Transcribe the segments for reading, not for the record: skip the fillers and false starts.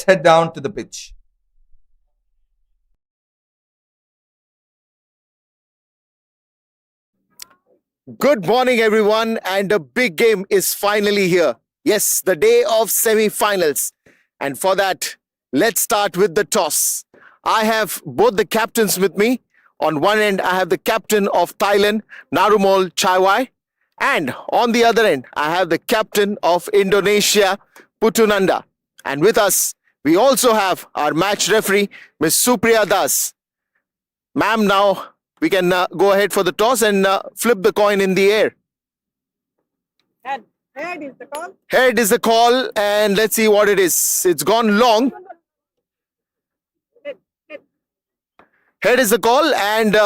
head down to the pitch. Good morning, everyone, and the big game is finally here. Yes, the day of semi-finals. And for that, let's start with the toss. I have both the captains with me. On one end, I have the captain of Thailand, Narumol Chaiwai. And on the other end, I have the captain of Indonesia, Putunanda. And with us, we also have our match referee, Ms. Supriya Das. Ma'am, now we can go ahead for the toss and flip the coin in the air. Head is the call. Head is the call, and let's see what it is. It's gone long. Head is the call, and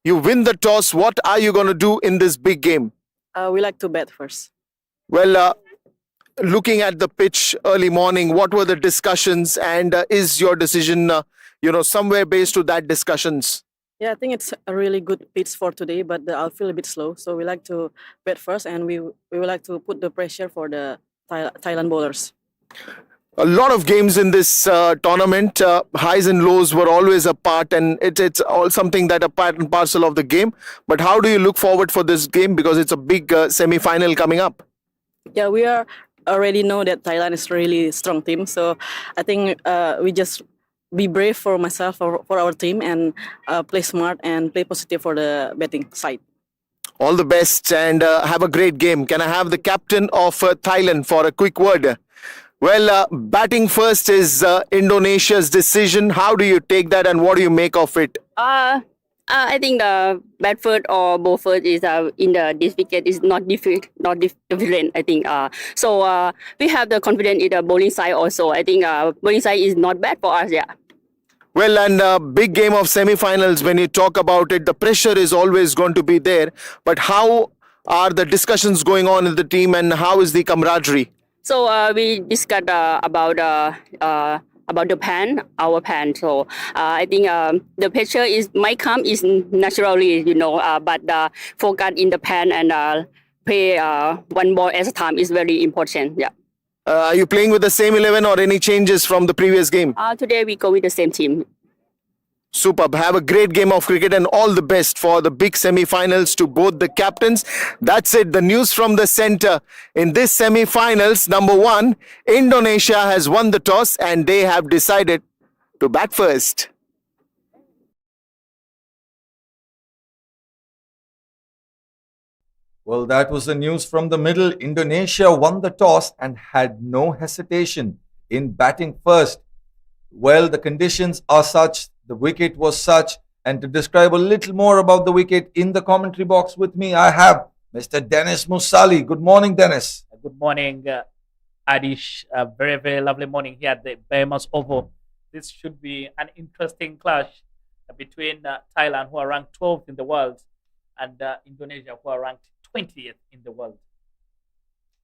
you win the toss. What are you going to do in this big game? We like to bet first. Well, looking at the pitch early morning, what were the discussions, and is your decision, somewhere based to that discussions? Yeah, I think it's a really good pitch for today, but the outfield a bit slow. So we like to bet first, and we would like to put the pressure for the Thailand bowlers. A lot of games in this tournament, highs and lows were always a part, and it's all something that a part and parcel of the game. But how do you look forward for this game, because it's a big semi-final coming up? Yeah, we are already know that Thailand is really strong team. So I think we just be brave for myself, for our team, and play smart and play positive for the betting side. All the best, and have a great game. Can I have the captain of Thailand for a quick word? Well, batting first is Indonesia's decision. How do you take that, and what do you make of it? I think the bat first or bowl first is in this wicket is not different. I think so. We have the confidence in the bowling side also. I think bowling side is not bad for us. Yeah. Well, and big game of semi-finals. When you talk about it, the pressure is always going to be there. But how are the discussions going on in the team, and how is the camaraderie? So we discussed about the pan, our pan. So I think the pressure might come is naturally, but focus in the pan and play one ball at a time is very important. Yeah. Are you playing with the same 11 or any changes from the previous game? Today we go with the same team. Superb. Have a great game of cricket, and all the best for the big semi-finals to both the captains. That's it. The news from the center. In this semi-finals, number one, Indonesia has won the toss and they have decided to bat first. Well, that was the news from the middle. Indonesia won the toss and had no hesitation in batting first. Well, the conditions are such, the wicket was such, and to describe a little more about the wicket, in the commentary box with me, I have Mr. Dennis Musali. Good morning, Dennis. Good morning, Adish. A very, very lovely morning here at the BAYUEMAS Oval. This should be an interesting clash between Thailand, who are ranked 12th in the world, and Indonesia, who are ranked 20th in the world.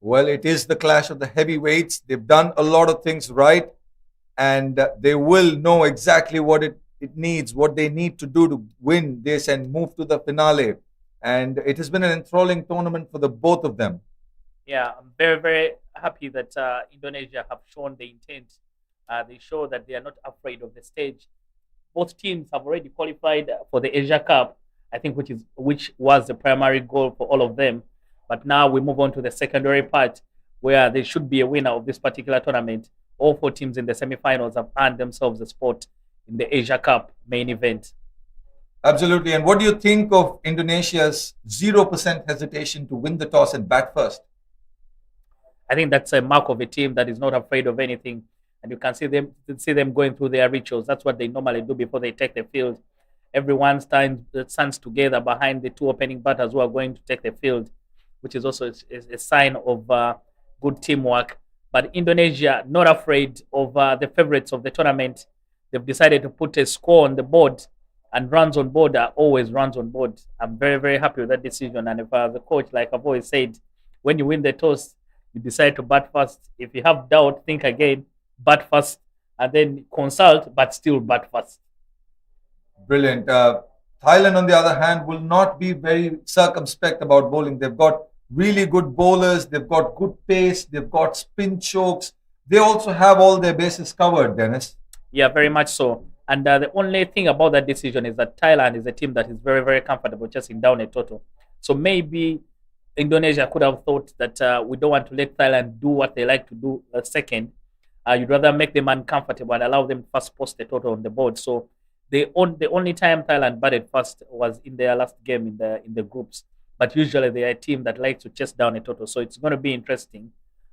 Well, it is the clash of the heavyweights. They've done a lot of things right, and they will know exactly what it needs, what they need to do to win this and move to the finale. And it has been an enthralling tournament for the both of them. Yeah, I'm very, very happy that Indonesia have shown the intent. They show that they are not afraid of the stage. Both teams have already qualified for the Asia Cup, I think, which was the primary goal for all of them. But now we move on to the secondary part, where there should be a winner of this particular tournament. All four teams in the semi-finals have earned themselves a spot in the Asia Cup main event. Absolutely. And what do you think of Indonesia's 0% hesitation to win the toss and bat first? I think that's a mark of a team that is not afraid of anything. And you can see them going through their rituals. That's what they normally do before they take the field. Everyone stands together behind the two opening batters who are going to take the field, which is also a sign of good teamwork. But Indonesia, not afraid of the favorites of the tournament, they've decided to put a score on the board, and runs on board are always runs on board. I'm very, very happy with that decision. And if I was a coach, like I've always said, when you win the toss, you decide to bat first. If you have doubt, think again, bat first, and then consult, but still bat first. Brilliant. Thailand, on the other hand, will not be very circumspect about bowling. They've got really good bowlers. They've got good pace. They've got spin chokes. they also have all their bases covered, Dennis. Yeah, very much so. And the only thing about that decision is that Thailand is a team that is very, very comfortable chasing down a total. So maybe Indonesia could have thought that we don't want to let Thailand do what they like to do second. You'd rather make them uncomfortable and allow them to first post the total on the board. So the only time Thailand batted first was in their last game in the groups. But usually they are a team that likes to chase down a total. So it's going to be interesting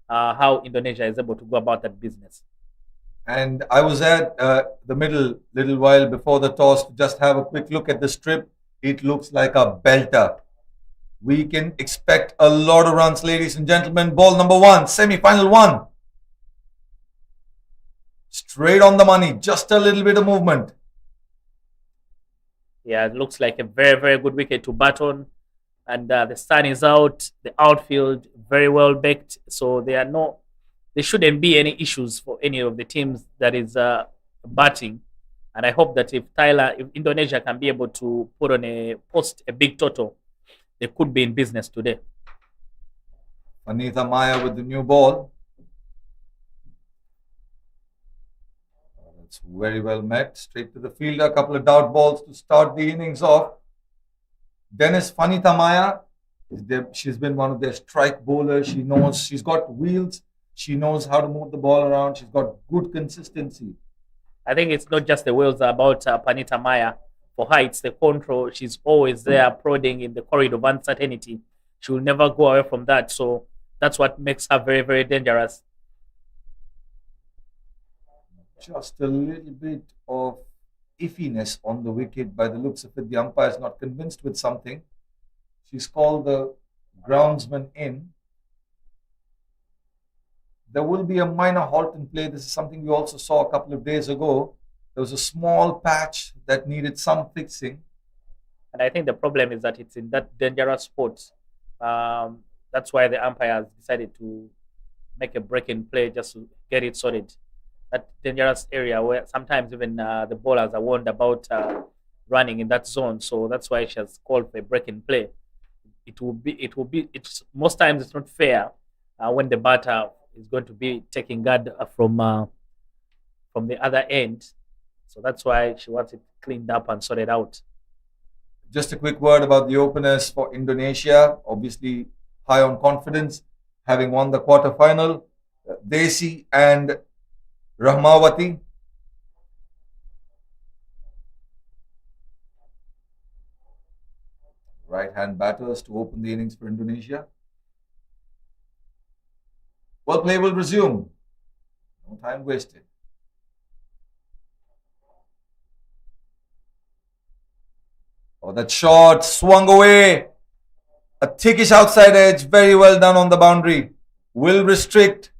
how Indonesia is able to go about that business. And I was at the middle little while before the toss to just have a quick look at the strip. It looks like a belter. We can expect a lot of runs, ladies and gentlemen. Ball number 1, semi-final 1. Straight on the money, just a little bit of movement. Yeah, it looks like a very, very good wicket to bat on. And the sun is out, the outfield very well baked. So there shouldn't be any issues for any of the teams that is batting. And I hope that if Indonesia can be able to post a big total, they could be in business today. Anita Maya with the new ball. That's very well met. Straight to the fielder. A couple of dot balls to start the innings off. Dennis Fanita Maya, she's been one of their strike bowlers. She knows she's got wheels. She knows how to move the ball around. She's got good consistency. I think it's not just the wheels about Panita Maya. For her, it's the control. She's always there prodding in the corridor of uncertainty. She will never go away from that. So that's what makes her very, very dangerous. Just a little bit of iffiness on the wicket by the looks of it. The umpire is not convinced with something. She's called the groundsman in. There will be a minor halt in play. This is something we also saw a couple of days ago. There was a small patch that needed some fixing. And I think the problem is that it's in that dangerous spot. That's why the umpire has decided to make a break in play just to get it sorted. That dangerous area where sometimes even the bowlers are warned about running in that zone. So that's why she has called for a break in play. It's most times it's not fair when the batter is going to be taking guard from the other end. So that's why she wants it cleaned up and sorted out. Just a quick word about the openers for Indonesia. Obviously, high on confidence, having won the quarterfinal. Desi and Rahmawati. Right-hand batters to open the innings for Indonesia. Well, play will resume. No time wasted. Oh, that shot swung away. A thickish outside edge, very well done on the boundary. Will restrict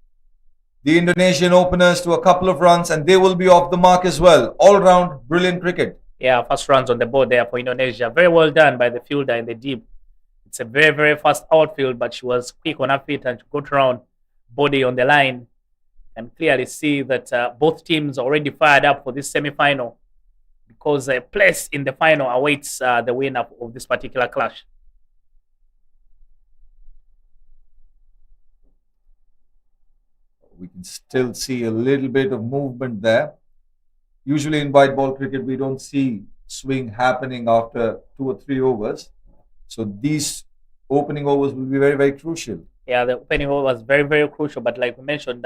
the Indonesian openers to a couple of runs, and they will be off the mark as well. All round, brilliant cricket. Yeah, first runs on the board there for Indonesia. Very well done by the fielder in the deep. It's a very, very fast outfield, but she was quick on her feet and she got around, body on the line, and clearly see that both teams are already fired up for this semi-final, because a place in the final awaits the winner of this particular clash. We can still see a little bit of movement there. Usually in white ball cricket, we don't see swing happening after 2 or 3 overs. So these opening overs will be very, very crucial. Yeah, the opening over was very, very crucial. But like we mentioned,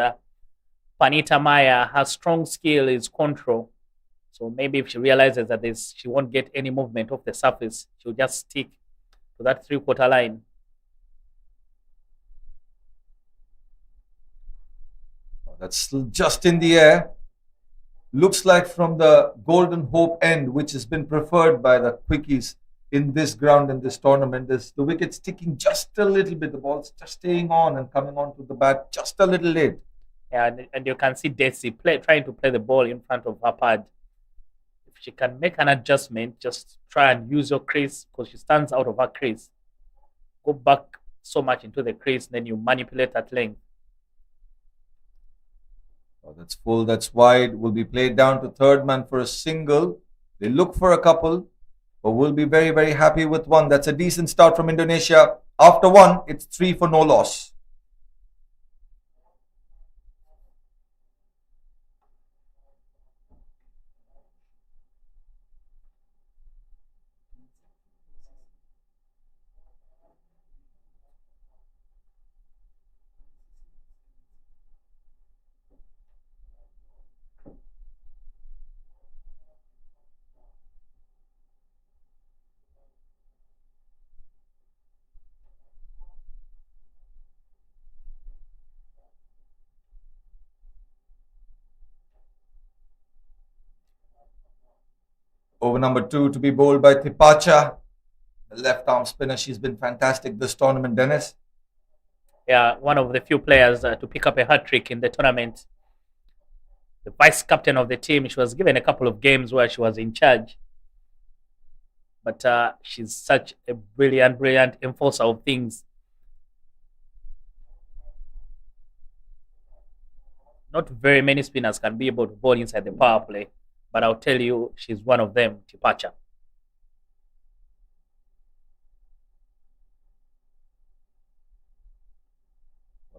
Panita Maya, her strong skill is control. So maybe if she realizes that she won't get any movement off the surface, she'll just stick to that 3/4 line. That's just in the air. Looks like from the Golden Hope end, which has been preferred by the quickies in this ground, in this tournament, is the wicket sticking just a little bit. The ball's just staying on and coming onto the bat just a little late. Yeah, and you can see Desi trying to play the ball in front of her pad. If she can make an adjustment, just try and use your crease, because she stands out of her crease. Go back so much into the crease, then you manipulate at length. Oh, that's full, that's wide. Will be played down to third man for a single. They look for a couple, but will be very, very happy with one. That's a decent start from Indonesia. After one, it's 3 for no loss. Over number 2 to be bowled by Tipacha, the left arm spinner. She's been fantastic this tournament, Dennis. Yeah, one of the few players to pick up a hat trick in the tournament. The vice captain of the team. She was given a couple of games where she was in charge. But she's such a brilliant enforcer of things. Not very many spinners can be able to bowl inside the power play, but I'll tell you, she's one of them, Tipacha.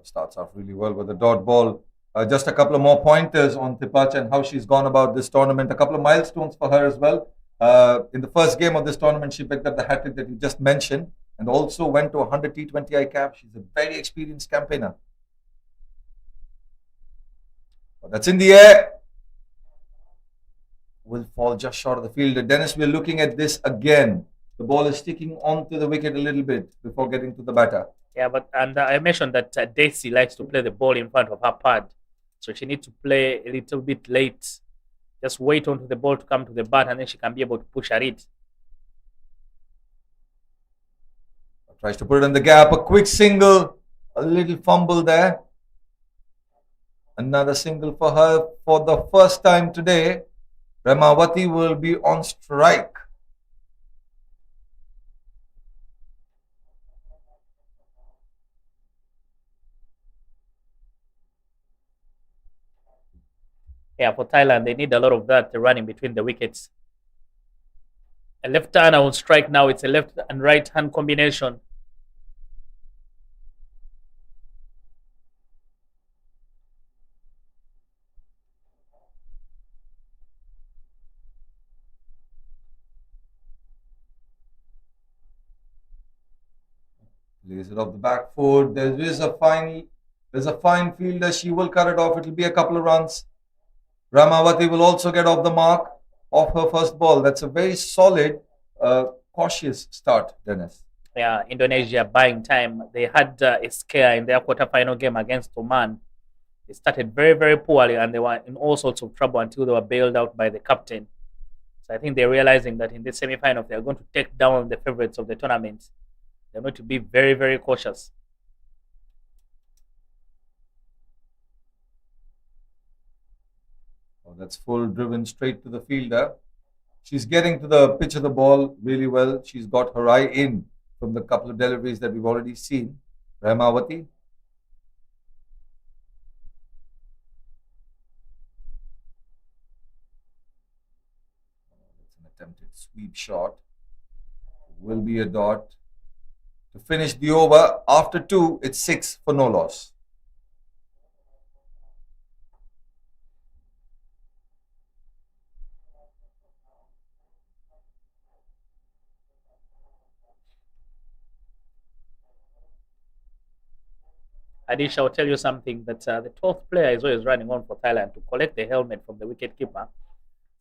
Starts off really well with a dot ball. Just a couple of more pointers on Tipacha and how she's gone about this tournament. A couple of milestones for her as well. In the first game of this tournament, she picked up the hat-trick that you just mentioned and also went to 100 T20I cap. She's a very experienced campaigner. But that's in the air. Will fall just short of the fielder. Dennis, we're looking at this again. The ball is sticking onto the wicket a little bit before getting to the batter. Yeah, but I mentioned that Daisy likes to play the ball in front of her pad. So she needs to play a little bit late. Just wait onto the ball to come to the bat and then she can be able to push at it. Tries to put it in the gap. A quick single. A little fumble there. Another single for her for the first time today. Ramawati will be on strike. Yeah, for Thailand, they need a lot of that running between the wickets. A left-hander will strike now. It's a left and right-hand combination. Lays it off the back foot. There's a fine fielder. She will cut it off. It'll be a couple of runs. Ramawati will also get off the mark of her first ball. That's a very solid, cautious start, Dennis. Yeah, Indonesia buying time. They had a scare in their quarterfinal game against Oman. They started very poorly and they were in all sorts of trouble until they were bailed out by the captain. So I think they're realizing that in the semi-final, they're going to take down the favorites of the tournament. They're going to be very cautious. Oh, that's full driven straight to the fielder. She's getting to the pitch of the ball really well. She's got her eye in from the couple of deliveries that we've already seen. Ramawati. That's an attempted sweep shot. Will be a dot. To finish the over, after 2, it's 6 for no loss. Adish, I'll tell you something that the 12th player is always running on for Thailand to collect the helmet from the wicketkeeper.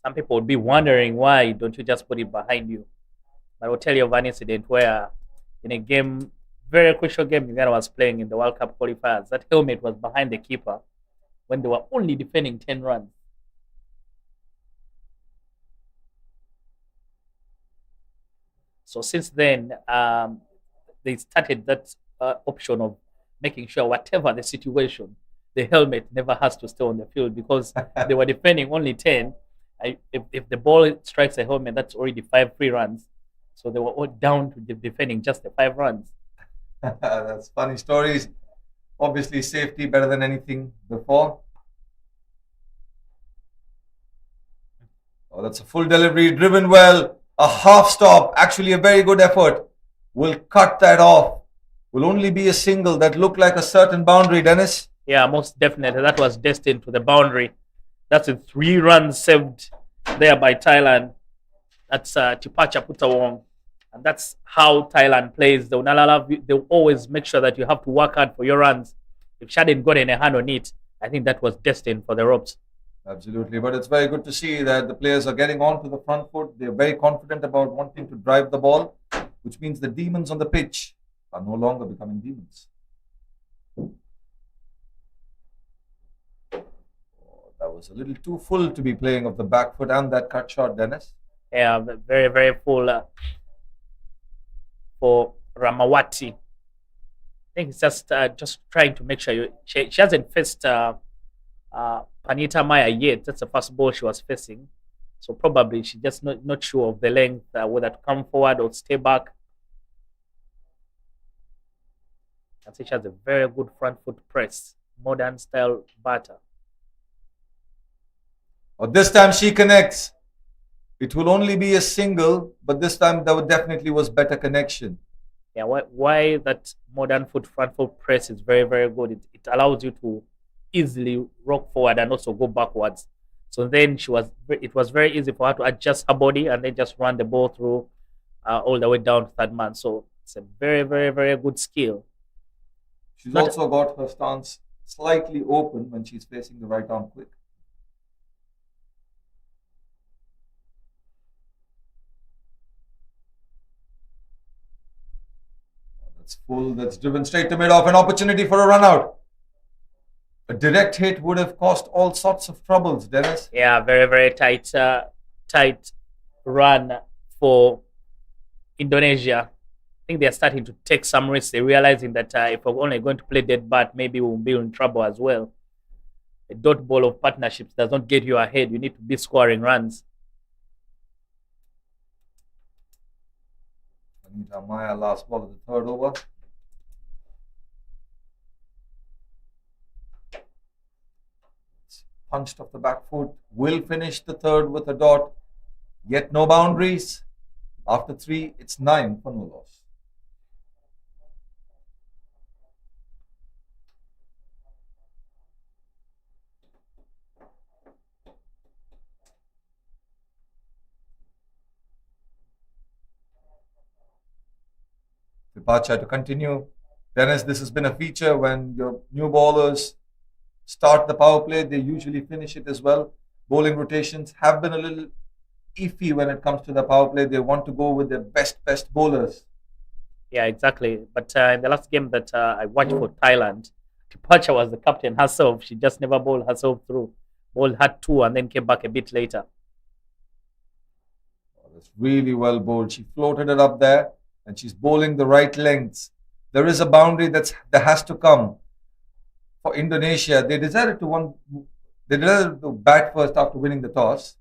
Some people would be wondering why don't you just put it behind you. But I'll tell you of an incident where in a game, very crucial game Uganda was playing in the World Cup qualifiers, that helmet was behind the keeper when they were only defending 10 runs. So since then, they started that option of making sure whatever the situation, the helmet never has to stay on the field because they were defending only 10. If the ball strikes the helmet, that's already 5 free runs. So they were all down to defending just the 5 runs. That's funny stories. Obviously, safety better than anything before. Oh, that's a full delivery, driven well. A half stop, actually a very good effort. We'll cut that off. Will only be a single that looked like a certain boundary, Dennis. Yeah, most definitely. That was destined to the boundary. That's a 3 runs saved there by Thailand. That's Tipacha Putawong. And that's how Thailand plays. They'll always make sure that you have to work hard for your runs. If she hadn't gotten a hand on it, I think that was destined for the ropes. Absolutely. But it's very good to see that the players are getting onto the front foot. They're very confident about wanting to drive the ball, which means the demons on the pitch are no longer becoming demons. Oh, that was a little too full to be playing of the back foot and that cut shot, Dennis. Yeah, very, very full for Ramawati. I think it's just trying to make sure she hasn't faced Panita Maya yet. That's the first ball she was facing. So probably she's just not sure of the length, whether to come forward or stay back. I think she has a very good front foot press, modern style batter. Or this time she connects. It will only be a single, but this time there definitely was better connection. Yeah, why that modern front foot press is very, very good. It allows you to easily rock forward and also go backwards. So then it was very easy for her to adjust her body and then just run the ball through all the way down to third man. So it's a very, very, very good skill. She's also got her stance slightly open when she's facing the right arm quick. That's full, that's driven straight to mid-off, an opportunity for a run out. A direct hit would have caused all sorts of troubles, Dennis. Yeah, very, very tight run for Indonesia. I think they're starting to take some risks. They're realizing that if we're only going to play dead bat, maybe we'll be in trouble as well. A dot ball of partnerships does not get you ahead. You need to be scoring runs. Anita Maya, last ball of the third over. Punched off the back foot. Will finish the third with a dot. Yet no boundaries. After 3, it's 9 for no loss. Vipacha to continue. Dennis, this has been a feature when your new bowlers start the power play, they usually finish it as well. Bowling rotations have been a little iffy when it comes to the power play. They want to go with their best bowlers. Yeah, exactly. But in the last game that I watched for Thailand, Tipacha was the captain herself. She just never bowled herself through. Bowled had 2 and then came back a bit later. Oh, that's really well bowled. She floated it up there and she's bowling the right lengths. There is a boundary that has to come. For Indonesia, they decided to bat first after winning the toss.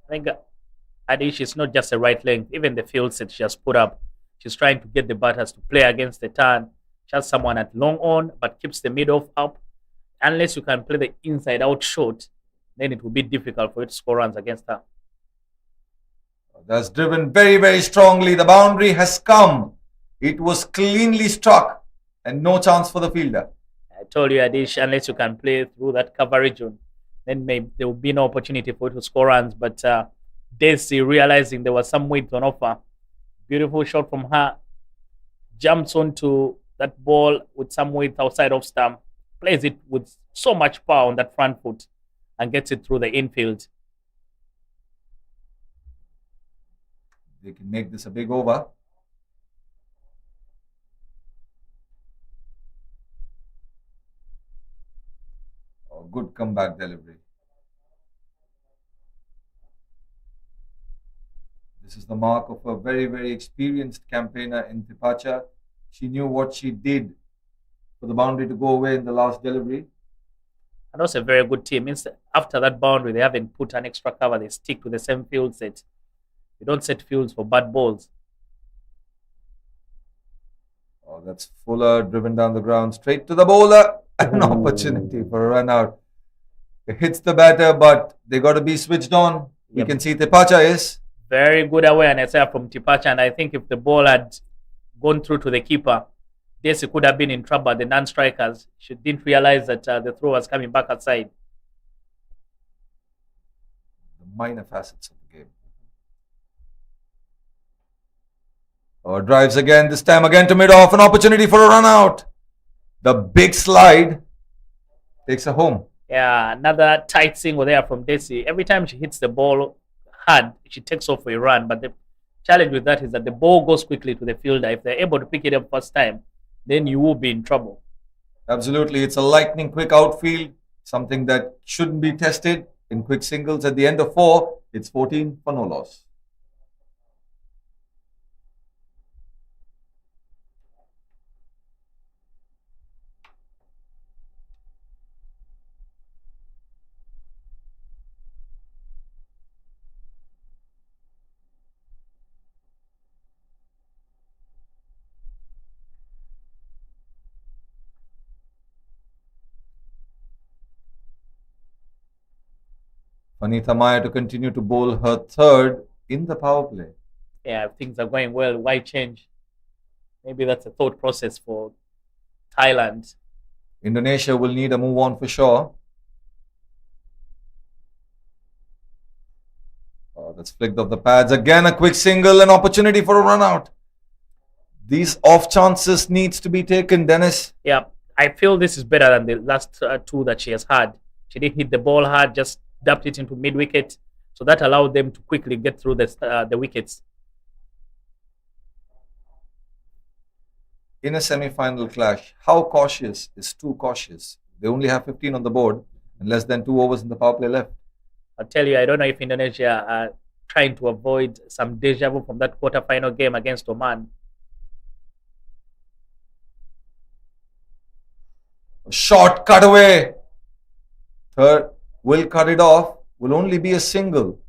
I think Adish is not just a right length. Even the field set she has put up, she's trying to get the batters to play against the turn. She has someone at long on, but keeps the mid-off up. Unless you can play the inside-out shot, then it will be difficult for you to score runs against her. That's driven very, very strongly. The boundary has come. It was cleanly struck and no chance for the fielder. I told you, Adish, unless you can play through that cover region, then maybe there will be no opportunity for you to score runs. But Daisy, realizing there was some weight on offer, beautiful shot from her, jumps onto that ball with some weight outside of stump, plays it with so much power on that front foot and gets it through the infield. They can make this a big over. Oh, good comeback delivery. This is the mark of a very, very experienced campaigner in Tipacha. She knew what she did for the boundary to go away in the last delivery. And also a very good team. Means after that boundary, they haven't put an extra cover. They stick to the same field set. You don't set fields for bad balls. Oh, that's Fuller driven down the ground straight to the bowler. An opportunity for a run out. It hits the batter, but they got to be switched on. We can see Tipacha is. Very good awareness there from Tipacha. And I think if the ball had gone through to the keeper, Desi could have been in trouble. The non-strikers, she didn't realize that the throw was coming back outside. The minor facets of the game. Drives again, this time again to mid-off, an opportunity for a run out. The big slide takes her home. Yeah, another tight single there from Desi. Every time she hits the ball hard, she takes off for a run. But the challenge with that is that the ball goes quickly to the fielder. If they're able to pick it up first time, then you will be in trouble. Absolutely. It's a lightning quick outfield, something that shouldn't be tested in quick singles. At the end of 4, it's 14 for no loss. Vanitha Maya to continue to bowl her third in the power play. Yeah, if things are going well, why change? Maybe that's a thought process for Thailand. Indonesia will need a move on for sure. Oh, that's flicked off the pads. Again, a quick single, an opportunity for a run out. These off chances needs to be taken, Dennis. Yeah, I feel this is better than the last two that she has had. She didn't hit the ball hard, just dumped it into mid wicket. So that allowed them to quickly get through the wickets. In a semi-final clash, how cautious is too cautious? They only have 15 on the board and less than 2 overs in the power play left. I'll tell you, I don't know if Indonesia are trying to avoid some deja vu from that quarter-final game against Oman. A short cutaway. Third will cut it off. Will only be a single.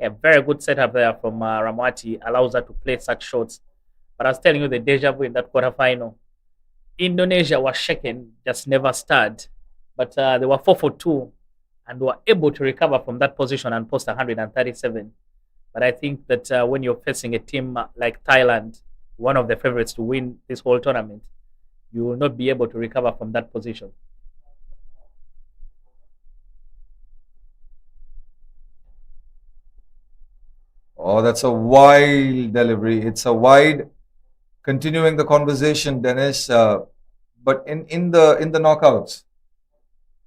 A very good setup there from Ramwati, allows her to play such shots. But I was telling you the deja vu in that quarter-final. Indonesia was shaken, just never stirred. But they were 4 for 2 and were able to recover from that position and post 137. But I think that when you're facing a team like Thailand, one of the favorites to win this whole tournament, you will not be able to recover from that position. Oh, that's a wild delivery. It's a wide. Continuing the conversation, Dennis. But in the knockouts,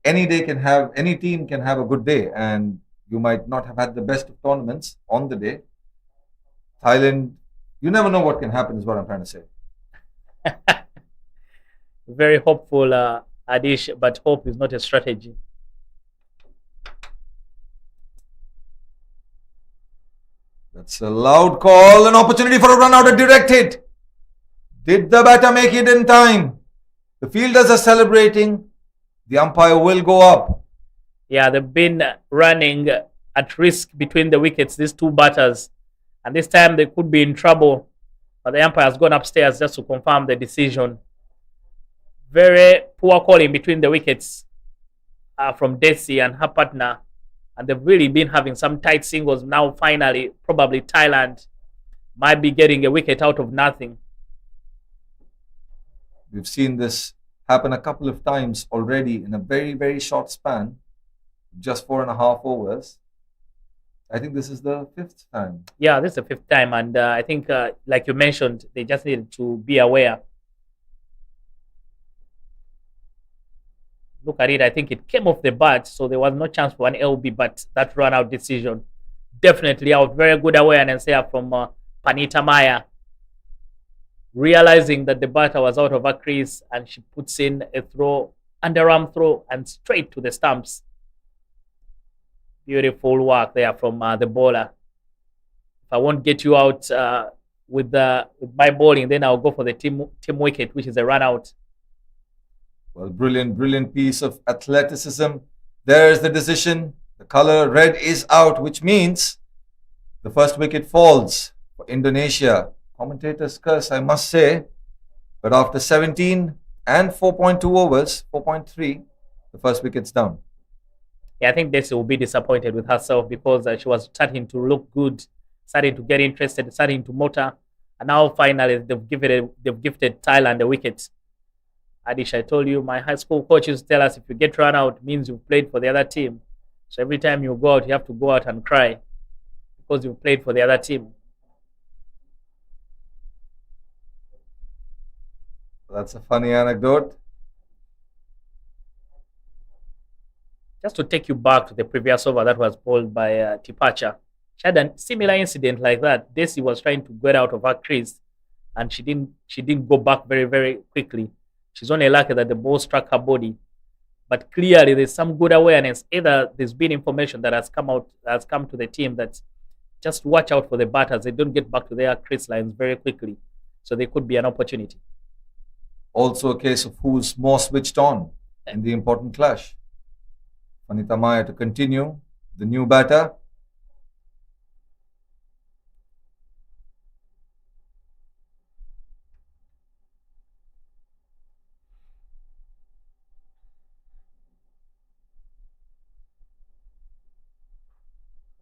any team can have a good day, and you might not have had the best of tournaments on the day. Thailand, you never know what can happen, is what I'm trying to say. Very hopeful, Adish, but hope is not a strategy. That's a loud call, an opportunity for a run out, a direct hit. Did the batter make it in time? The fielders are celebrating. The umpire will go up. Yeah, they've been running at risk between the wickets, these two batters. And this time they could be in trouble. But the umpire has gone upstairs just to confirm the decision. Very poor calling between the wickets from Desi and her partner. And they've really been having some tight singles. Now, finally, probably Thailand might be getting a wicket out of nothing. We've seen this happen a couple of times already in a very, very short span, just 4.5 overs. I think this is the 5th time. Yeah, this is the 5th time. And I think, like you mentioned, they just needed to be aware. Look at it. I think it came off the bat, so there was no chance for an LB, but that run out decision definitely out. Very good awareness here from Vanitha Maya, realizing that the batter was out of her crease, and she puts in a throw, underarm throw, and straight to the stumps. Beautiful work there from the bowler. If I won't get you out with my bowling, then I'll go for the team wicket, which is a run out. Well, brilliant piece of athleticism. There's the decision. The color red is out, which means the first wicket falls for Indonesia. Commentators curse, I must say. But after 17 and 4.2 overs, 4.3, the first wicket's down. Yeah, I think Desi will be disappointed with herself because she was starting to look good, starting to get interested, starting to motor. And now finally they've gifted Thailand a wicket. Adish, I told you, my high school coaches tell us if you get run out, it means you've played for the other team. So every time you go out, you have to go out and cry because you've played for the other team. That's a funny anecdote. Just to take you back to the previous over that was bowled by Tipacha. She had a similar incident like that. Desi was trying to get out of her crease, and she didn't go back very, very quickly. She's only lucky that the ball struck her body. But clearly, there's some good awareness. Either there's been information that has come to the team that just watch out for the batters. They don't get back to their crease lines very quickly. So there could be an opportunity. Also a case of who's more switched on in the important clash. Vanita Maya to continue, the new batter.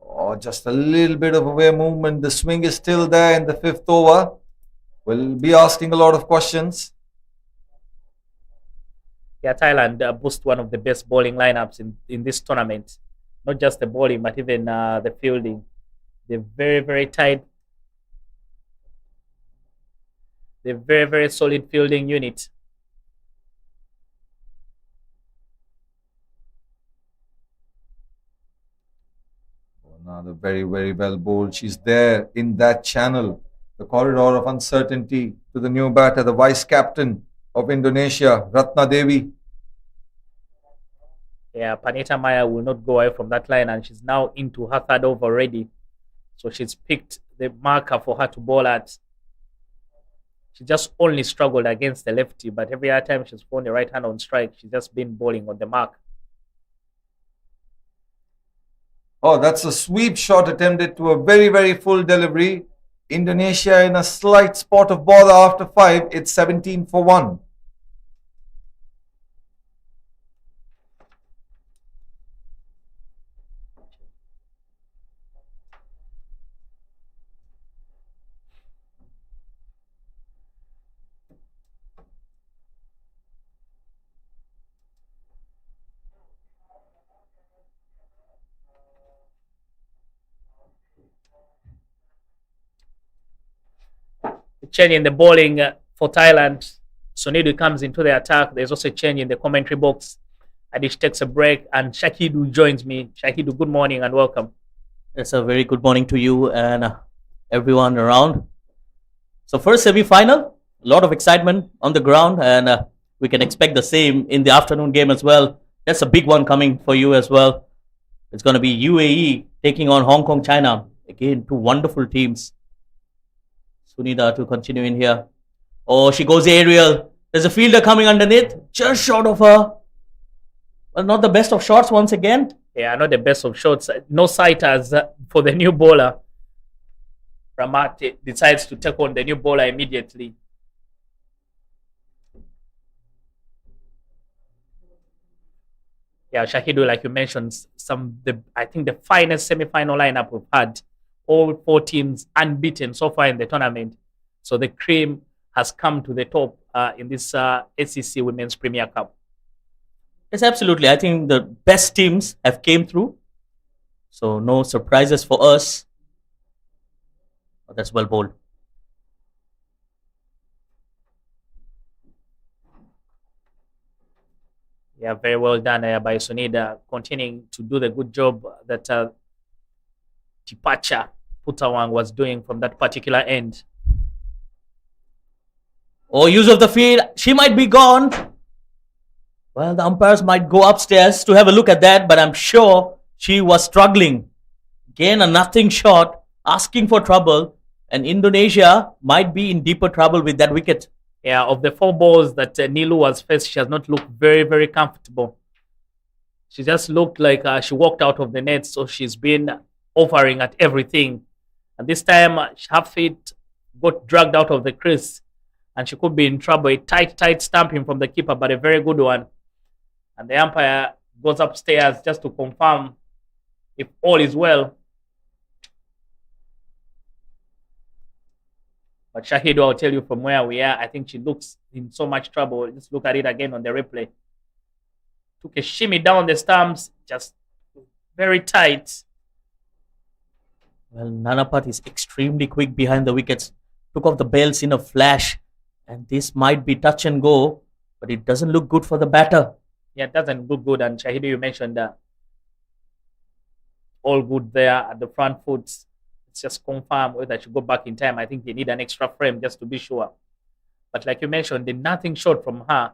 Oh, just a little bit of away movement. The swing is still there in the fifth over. We'll be asking a lot of questions. Yeah, Thailand boast one of the best bowling lineups in this tournament. Not just the bowling, but even the fielding. They're very, very tight. They're very, very solid fielding unit. Another very, very well bowled. She's there in that channel, the corridor of uncertainty to the new batter, the vice captain of Indonesia, Ratna Devi. Yeah, Panita Maya will not go away from that line, and she's now into her third over already. So she's picked the marker for her to bowl at. She just only struggled against the lefty, but every other time she's thrown the right hand on strike, she's just been bowling on the mark. Oh, that's a sweep shot attempted to a very, very full delivery. Indonesia in a slight spot of bother after 5. It's 17 for 1. Change in the bowling for Thailand. Sonidu comes into the attack. There's also a change in the commentary box. Adish takes a break, and Shahidu joins me. Shahidu, good morning and welcome. It's a very good morning to you and everyone around. So first semi-final, a lot of excitement on the ground, and we can expect the same in the afternoon game as well. That's a big one coming for you as well. It's going to be UAE taking on Hong Kong, China. Again, two wonderful teams. Sunida to continue in here. Oh, she goes aerial. There's a fielder coming underneath, just short of her. Well, not the best of shots once again. Yeah, not the best of shots. No sighters for the new bowler. Ramat decides to take on the new bowler immediately. Yeah, Shahidu, like you mentioned, I think the finest semi-final lineup we've had. All 4 teams unbeaten so far in the tournament. So the cream has come to the top in this ACC Women's Premier Cup. Yes, absolutely. I think the best teams have came through. So no surprises for us. Oh, that's well bowled. Yeah, very well done by Sunida, continuing to do the good job that Tipacha Putawang was doing from that particular end. Oh, use of the field. She might be gone. Well, the umpires might go upstairs to have a look at that, but I'm sure she was struggling. Again, a nothing shot, asking for trouble, and Indonesia might be in deeper trouble with that wicket. Yeah, of the 4 balls that Nilu has faced, she has not looked very, very comfortable. She just looked like she walked out of the net, so she's been offering at everything. And this time, her feet got dragged out of the crease, and she could be in trouble. A tight stamping from the keeper, but a very good one. And the umpire goes upstairs just to confirm if all is well. But Shahidu, I'll tell you from where we are, I think she looks in so much trouble. Just look at it again on the replay. Took a shimmy down the stumps, just very tight. Well, Nanapat is extremely quick behind the wickets. Took off the bails in a flash. And this might be touch and go, but it doesn't look good for the batter. Yeah, it doesn't look good. And Shahidu, you mentioned all good there at the front foot. It's just confirm whether she go back in time. I think they need an extra frame just to be sure. But like you mentioned, did nothing short from her.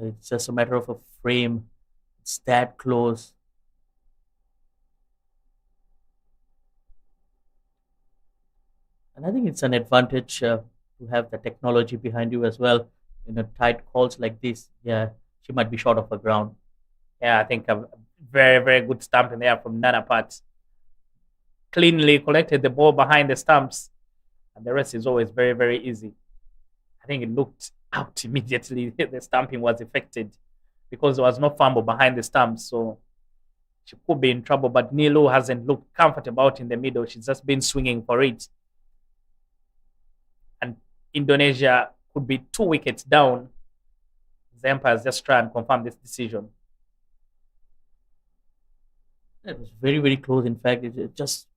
It's just a matter of a frame. It's that close. And I think it's an advantage to have the technology behind you as well. In a tight calls like this, yeah, she might be short of her ground. Yeah, I think a very, very good stump in there from Nana Pat. Cleanly collected the ball behind the stumps, and the rest is always very, very easy. I think it looked out immediately. The stamping was affected because there was no fumble behind the stumps, so she could be in trouble. But Nilu hasn't looked comfortable out in the middle. She's just been swinging for it. And Indonesia could be 2 wickets down. The umpires just try and confirm this decision. It was very, very close. In fact, it just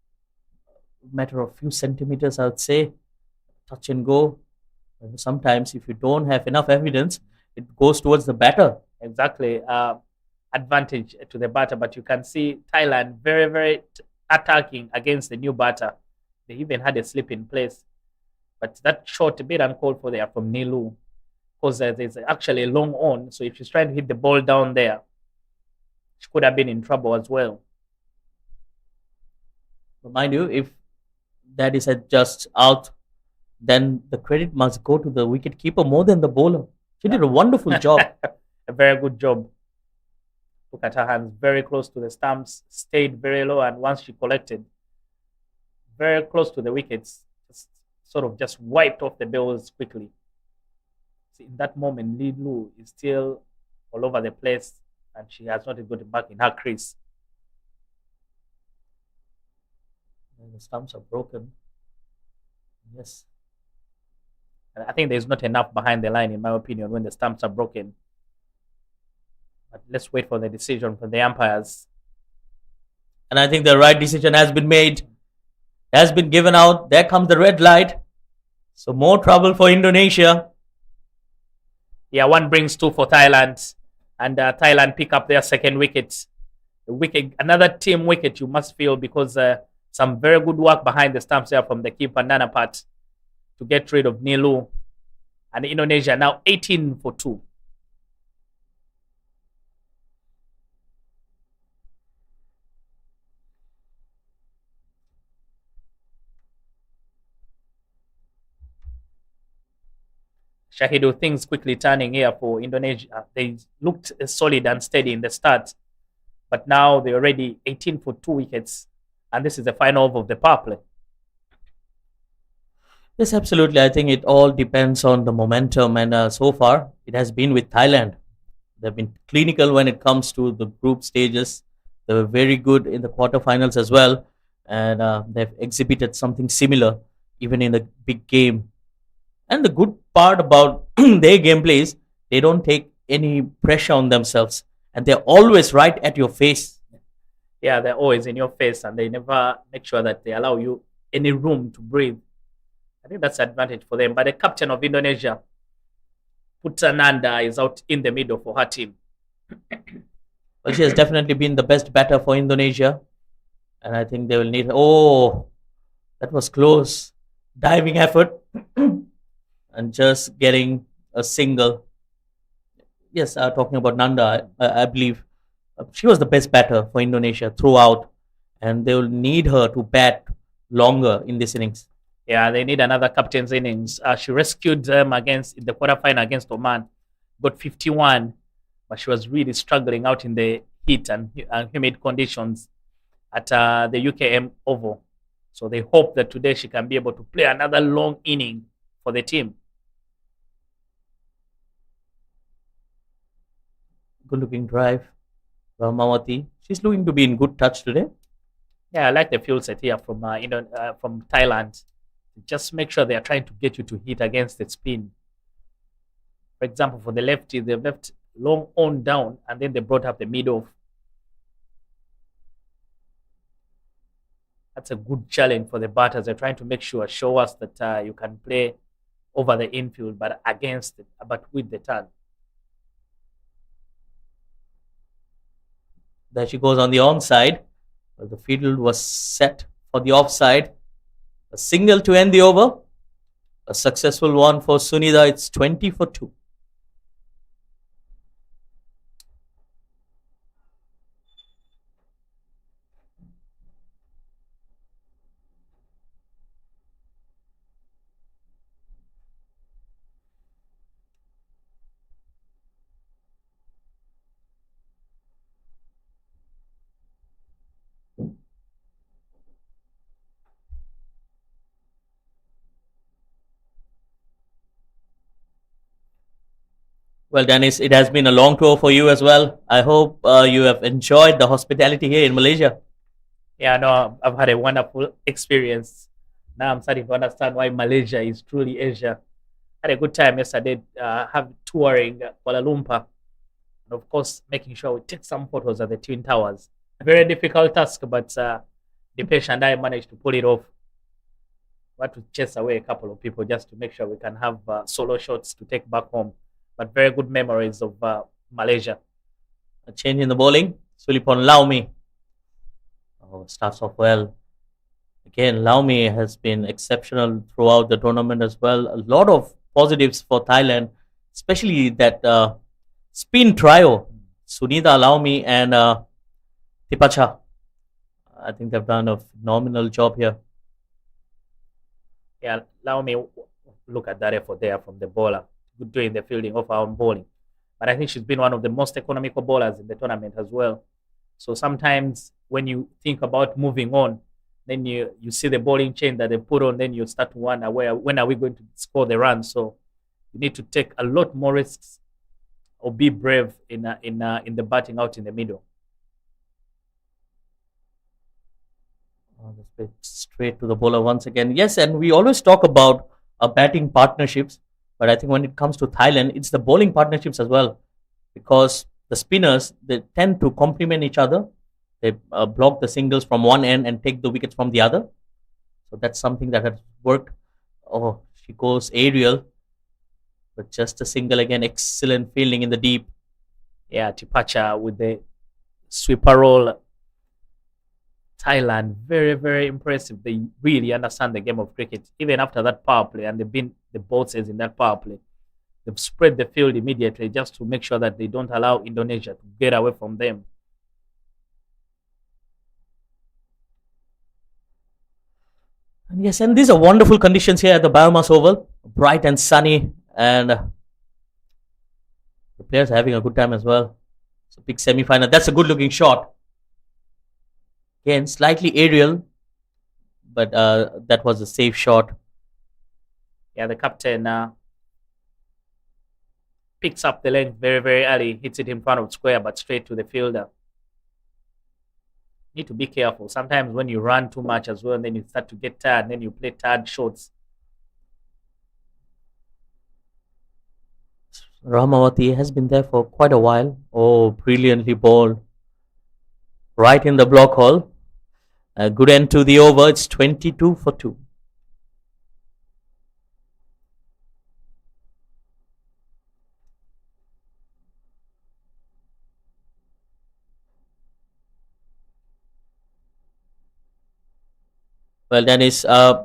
a matter of few centimeters, I would say. Touch and go. And sometimes, if you don't have enough evidence, it goes towards the batter. Exactly. Advantage to the batter, but you can see Thailand very, very attacking against the new batter. They even had a slip in place. But that shot a bit uncalled for there from Nilu, because there's actually a long on. So if she's trying to hit the ball down there, she could have been in trouble as well. But mind you, if that is just out, then the credit must go to the wicket keeper more than the bowler. She did a wonderful job. A very good job. Look at her hands, very close to the stumps, stayed very low, and once she collected, very close to the wickets, just wiped off the balls quickly. See, in that moment, Lee Lu is still all over the place, and she has not got it back in her crease. And the stumps are broken. Yes. And I think there's not enough behind the line, in my opinion, when the stumps are broken. But let's wait for the decision from the umpires. And I think the right decision has been made, has been given out. There comes the red light. So more trouble for Indonesia. Yeah, 1 brings 2 for Thailand. And Thailand pick up their second wicket. Another team wicket, you must feel, because some very good work behind the stumps there from the keeper, Nana Pat, to get rid of Nilu. And Indonesia now 18 for 2. Shahidu, things quickly turning here for Indonesia. They looked solid and steady in the start, but now they're already 18 for 2 wickets, and this is the final over of the power play. Yes, absolutely. I think it all depends on the momentum, and so far it has been with Thailand. They've been clinical when it comes to the group stages. They were very good in the quarterfinals as well, and they've exhibited something similar even in the big game. And the good part about their gameplay is they don't take any pressure on themselves, and they're always right at your face. Yeah, they're always in your face, and they never make sure that they allow you any room to breathe. I think that's an advantage for them. But the captain of Indonesia, Putananda, is out in the middle for her team. Well, she has definitely been the best batter for Indonesia, and I think they will need. Oh, that was close. Diving effort. And just getting a single. Yes, talking about Nanda, I believe she was the best batter for Indonesia throughout, and they will need her to bat longer in this innings. Yeah, they need another captain's innings. She rescued them in the quarterfinal against Oman, got 51, but she was really struggling out in the heat and humid conditions at the UKM Oval. So they hope that today she can be able to play another long inning for the team. Good looking drive. Ramawati. She's looking to be in good touch today. Yeah, I like the fuel set here from Thailand. Just make sure they are trying to get you to hit against the spin. For example, for the lefty, they've left long on down, and then they brought up the mid off. That's a good challenge for the batters. They're trying to show us that you can play over the infield, but with the turn. There she goes on the onside. But the field was set for the offside. A single to end the over. A successful one for Sunida. It's 20 for 2. Well, Dennis, it has been a long tour for you as well. I hope you have enjoyed the hospitality here in Malaysia. Yeah, no, I've had a wonderful experience. Now I'm starting to understand why Malaysia is truly Asia. Had a good time yesterday, have touring Kuala Lumpur, and of course making sure we take some photos of the Twin Towers. Very difficult task, but Dipesh and I managed to pull it off. We had to chase away a couple of people just to make sure we can have solo shots to take back home. But very good memories of Malaysia. A change in the bowling. Sulipon Laumi. Oh, starts off well. Again, Laumi has been exceptional throughout the tournament as well. A lot of positives for Thailand, especially that spin trio, Sunida, Laumi, and Tipacha. I think they've done a phenomenal job here. Yeah, allow me look at that effort there from the bowler. Good doing the fielding of our own bowling. But I think she's been one of the most economical bowlers in the tournament as well. So sometimes when you think about moving on, then you see the bowling chain that they put on, then you start to wonder when are we going to score the run. So you need to take a lot more risks or be brave in the batting out in the middle. Let's play straight to the bowler once again. Yes, and we always talk about batting partnerships, but I think when it comes to Thailand, it's the bowling partnerships as well, because the spinners, they tend to complement each other. They block the singles from one end and take the wickets from the other. So that's something that has worked. Oh, she goes aerial, but just a single again. Excellent fielding in the deep. Yeah, Tipacha with the sweeper roll. Thailand, very, very impressive. They really understand the game of cricket. Even after that power play, and they've been the bosses in that power play, they've spread the field immediately just to make sure that they don't allow Indonesia to get away from them. And yes, and these are wonderful conditions here at the BAYUEMAS Oval. Bright and sunny, and the players are having a good time as well. So big semi-final. That's a good-looking shot. Again, slightly aerial, but that was a safe shot. Yeah, the captain picks up the length very, very early, hits it in front of square, but straight to the fielder. Need to be careful. Sometimes when you run too much as well, and then you start to get tired, and then you play tired shots. Ramawati has been there for quite a while. Oh, brilliantly bowled. Right in the block hole. A good end to the over. It's 22 for 2. Well, Dennis, I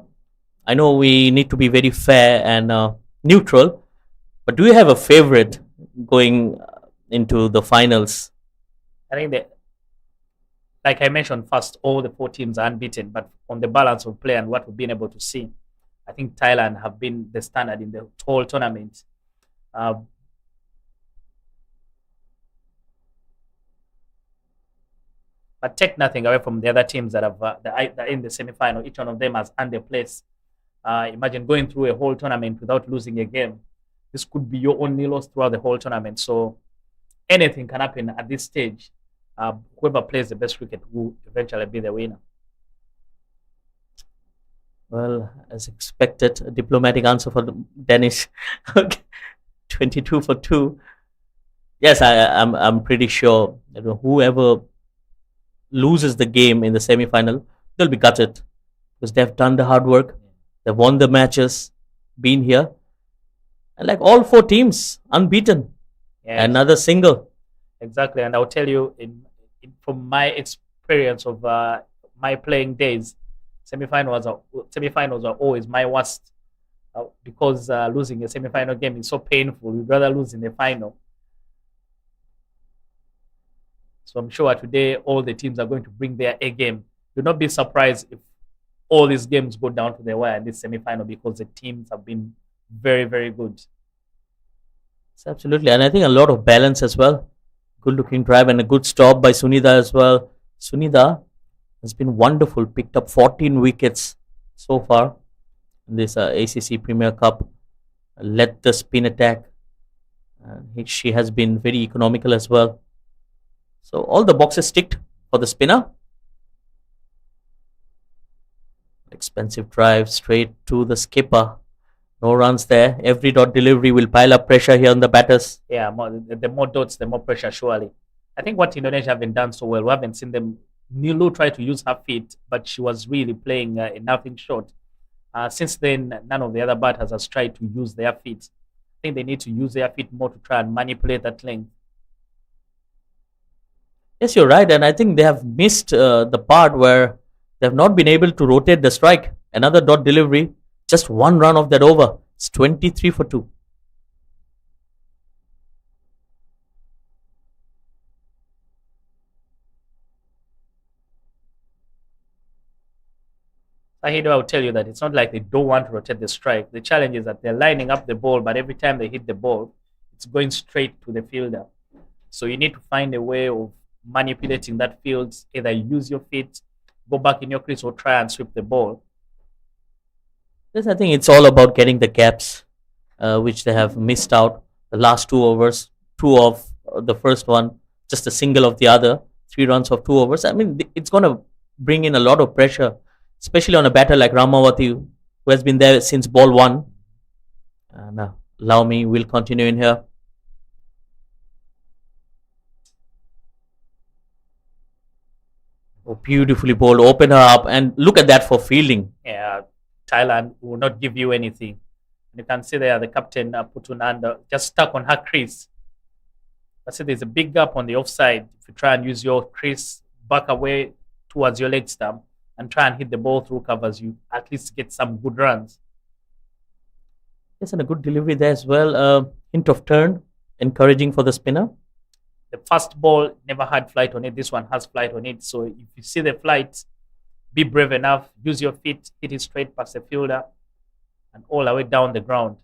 know we need to be very fair and neutral, but do you have a favorite going into the finals? I think that, like I mentioned first, all the 4 teams are unbeaten, but on the balance of play and what we've been able to see, I think Thailand have been the standard in the whole tournament. But take nothing away from the other teams that are in the semi-final. Each one of them has earned a place. Imagine going through a whole tournament without losing a game. This could be your only loss throughout the whole tournament. So anything can happen at this stage. Whoever plays the best cricket will eventually be the winner. Well, as expected, a diplomatic answer for Dennis. 22 for 2. Yes, I'm pretty sure that whoever loses the game in the semi-final, they'll be gutted because they've done the hard work. They've won the matches, been here. And like all 4 teams, unbeaten. Yes. Another single. Exactly. And I'll tell you, from my experience of my playing days, Semi-finals are always my worst because losing a semi-final game is so painful. You'd rather lose in the final. So I'm sure today all the teams are going to bring their A game. Do not be surprised if all these games go down to the wire in this semi-final because the teams have been very, very good. Yes, absolutely. And I think a lot of balance as well. Good looking drive and a good stop by Sunida as well. Sunida has been wonderful, picked up 14 wickets so far in this ACC Premier Cup. Led the spin attack. She has been very economical as well. So all the boxes ticked for the spinner. Expensive drive straight to the skipper. No runs there. Every dot delivery will pile up pressure here on the batters. Yeah, the more dots, the more pressure, surely. I think what Indonesia haven't done so well, we haven't seen them. Nilu tried to use her feet, but she was really playing nothing short. Since then, none of the other batters has tried to use their feet. I think they need to use their feet more to try and manipulate that length. Yes, you're right. And I think they have missed the part where they have not been able to rotate the strike. Another dot delivery, just one run of that over. It's 23 for 2. Sahido, I will tell you that it's not like they don't want to rotate the strike. The challenge is that they're lining up the ball, but every time they hit the ball, it's going straight to the fielder. So you need to find a way of manipulating that field. Either use your feet, go back in your crease, or try and sweep the ball. Yes, I think it's all about getting the gaps, which they have missed out. The last 2 overs, 2 of the first one, just a single of the other, 3 runs of 2 overs. I mean, it's going to bring in a lot of pressure, especially on a batter like Ramawati, who has been there since ball 1. And Laumi will continue in here. Oh, beautifully bowled. Open her up and look at that for fielding. Yeah, Thailand will not give you anything. You can see there the captain Putunanda just stuck on her crease. I see there's a big gap on the offside. If you try and use your crease back away towards your leg stump and try and hit the ball through covers, you at least get some good runs. Yes, and a good delivery there as well. Hint of turn, encouraging for the spinner. The first ball never had flight on it. This one has flight on it. So if you see the flight, be brave enough, use your feet, hit it straight past the fielder and all the way down the ground.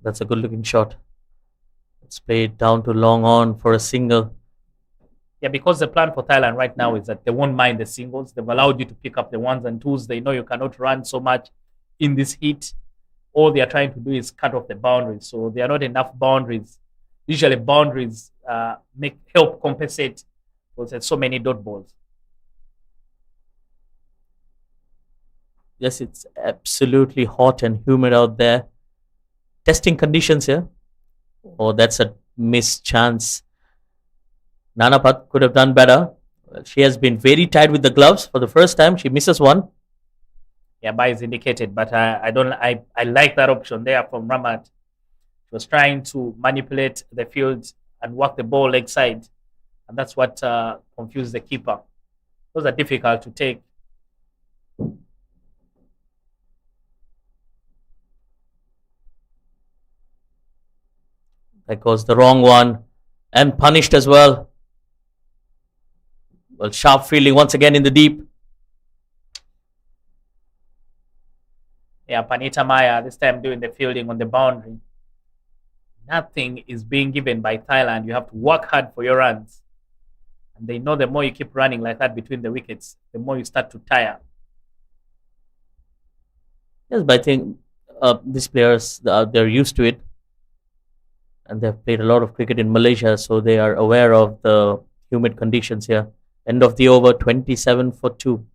That's a good looking shot. Let's play it down to long on for a single. Yeah, because the plan for Thailand right now is that they won't mind the singles. They've allowed you to pick up the ones and twos. They know you cannot run so much in this heat. All they are trying to do is cut off the boundaries. So there are not enough boundaries. Usually boundaries help compensate because there's so many dot balls. Yes, it's absolutely hot and humid out there. Testing conditions here. Oh, that's a missed chance. Nanapat could have done better. She has been very tight with the gloves for the first time. She misses one. Yeah, by is indicated, but I like that option there from Ramat. She was trying to manipulate the field and work the ball leg side, and that's what confused the keeper. Those are difficult to take. That goes the wrong one and punished as well. Well, sharp fielding once again in the deep. Yeah, Panita Maya this time doing the fielding on the boundary. Nothing is being given by Thailand. You have to work hard for your runs. And they know the more you keep running like that between the wickets, the more you start to tire. Yes, but I think these players, they're used to it. And they've played a lot of cricket in Malaysia, so they are aware of the humid conditions here. End of the over, 27 for 2.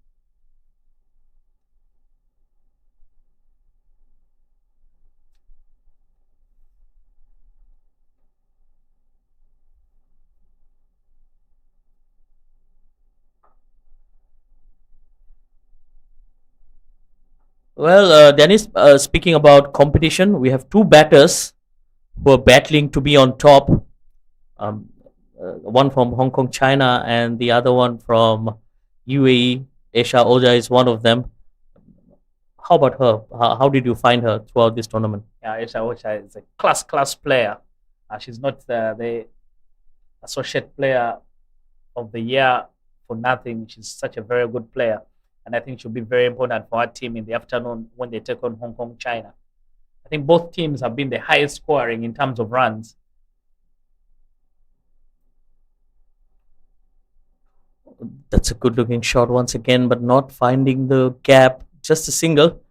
Well, Dennis, speaking about competition, we have 2 batters who are battling to be on top. one from Hong Kong, China, and the other one from UAE. Aisha Oja is one of them. How about her? How did you find her throughout this tournament? Yeah, Aisha Ocha is a class player. She's not the associate player of the year for nothing. She's such a very good player. And I think she'll be very important for our team in the afternoon when they take on Hong Kong, China. I think both teams have been the highest scoring in terms of runs. That's a good looking shot once again, but not finding the gap. Just a single.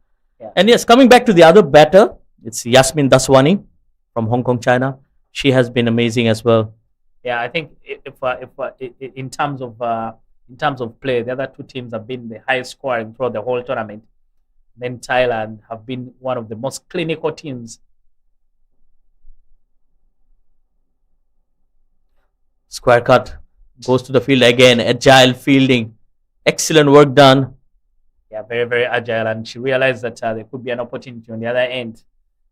Yeah. And yes, coming back to the other batter, it's Yasmin Daswani from Hong Kong, China. She has been amazing as well. Yeah, I think if in terms of play, the other two teams have been the highest scoring throughout the whole tournament. Then Thailand have been one of the most clinical teams. Square cut goes to the field again. Agile fielding, excellent work done. Yeah, very agile, and she realized that there could be an opportunity on the other end.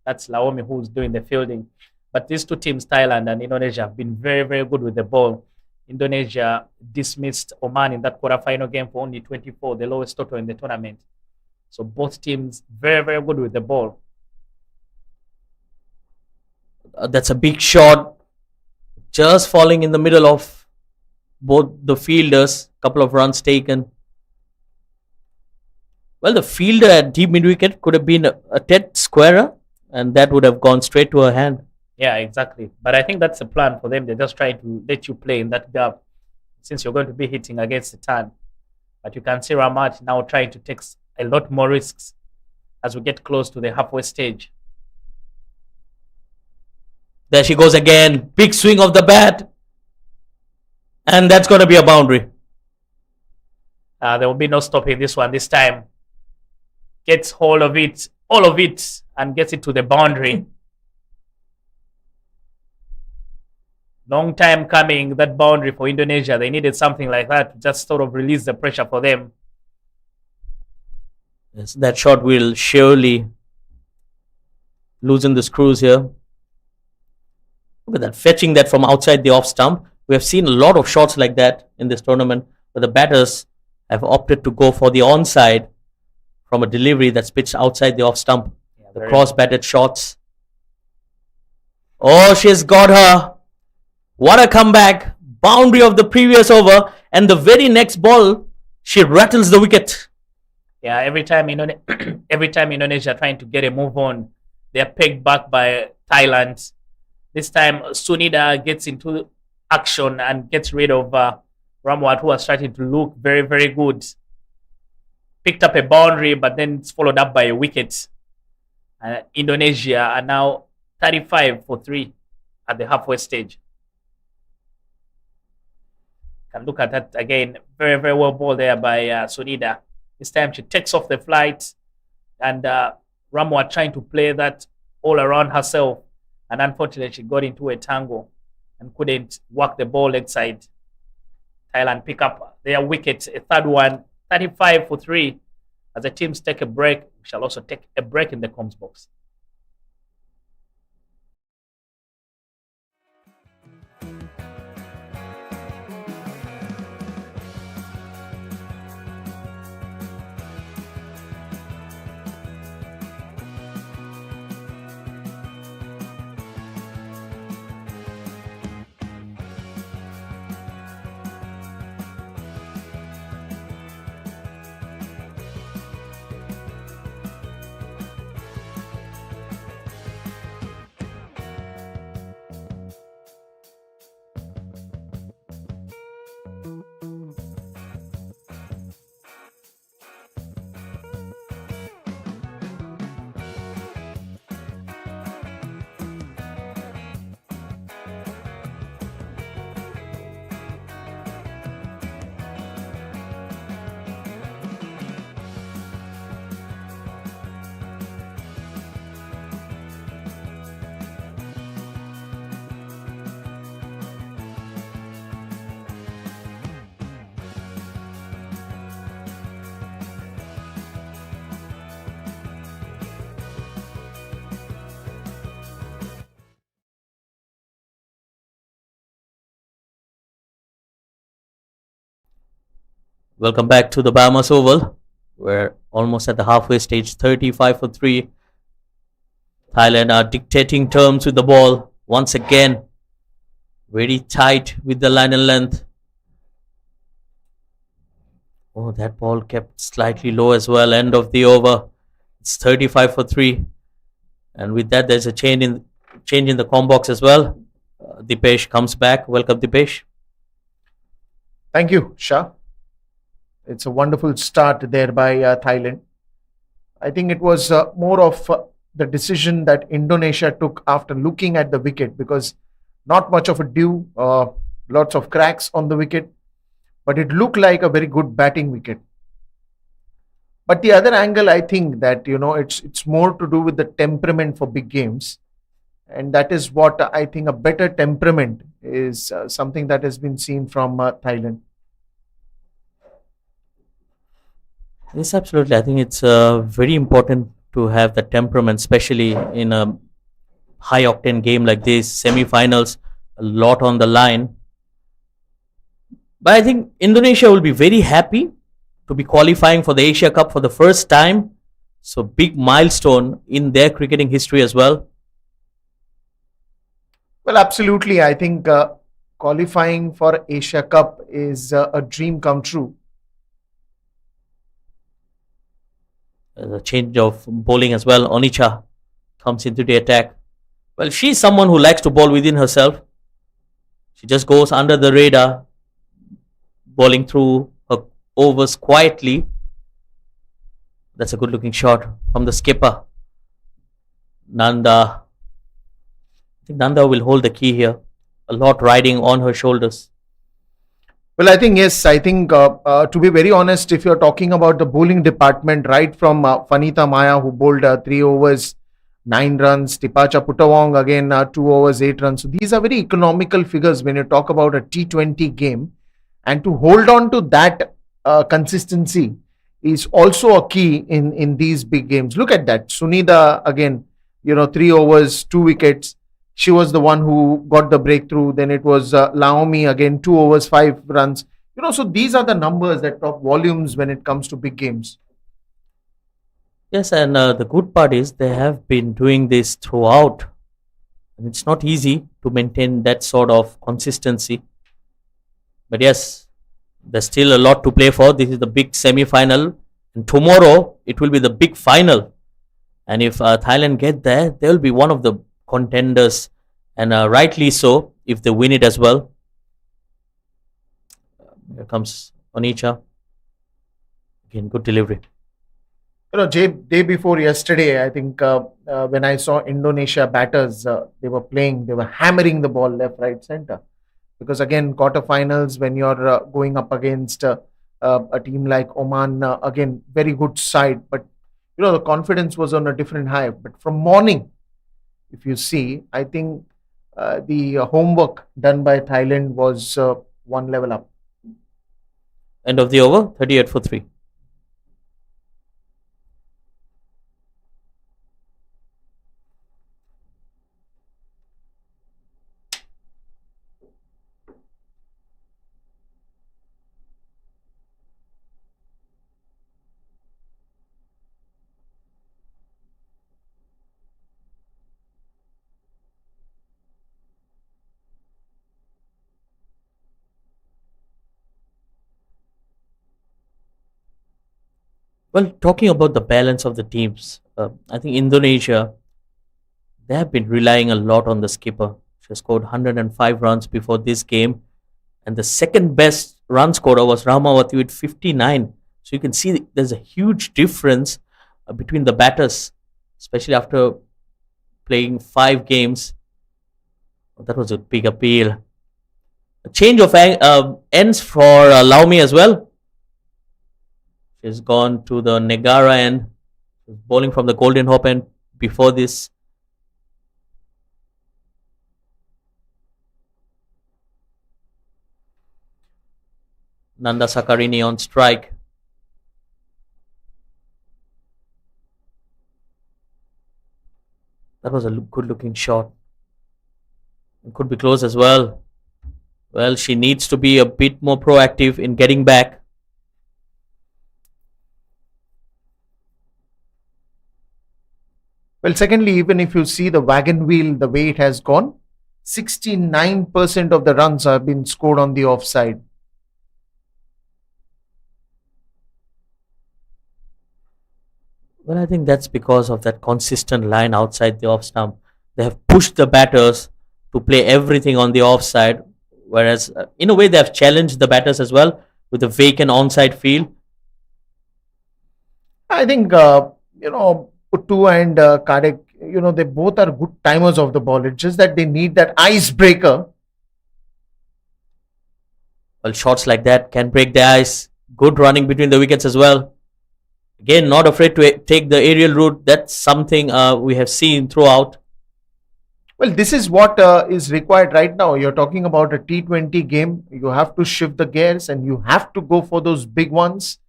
That's Laomi who's doing the fielding. But these two teams, Thailand and Indonesia, have been very good with the ball. Indonesia dismissed Oman in that quarterfinal game for only 24, the lowest total in the tournament. So both teams very good with the ball. That's a big shot, just falling in the middle of both the fielders. Couple of runs taken. Well, the fielder at deep mid wicket could have been a tad squarer, and that would have gone straight to her hand. Yeah, exactly. But I think that's the plan for them. They're just trying to let you play in that gap since you're going to be hitting against the turn. But you can see Ramat now trying to take a lot more risks as we get close to the halfway stage. There she goes again. Big swing of the bat. And that's going to be a boundary. There will be no stopping this one this time. Gets hold of it, all of it, and gets it to the boundary. Long time coming, that boundary for Indonesia. They needed something like that to just sort of release the pressure for them. Yes, that shot will surely loosen the screws here. Look at that, fetching that from outside the off stump. We have seen a lot of shots like that in this tournament, where the batters have opted to go for the onside from a delivery that's pitched outside the off stump. Yeah, the cross-batted shots. Oh, she's got her. What a comeback. Boundary of the previous over, and the very next ball, she rattles the wicket. Yeah, every time Indonesia trying to get a move on, they're pegged back by Thailand. This time, Sunida gets into action and gets rid of Ramwat, who was starting to look very good. Picked up a boundary, but then it's followed up by a wicket. Indonesia are now 35 for 3 at the halfway stage. Can look at that again. Very well ball there by Sunida. This time she takes off the flight, and Ramwat trying to play that all around herself, and unfortunately she got into a tangle and couldn't work the ball leg side. Thailand pick up their wicket, a third one, 35 for 3. As the teams take a break, we shall also take a break in the comms box. Welcome back to the BAYUEMAS Oval. We're almost at the halfway stage, 35 for 3. Thailand are dictating terms with the ball once again. Very tight with the line and length. Oh, that ball kept slightly low as well. End of the over. It's 35 for 3. And with that, there's a change in the com box as well. Dipesh comes back. Welcome, Dipesh. Thank you, Shah. It's a wonderful start there by Thailand. I think it was more of the decision that Indonesia took after looking at the wicket, because not much of a dew, lots of cracks on the wicket, but it looked like a very good batting wicket. But the other angle, I think that it's more to do with the temperament for big games, and that is what I think a better temperament is something that has been seen from Thailand. Yes, absolutely. I think it's very important to have the temperament, especially in a high octane game like this, semi-finals, a lot on the line. But I think Indonesia will be very happy to be qualifying for the Asia Cup for the first time. So big milestone in their cricketing history as well. Well, absolutely. I think qualifying for Asia Cup is a dream come true. A change of bowling as well. Onicha comes into the attack. Well, she's someone who likes to bowl within herself. She just goes under the radar, bowling through her overs quietly. That's a good looking shot from the skipper. Nanda. I think Nanda will hold the key here. A lot riding on her shoulders. Well, I think, yes, I think to be very honest, if you're talking about the bowling department, right from Fanita Maya, who bowled 3 overs, 9 runs, Tipacha Puttawong again 2 overs, 8 runs. So these are very economical figures when you talk about a T20 game. And to hold on to that consistency is also a key in these big games. Look at that. Sunida again, 3 overs, 2 wickets. She was the one who got the breakthrough. Then it was Laomi again, 2 overs, 5 runs. So these are the numbers that talk volumes when it comes to big games. Yes, and the good part is they have been doing this throughout. And it's not easy to maintain that sort of consistency. But yes, there's still a lot to play for. This is the big semi-final. And tomorrow, it will be the big final. And if Thailand get there, they will be one of the contenders, and rightly so if they win it as well. Here comes Onicha. Again, good delivery. Day before yesterday, I think when I saw Indonesia batters, they were hammering the ball left, right, center. Because again, quarterfinals, when you're going up against a team like Oman, again, very good side. But, the confidence was on a different high. But from morning, if you see, I think the homework done by Thailand was one level up. End of the over, 38 for 3. Well, talking about the balance of the teams, I think Indonesia, they have been relying a lot on the skipper. She scored 105 runs before this game. And the second best run scorer was Rahmawati with 59. So you can see there's a huge difference between the batters, especially after playing 5 games. That was a big appeal. A change of ends for Laomi as well. She's gone to the Negara end, bowling from the Golden Hope end before this. Nanda Sakarini on strike. That was a good looking shot. It could be close as well. Well, she needs to be a bit more proactive in getting back. Well, secondly, even if you see the wagon wheel, the way it has gone, 69% of the runs have been scored on the offside. Well, I think that's because of that consistent line outside the off stump. They have pushed the batters to play everything on the offside, whereas in a way they have challenged the batters as well with a vacant onside field. I think, Puttu and Kadek, they both are good timers of the ball. It's just that they need that icebreaker. Well, shots like that can break the ice. Good running between the wickets as well. Again, not afraid to take the aerial route. That's something we have seen throughout. Well, this is what is required right now. You're talking about a T20 game. You have to shift the gears and you have to go for those big ones.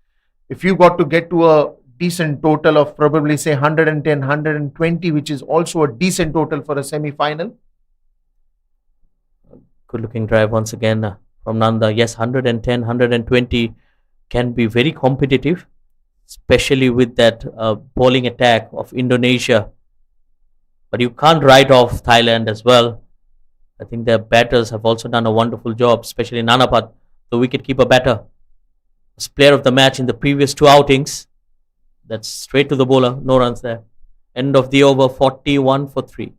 If you got to get to a decent total of probably say 110, 120, which is also a decent total for a semi-final. Good looking drive once again from Nanda. Yes, 110, 120 can be very competitive, especially with that bowling attack of Indonesia. But you can't write off Thailand as well. I think their batters have also done a wonderful job, especially Nanapat, the wicketkeeper batter. Was player of the match in the previous two outings. That's straight to the bowler, no runs there. End of the over, 41 for 3.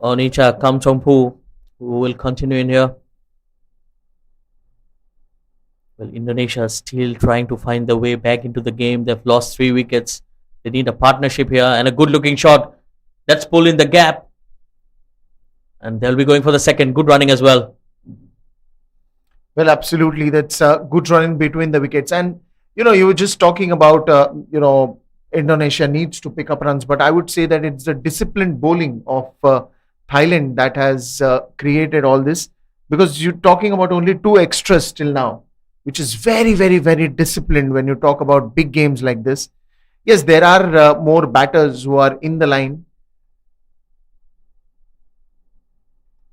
Onicha Kamchongpu, who will continue in here. Well, Indonesia is still trying to find their way back into the game. They've lost 3 wickets. They need a partnership here and a good looking shot. That's pull in the gap. And they'll be going for the second. Good running as well. Well, absolutely. That's good running between the wickets. And, you were just talking about, Indonesia needs to pick up runs. But I would say that it's the disciplined bowling of Thailand that has created all this. Because you're talking about only 2 extras till now, which is very, very, very disciplined when you talk about big games like this. Yes, there are more batters who are in the line.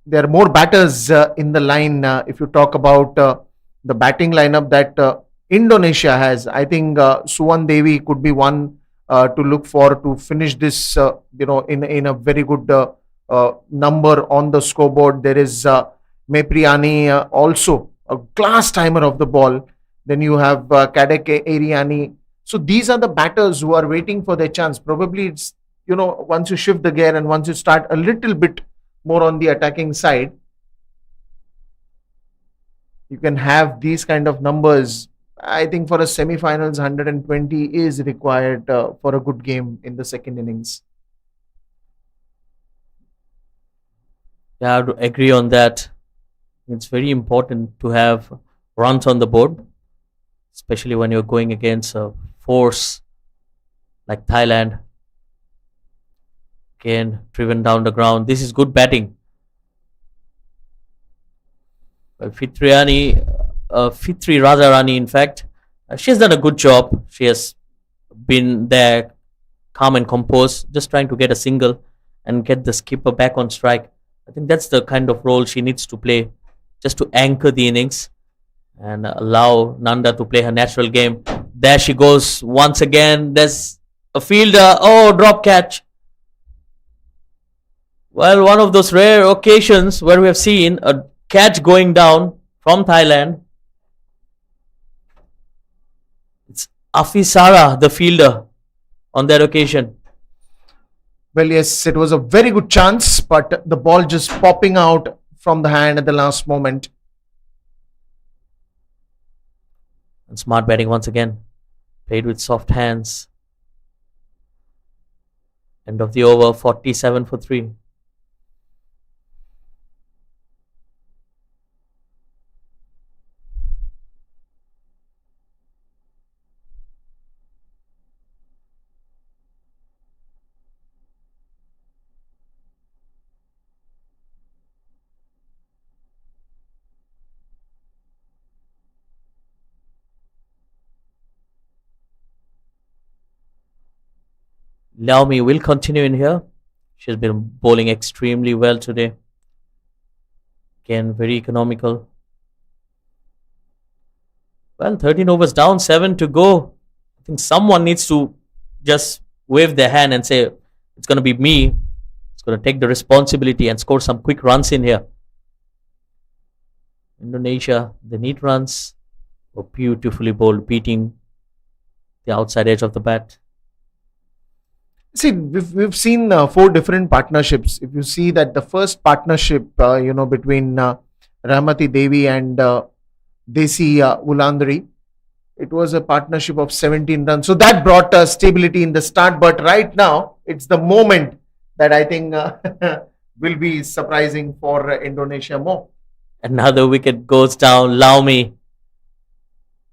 There are more batters in the line if you talk about the batting lineup that Indonesia has. I think Suwan Devi could be one to look for to finish this, in a very good number on the scoreboard. There is Mepriani, also a glass timer of the ball. Then you have Kadek Ariani. So these are the batters who are waiting for their chance. Probably it's, once you shift the gear and once you start a little bit more on the attacking side, you can have these kind of numbers. I think for a semi-finals, 120 is required for a good game in the second innings. Yeah, I would agree on that. It's very important to have runs on the board, especially when you're going against a force like Thailand. Again, driven down the ground. This is good batting. Well, Fitri Radharani, in fact, she has done a good job. She has been there, calm and composed, just trying to get a single and get the skipper back on strike. I think that's the kind of role she needs to play, just to anchor the innings and allow Nanda to play her natural game. There she goes once again. There's a fielder. Oh, drop catch. Well, one of those rare occasions where we have seen a catch going down from Thailand. It's Afisara, the fielder, on that occasion. Well, yes, it was a very good chance, but the ball just popping out from the hand at the last moment. And smart batting once again. Played with soft hands. End of the over, 47 for 3. Liaomi will continue in here. She's been bowling extremely well today. Again, very economical. Well, 13 overs down, 7 to go. I think someone needs to just wave their hand and say, it's going to be me. It's going to take the responsibility and score some quick runs in here. Indonesia, they need runs. Oh, beautifully bowled, beating the outside edge of the bat. See, we've seen 4 different partnerships. If you see that the first partnership, between Rahmati Devi and Desi Ulandri, it was a partnership of 17 runs. So that brought stability in the start. But right now, it's the moment that I think will be surprising for Indonesia more. Another wicket goes down. Liaomi.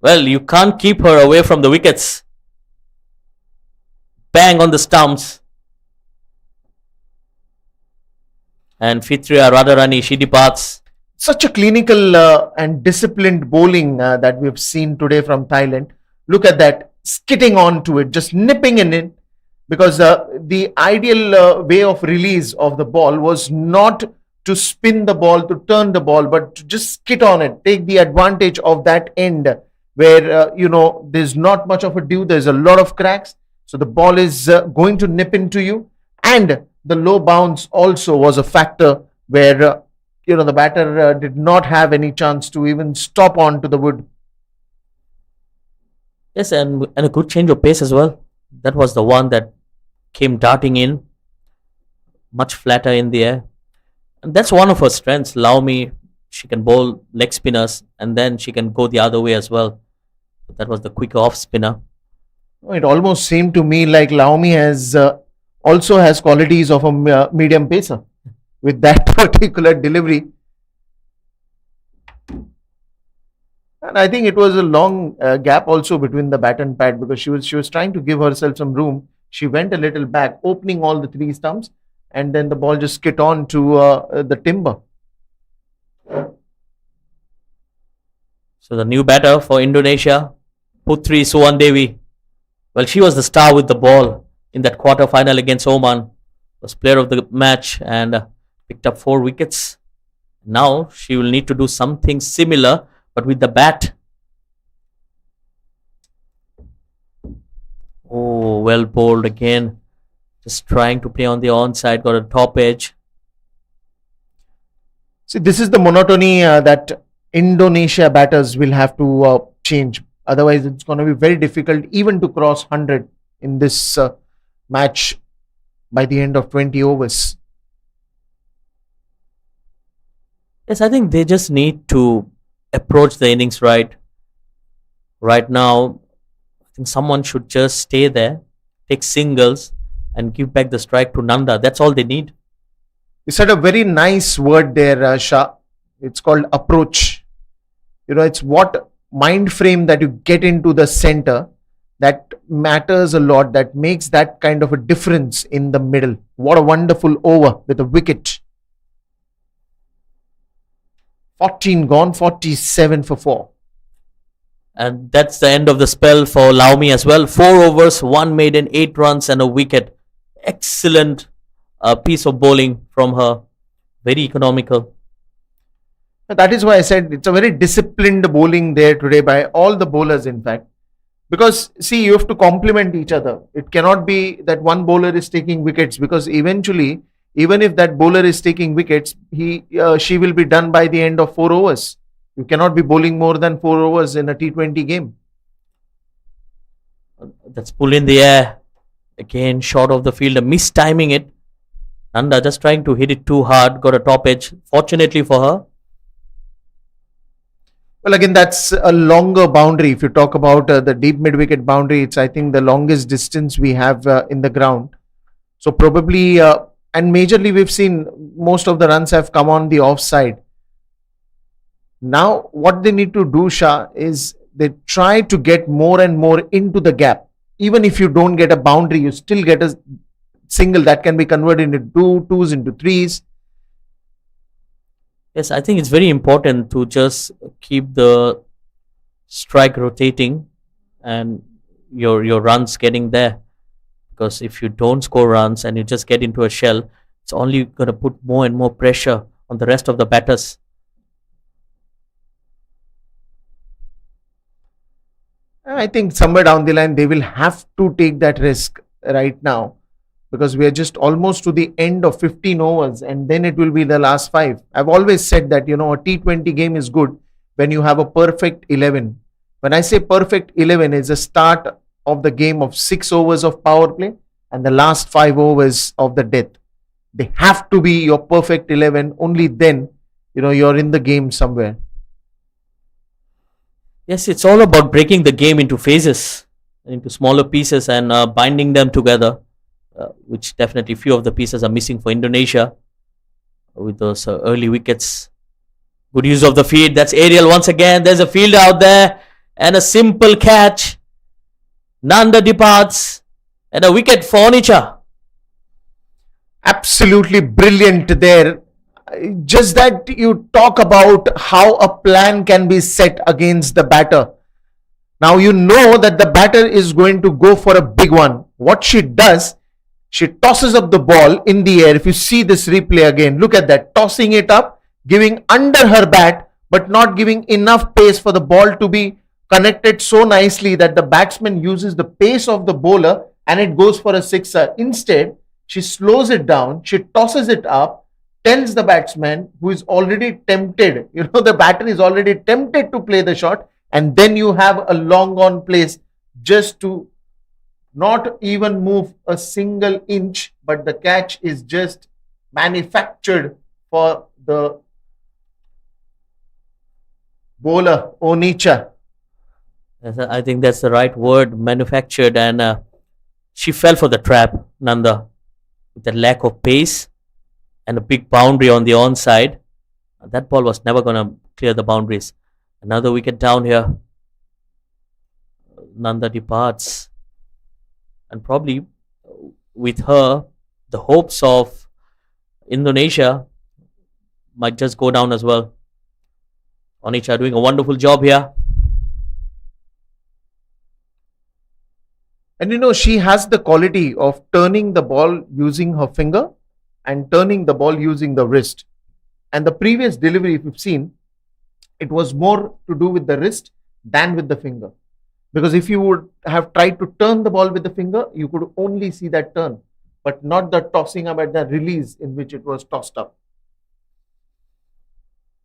Well, you can't keep her away from the wickets. Bang on the stumps. And Fitria Radharani, she departs. Such a clinical and disciplined bowling that we've seen today from Thailand. Look at that, skidding onto it, just nipping in it, because the ideal way of release of the ball was not to spin the ball, to turn the ball, but to just skid on it, take the advantage of that end where, there's not much of a dew, there's a lot of cracks. So the ball is going to nip into you, and the low bounce also was a factor where the batter did not have any chance to even stop onto the wood. Yes, and a good change of pace as well. That was the one that came darting in, much flatter in the air. And that's one of her strengths. Liaomi, she can bowl leg spinners, and then she can go the other way as well. That was the quick off spinner. It almost seemed to me like Liaomi also has qualities of a medium pacer with that particular delivery. And I think it was a long gap also between the bat and pad, because she was trying to give herself some room. She went a little back, opening all the 3 stumps, and then the ball just skid on to the timber. So the new batter for Indonesia, Putri Suwandewi. Well, she was the star with the ball in that quarter final against Oman. Was player of the match and picked up 4 wickets. Now she will need to do something similar, but with the bat. Oh, well bowled again. Just trying to play on the onside, got a top edge. See, this is the monotony that Indonesia batters will have to change. Otherwise, it's going to be very difficult even to cross 100 in this match by the end of 20 overs. Yes, I think they just need to approach the innings right. Right now, I think someone should just stay there, take singles, and give back the strike to Nanda. That's all they need. You said a very nice word there, Shah. It's called approach. It's what mind frame that you get into the center that matters a lot, that makes that kind of a difference in the middle. What a wonderful over with a wicket. 14 gone, 47 for 4. And that's the end of the spell for Liaomi as well. 4 overs, 1 maiden, 8 runs and a wicket. Excellent piece of bowling from her. Very economical. That is why I said it's a very disciplined bowling there today by all the bowlers, in fact. Because, see, you have to complement each other. It cannot be that one bowler is taking wickets, because eventually, even if that bowler is taking wickets, she will be done by the end of 4 overs. You cannot be bowling more than 4 overs in a T20 game. That's pull in the air. Again, short of the fielder, mistiming it. Nanda just trying to hit it too hard, got a top edge. Fortunately for her. Well, again, that's a longer boundary. If you talk about the deep mid-wicket boundary, it's, I think, the longest distance we have in the ground. So probably, and majorly we've seen most of the runs have come on the offside. Now, what they need to do, Shah, is they try to get more and more into the gap. Even if you don't get a boundary, you still get a single that can be converted into 2s into 3s. Yes, I think it's very important to just keep the strike rotating and your runs getting there. because if you don't score runs and you just get into a shell, it's only going to put more and more pressure on the rest of the batters. I think somewhere down the line they will have to take that risk right now, because we are just almost to the end of 15 overs and then it will be the last 5. I've always said that, a T20 game is good when you have a perfect 11. When I say perfect 11, it's the start of the game of 6 overs of power play and the last 5 overs of the death. They have to be your perfect 11. Only then, you're in the game somewhere. Yes, it's all about breaking the game into phases, into smaller pieces, and binding them together, which definitely few of the pieces are missing for Indonesia with those early wickets. Good use of the field. That's Ariel once again. There's a fielder out there and a simple catch. Nanda departs and a wicket for Onicha. Absolutely brilliant there. Just that you talk about how a plan can be set against the batter. Now you know that the batter is going to go for a big one. What she does, she tosses up the ball in the air. If you see this replay again, look at that, tossing it up, giving under her bat, but not giving enough pace for the ball to be connected so nicely that the batsman uses the pace of the bowler and it goes for a sixer. Instead, she slows it down, she tosses it up, tells the batsman, who is already tempted, the batter is already tempted to play the shot, and then you have a long on place just to not even move a single inch, but the catch is just manufactured for the bowler Onicha. I think that's the right word, manufactured, and she fell for the trap, Nanda, with the lack of pace and a big boundary on the onside. That ball was never going to clear the boundaries. Another wicket down here. Nanda departs. And probably with her, the hopes of Indonesia might just go down as well. Onicha doing a wonderful job here. And she has the quality of turning the ball using her finger and turning the ball using the wrist. And the previous delivery, if you've seen, it was more to do with the wrist than with the finger. Because if you would have tried to turn the ball with the finger, you could only see that turn, but not the tossing up at the release in which it was tossed up.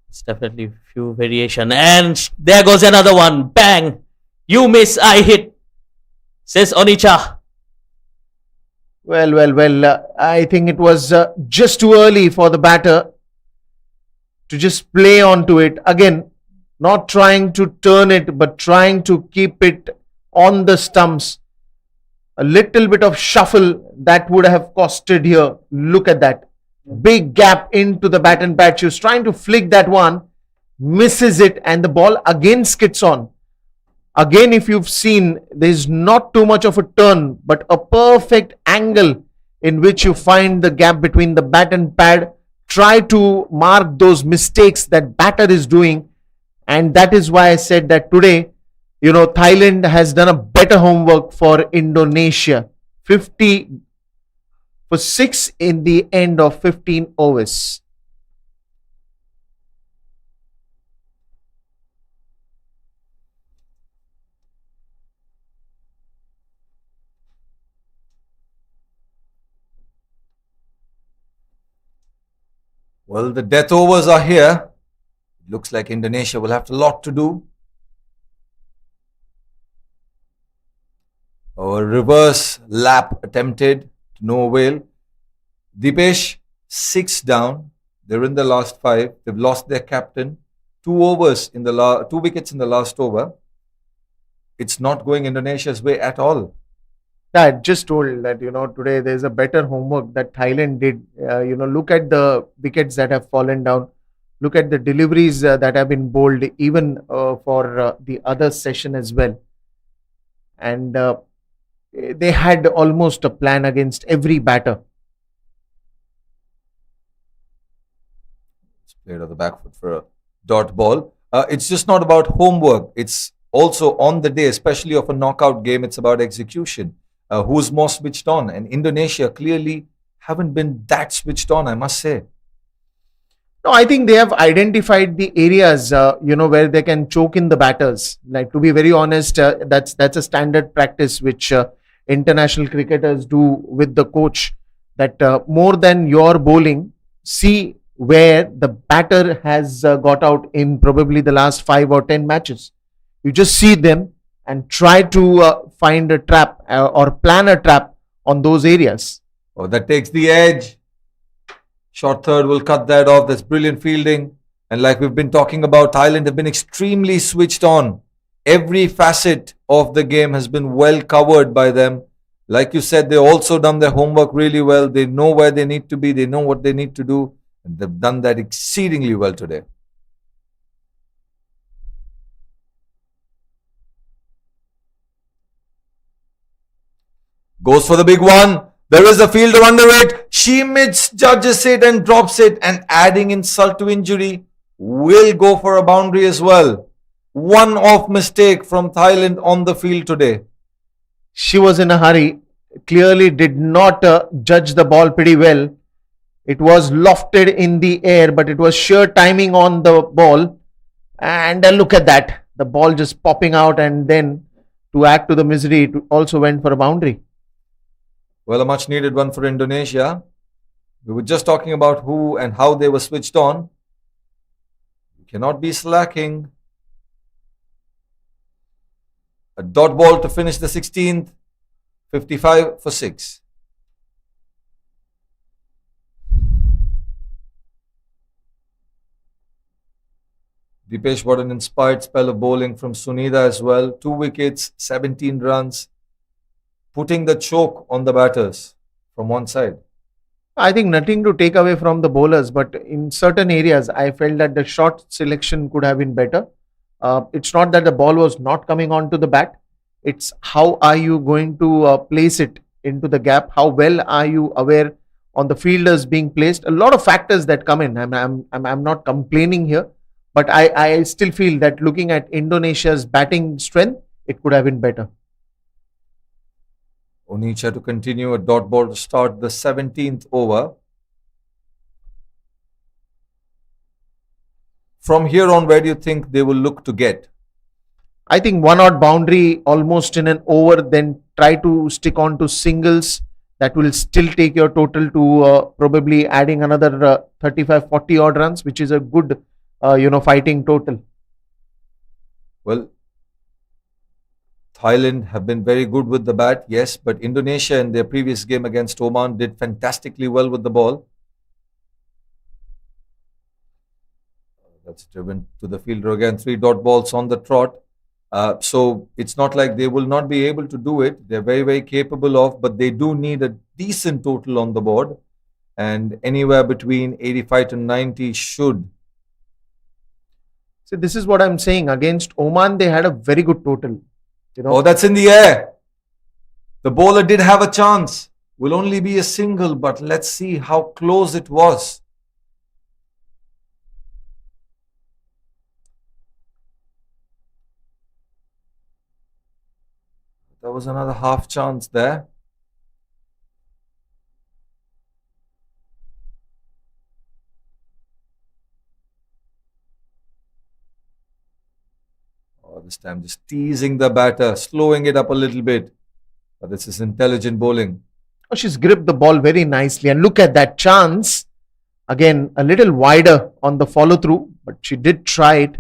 It's definitely a few variation. And there goes another one. Bang! You miss, I hit, says Onicha. Well, I think it was just too early for the batter to just play onto it. Again, not trying to turn it, but trying to keep it on the stumps. A little bit of shuffle that would have costed here. Look at that. Big gap into the bat and pad. She was trying to flick that one, misses it, and the ball again skids on. Again, if you've seen, there's not too much of a turn, but a perfect angle in which you find the gap between the bat and pad. Try to mark those mistakes that batter is doing. And that is why I said that today, Thailand has done a better homework for Indonesia. 50 for 6 in the end of 15 overs. Well, the death overs are here. Looks like Indonesia will have a lot to do. A reverse lap attempted to no avail. Dipesh, 6 down. They're in the last 5. They've lost their captain. 2 wickets in the last over. It's not going Indonesia's way at all. I just told that, today there's a better homework that Thailand did. Look at the wickets that have fallen down. Look at the deliveries that have been bowled, even for the other session as well. And they had almost a plan against every batter. It's played on the back foot for a dot ball. It's just not about homework. It's also on the day, especially of a knockout game, it's about execution. who's more switched on. And Indonesia clearly haven't been that switched on, I must say. No, I think they have identified the areas, where they can choke in the batters. Like, to be very honest, that's a standard practice which international cricketers do with the coach. That more than your bowling, see where the batter has got out in probably the last 5 or 10 matches. You just see them and try to find a trap or plan a trap on those areas. Oh, that takes the edge. Short third will cut that off. That's brilliant fielding. And like we've been talking about, Thailand have been extremely switched on. Every facet of the game has been well covered by them. Like you said, they've also done their homework really well. They know where they need to be. They know what they need to do. And they've done that exceedingly well today. Goes for the big one. There is a fielder under it. She misjudges it and drops it, and adding insult to injury, will go for a boundary as well. One off mistake from Thailand on the field today. She was in a hurry, clearly did not judge the ball pretty well. It was lofted in the air, but it was sheer timing on the ball. And look at that, the ball just popping out, and then to add to the misery, it also went for a boundary. Well, a much needed one for Indonesia. We were just talking about who and how they were switched on. You cannot be slacking. A dot ball to finish the 16th. 55 for 6. Dipesh, what an inspired spell of bowling from Sunida as well. 2 wickets, 17 runs. Putting the choke on the batters from one side. I think nothing to take away from the bowlers, but in certain areas, I felt that the shot selection could have been better. It's not that the ball was not coming onto the bat. It's how are you going to place it into the gap? How well are you aware on the fielders being placed? A lot of factors that come in. I'm not complaining here, but I still feel that looking at Indonesia's batting strength, it could have been better. Onicha to continue, a dot ball to start the 17th over. From here on, where do you think they will look to get? I think one odd boundary almost in an over, then try to stick on to singles. That will still take your total to probably adding another 35, 40 odd runs, which is a good, fighting total. Well, Thailand have been very good with the bat, yes, but Indonesia in their previous game against Oman did fantastically well with the ball. That's driven to the fielder again, 3 dot balls on the trot. So it's not like they will not be able to do it. They're very, very capable of, but they do need a decent total on the board. And anywhere between 85 to 90 should. So this is what I'm saying. Against Oman, they had a very good total. Oh, that's in the air. The bowler did have a chance. Will only be a single, but let's see how close it was. There was another half chance there. This time just teasing the batter, slowing it up a little bit. But this is intelligent bowling. Oh, she's gripped the ball very nicely. And look at that chance. Again, a little wider on the follow through, but she did try it.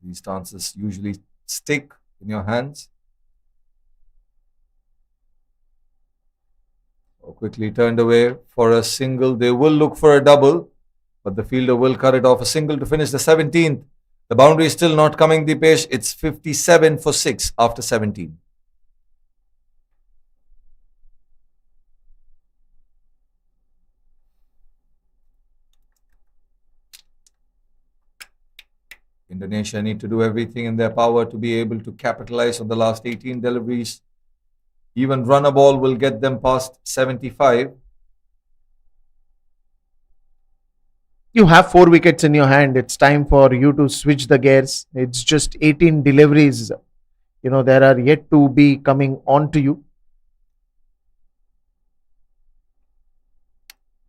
These stances usually stick in your hands. Oh, quickly turned away for a single. They will look for a double, but the fielder will cut it off. A single to finish the 17th. The boundary is still not coming, Dipesh. It's 57 for 6 after 17. Indonesia need to do everything in their power to be able to capitalize on the last 18 deliveries. Even run a ball will get them past 75. You have 4 wickets in your hand. It's time for you to switch the gears. It's just 18 deliveries. There are yet to be coming on to you.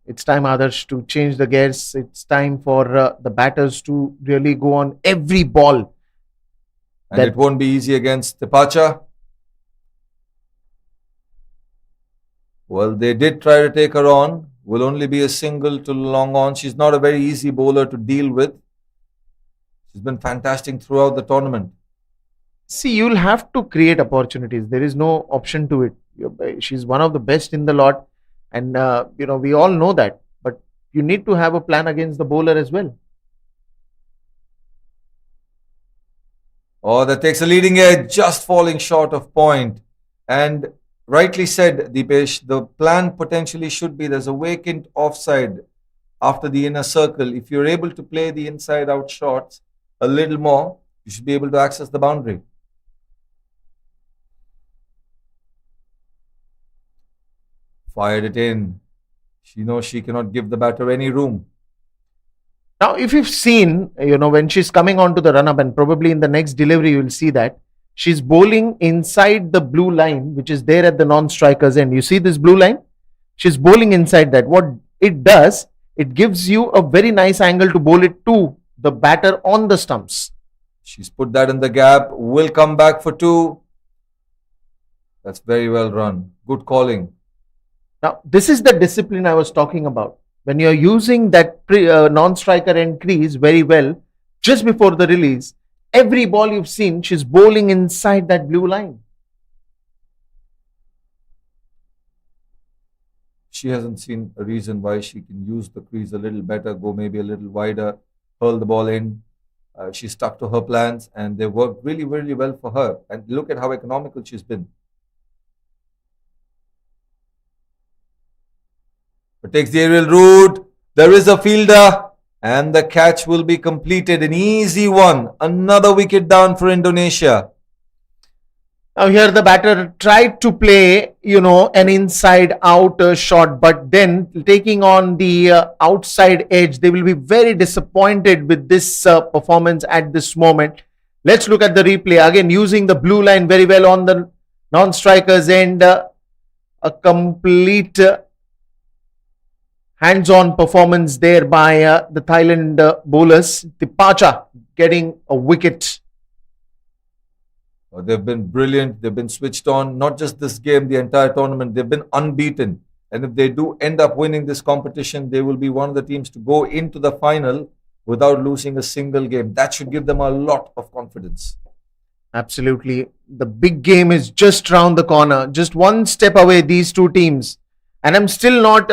It's time, Adarsh, to change the gears. It's time for the batters to really go on every ball. And it won't be easy against Tepacha. Well, they did try to take her on. Will only be a single to long on. She's not a very easy bowler to deal with. She's been fantastic throughout the tournament. See, you'll have to create opportunities. There is no option to it. She's one of the best in the lot, and we all know that. But you need to have a plan against the bowler as well. Oh, that takes a leading edge, just falling short of point. And rightly said, Deepesh, the plan potentially should be there's a vacant offside after the inner circle. If you're able to play the inside out shots a little more, you should be able to access the boundary. Fired it in. She knows she cannot give the batter any room. Now, if you've seen, when she's coming onto the run-up, and probably in the next delivery, you'll see that she's bowling inside the blue line, which is there at the non-striker's end. You see this blue line? She's bowling inside that. What it does, it gives you a very nice angle to bowl it to the batter on the stumps. She's put that in the gap. Will come back for two. That's very well run. Good calling. Now, this is the discipline I was talking about. When you're using that non-striker end crease very well, just before the release, every ball you've seen, she's bowling inside that blue line. She hasn't seen a reason why she can use the crease a little better, go maybe a little wider, hurl the ball in. She stuck to her plans and they worked really, really well for her. And look at how economical she's been. But takes the aerial route. There is a fielder and the catch will be completed. An easy one. Another wicket down for Indonesia. Now here the batter tried to play, an inside out shot, but then taking on the outside edge, they will be very disappointed with this performance at this moment. Let's look at the replay. Again, using the blue line very well on the non-strikers end. A complete hands-on performance there by the Thailand bowlers. Tepacha getting a wicket. They've been brilliant. They've been switched on. Not just this game, the entire tournament. They've been unbeaten. And if they do end up winning this competition, they will be one of the teams to go into the final without losing a single game. That should give them a lot of confidence. Absolutely. The big game is just round the corner. Just one step away, these two teams. And I'm still not,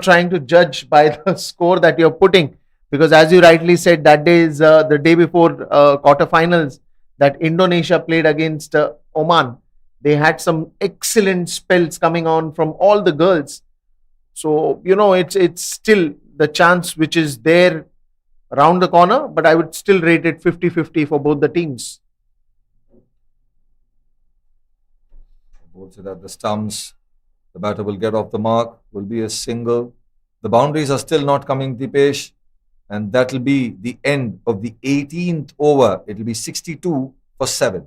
trying to judge by the score that you're putting. Because as you rightly said, that day is the day before quarterfinals that Indonesia played against Oman. They had some excellent spells coming on from all the girls. So, it's still the chance which is there around the corner. But I would still rate it 50-50 for both the teams. Both it at the stumps. The batter will get off the mark, will be a single. The boundaries are still not coming, Deepesh. And that will be the end of the 18th over. It will be 62 for 7.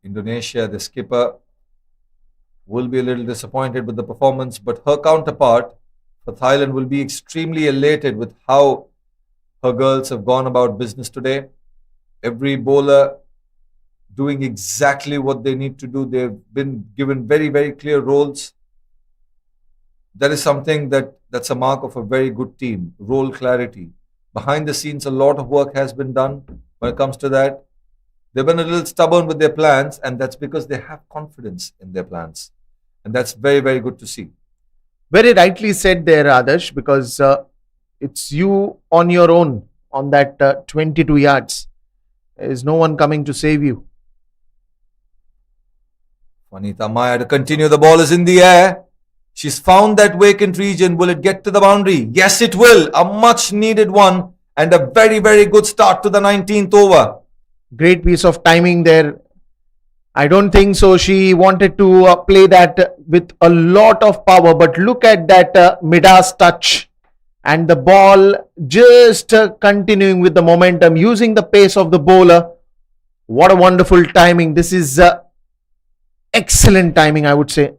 Indonesia, the skipper, will be a little disappointed with the performance, but her counterpart for Thailand will be extremely elated with how her girls have gone about business today. Every bowler doing exactly what they need to do. They've been given very, very clear roles. That is something that's a mark of a very good team, role clarity. Behind the scenes, a lot of work has been done when it comes to that. They've been a little stubborn with their plans, and that's because they have confidence in their plans. And that's very, very good to see. Very rightly said there, Adarsh, because it's you on your own on that 22 yards. There is no one coming to save you. Vanita Maya to continue. The ball is in the air. She's found that vacant region. Will it get to the boundary? Yes, it will. A much needed one and a very, very good start to the 19th over. Great piece of timing there. I don't think so. She wanted to play that with a lot of power, but look at that Midas touch. and the ball just continuing with the momentum, using the pace of the bowler. What a wonderful timing. This is excellent timing, I would say.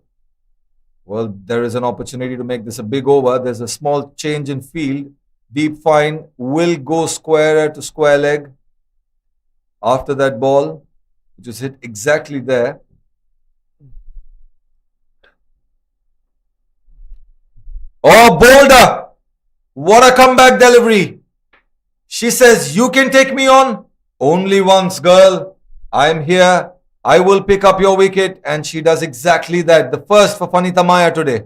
Well, there is an opportunity to make this a big over. There's a small change in field. Deep fine will go square to square leg after that ball, which is hit exactly there. Oh, Boulder! What a comeback delivery! She says, "You can take me on only once, girl. I'm here. I will pick up your wicket." And she does exactly that. The first for Fanita Maya today.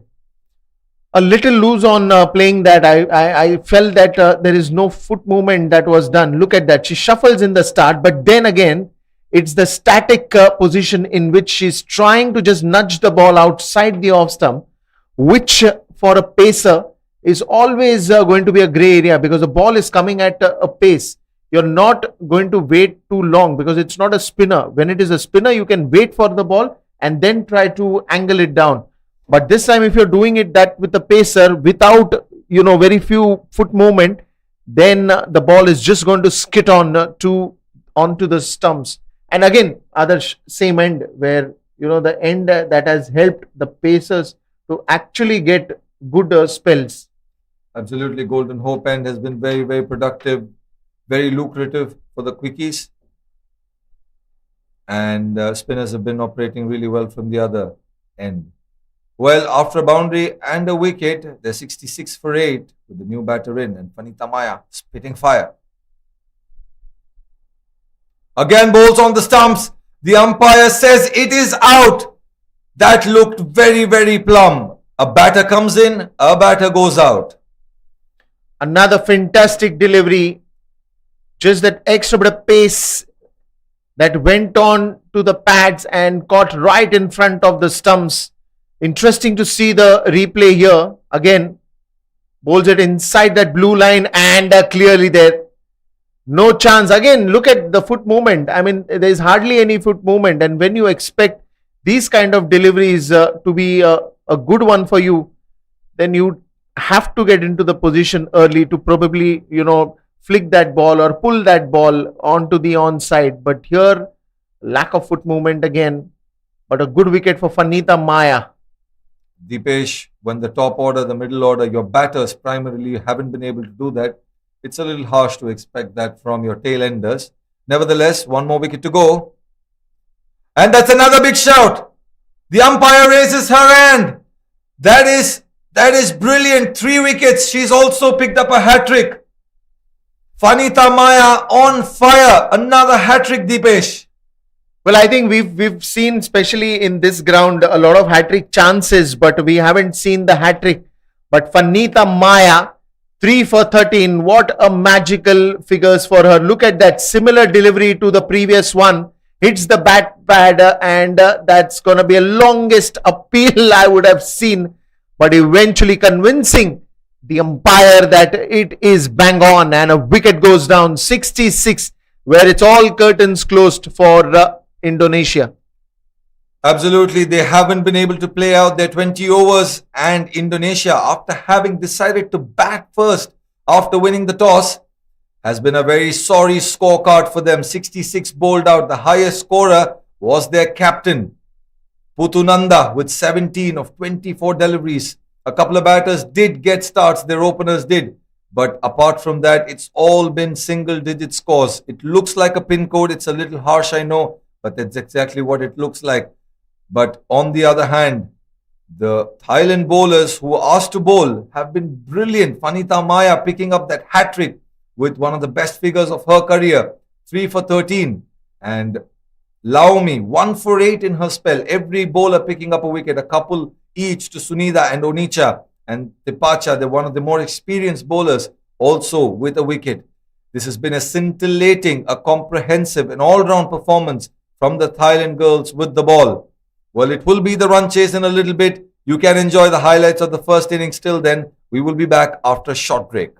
A little loose on playing that. I felt that there is no foot movement that was done. Look at that. She shuffles in the start, but then again, it's the static position in which she's trying to just nudge the ball outside the off stump, which for a pacer is always going to be a grey area, because the ball is coming at a pace. You're not going to wait too long because it's not a spinner. When it is a spinner, you can wait for the ball and then try to angle it down. But this time, if you're doing it that with the pacer without, very few foot movement, then the ball is just going to skid on onto the stumps. And again, other same end where, the end that has helped the pacers to actually get good spells. Absolutely, Golden Hope end has been very, very productive, very lucrative for the quickies. And spinners have been operating really well from the other end. Well, after a boundary and a wicket, they're 66 for 8 with the new batter in, and Fanita Maya spitting fire. Again, bowls on the stumps. The umpire says it is out. That looked very, very plumb. A batter comes in, a batter goes out. Another fantastic delivery. Just that extra bit of pace that went on to the pads and caught right in front of the stumps. Interesting to see the replay here. Again, bowls it inside that blue line and clearly there. No chance. Again, look at the foot movement. I mean, there is hardly any foot movement. And when you expect these kind of deliveries to be a good one for you, then you have to get into the position early to probably, flick that ball or pull that ball onto the onside. But here, lack of foot movement again. But a good wicket for Fanita Maya. Deepesh, when the top order, the middle order, your batters primarily haven't been able to do that, it's a little harsh to expect that from your tail enders. Nevertheless, one more wicket to go. And that's another big shout. The umpire raises her hand. That is brilliant. 3 wickets. She's also picked up a hat-trick. Fanita Maya on fire. Another hat-trick, Deepesh. Well, I think we've seen, especially in this ground, a lot of hat-trick chances, but we haven't seen the hat-trick. But Fanita Maya, 3 for 13. What a magical figures for her. Look at that. Similar delivery to the previous one. Hits the bat pad and that's going to be a longest appeal I would have seen. But eventually convincing the umpire that it is bang on, and a wicket goes down. 66, where it's all curtains closed for Indonesia. Absolutely, they haven't been able to play out their 20 overs, and Indonesia, after having decided to bat first after winning the toss, has been a very sorry scorecard for them. 66 bowled out. The highest scorer was their captain, Putunanda, with 17 of 24 deliveries. A couple of batters did get starts, their openers did. But apart from that, it's all been single-digit scores. It looks like a pin code. It's a little harsh, I know, but that's exactly what it looks like. But on the other hand, the Thailand bowlers who were asked to bowl have been brilliant. Fanita Maya picking up that hat-trick with one of the best figures of her career, 3 for 13. And Laomi, 1 for 8 in her spell. Every bowler picking up a wicket, a couple each to Sunida and Onicha. And Tipacha, they're one of the more experienced bowlers, also with a wicket. This has been a scintillating, a comprehensive and all-round performance from the Thailand girls with the ball. Well, it will be the run chase in a little bit. You can enjoy the highlights of the first innings till then. We will be back after a short break.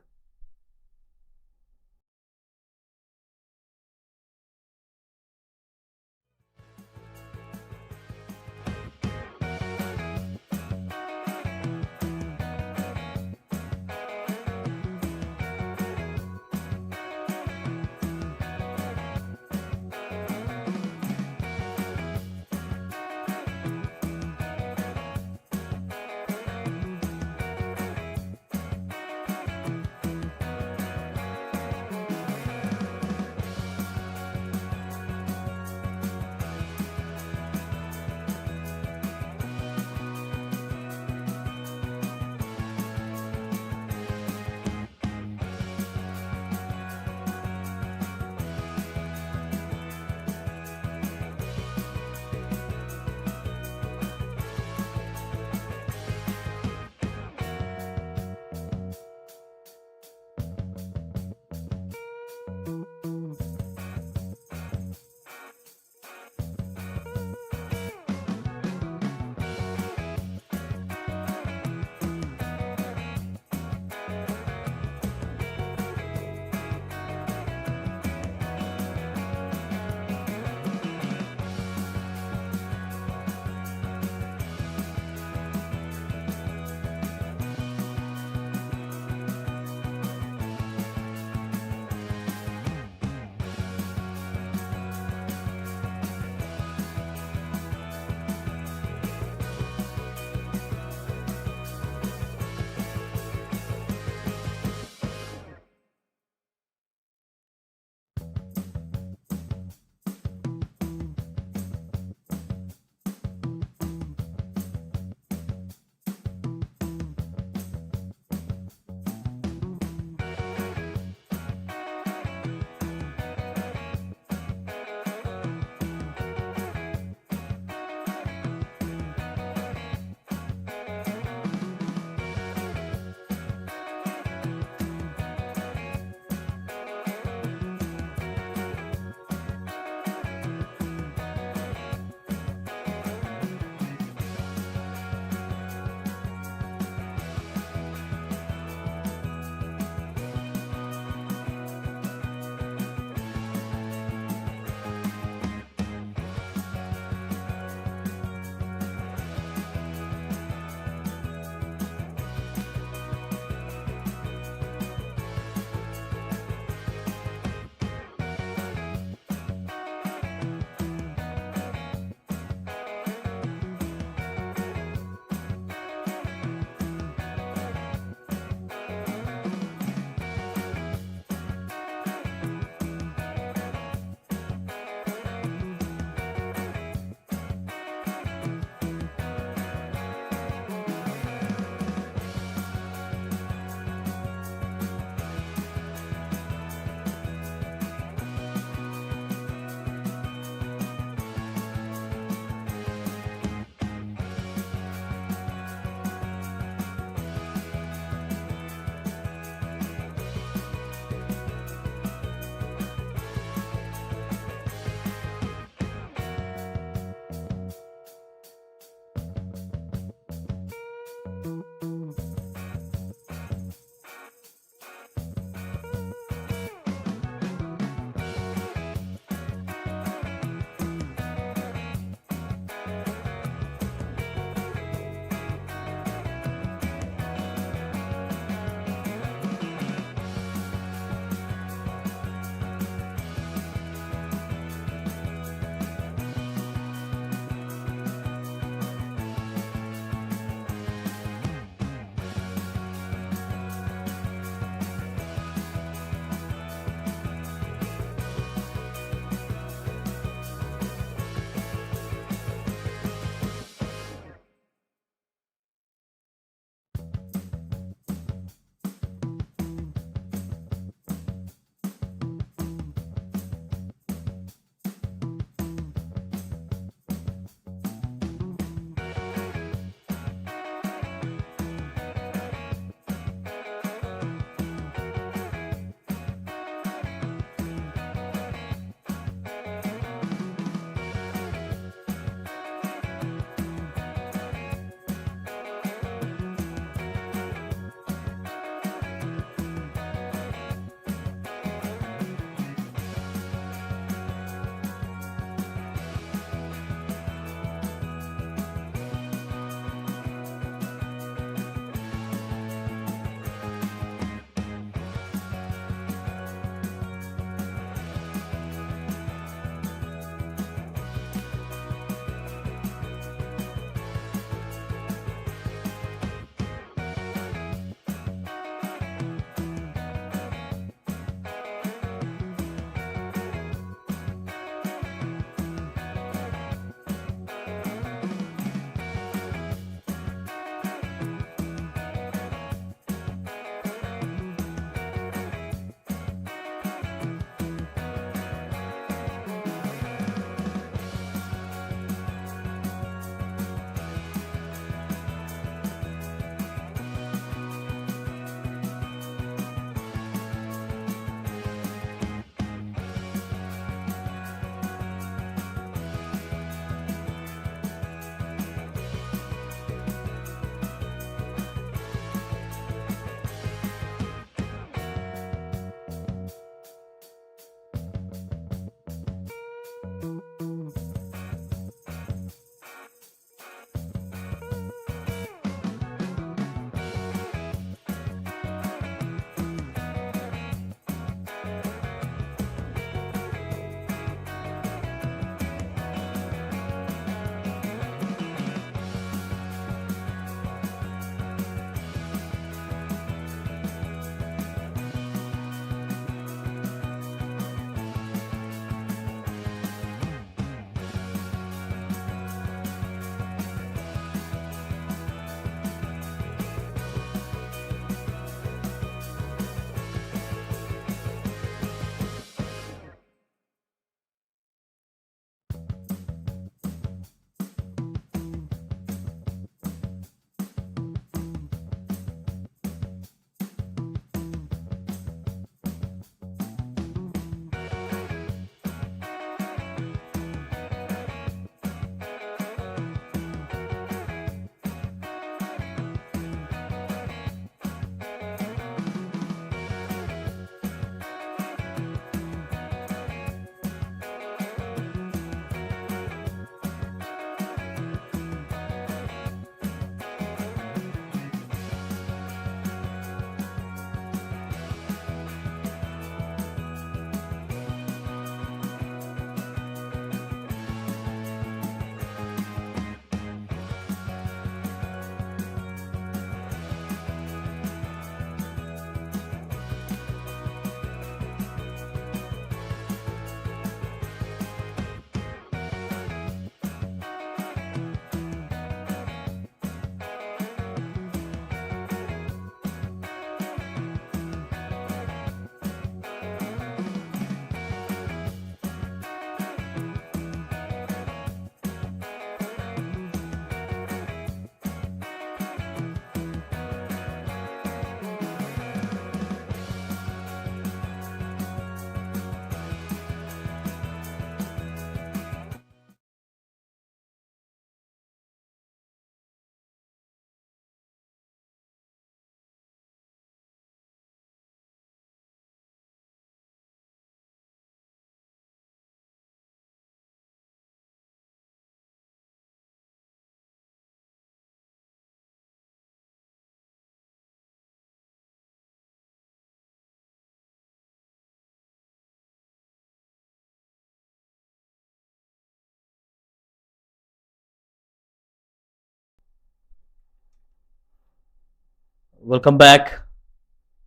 Welcome back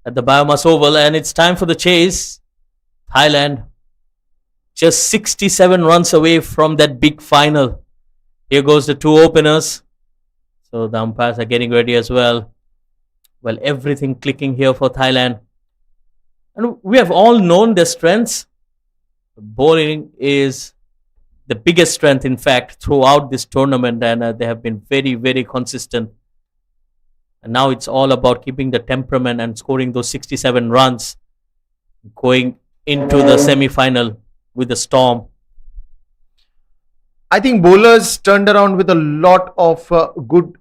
at the BAYUEMAS Oval, and it's time for the chase. Thailand just 67 runs away from that big final. Here goes the two openers. So the umpires are getting ready as well. Well, everything clicking here for Thailand. And we have all known their strengths. Bowling is the biggest strength, in fact, throughout this tournament, and they have been very, very consistent. And now it's all about keeping the temperament and scoring those 67 runs, going into the semi-final with a storm. I think bowlers turned around with a lot of good,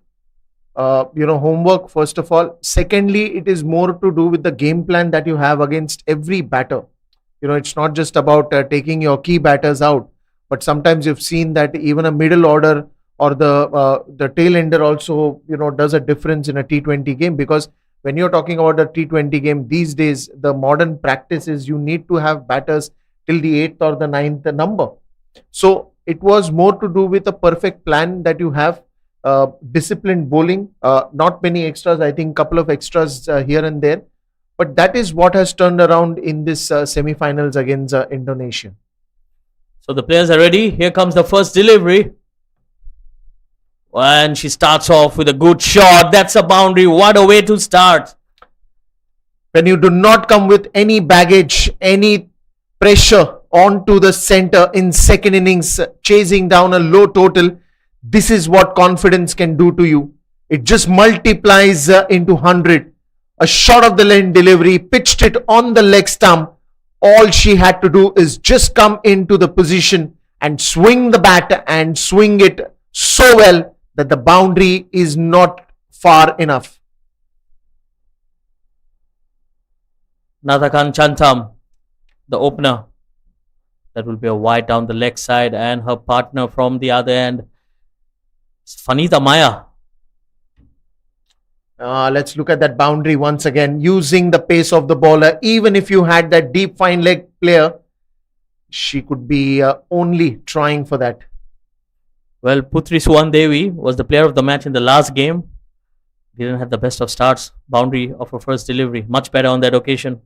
homework. First of all, secondly, it is more to do with the game plan that you have against every batter. It's not just about taking your key batters out, but sometimes you've seen that even a middle order or the tail ender also does a difference in a T20 game, because when you're talking about a T20 game these days, the modern practice is you need to have batters till the 8th or the 9th number. So it was more to do with a perfect plan that you have, disciplined bowling, not many extras. I think couple of extras here and there, but that is what has turned around in this semi-finals against Indonesia. So the players are ready. Here comes the first delivery. And she starts off with a good shot. That's a boundary. What a way to start. When you do not come with any baggage, any pressure onto the center in second innings, chasing down a low total, this is what confidence can do to you. It just multiplies into 100. A shot of the lane delivery, pitched it on the leg stump. All she had to do is just come into the position and swing the bat and swing it so well that the boundary is not far enough. Nathakan Chantam, the opener. That will be a wide down the leg side, and her partner from the other end, Fanita Maya. Let's look at that boundary once again, using the pace of the bowler. Even if you had that deep fine leg player, she could be only trying for that. Well, Putri Suwan Devi was the player of the match in the last game. Didn't have the best of starts. Boundary of her first delivery. Much better on that occasion.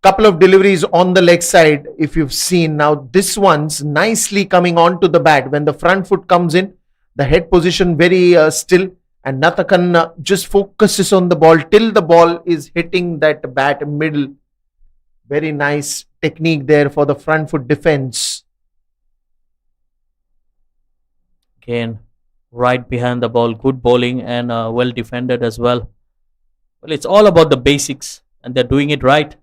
Couple of deliveries on the leg side, if you've seen. Now this one's nicely coming onto the bat. When the front foot comes in, the head position very still, and Nathakan just focuses on the ball till the ball is hitting that bat middle. Very nice technique there for the front foot defense. Again, right behind the ball. Good bowling and well defended as well. Well, it's all about the basics, and they're doing it right.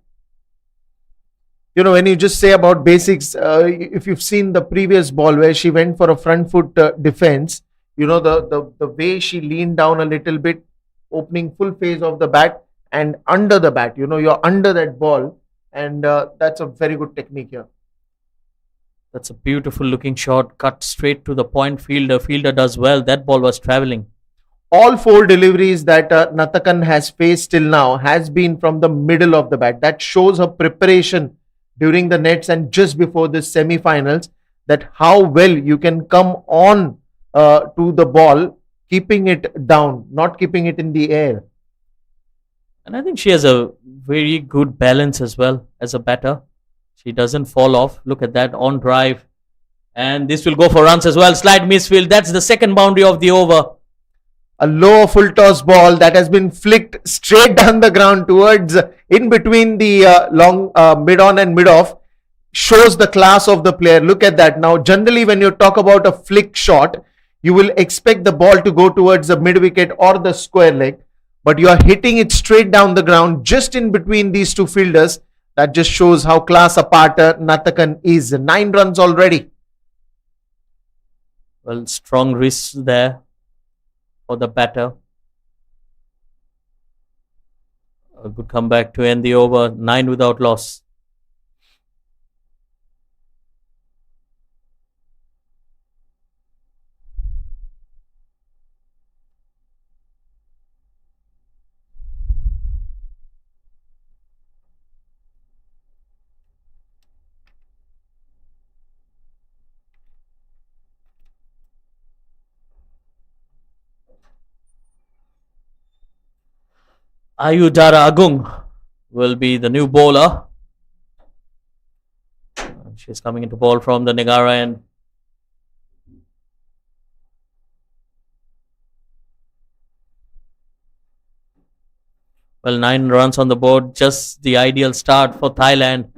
When you just say about basics, if you've seen the previous ball where she went for a front foot defense, the way she leaned down a little bit, opening full face of the bat and under the bat, you're under that ball, and that's a very good technique here. That's a beautiful looking shot, cut straight to the point. Fielder does well. That ball was traveling. All four deliveries that Nathakan has faced till now has been from the middle of the bat. That shows her preparation during the nets and just before the semi-finals, that how well you can come on to the ball, keeping it down, not keeping it in the air. And I think she has a very good balance as well as a batter. She doesn't fall off. Look at that on drive. And this will go for runs as well. Slight misfield. That's the second boundary of the over. A low full toss ball that has been flicked straight down the ground towards in between the long mid on and mid off, shows the class of the player. Look at that. Now, generally, when you talk about a flick shot, you will expect the ball to go towards the mid wicket or the square leg, but you are hitting it straight down the ground just in between these two fielders. That just shows how class apart Nathakan is. 9 runs already. Well, strong wrists there for the batter. A good comeback to end the over. 9 without loss. Ayudara Agung will be the new bowler. She's coming into ball from the Negara end. Well, 9 runs on the board, just the ideal start for Thailand.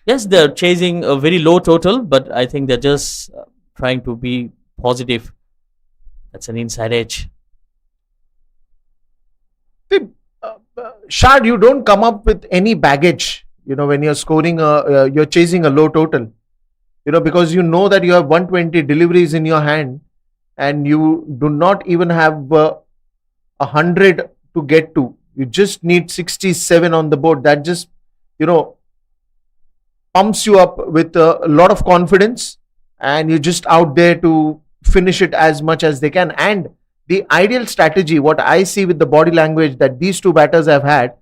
Yes, they're chasing a very low total, but I think they're just trying to be positive. That's an inside edge. See, Shad, you don't come up with any baggage, when you're scoring, you're chasing a low total, because you know that you have 120 deliveries in your hand and you do not even have 100 to get to. You just need 67 on the board. That just, pumps you up with a lot of confidence, and you're just out there to finish it as much as they can. And the ideal strategy, what I see with the body language that these two batters have had,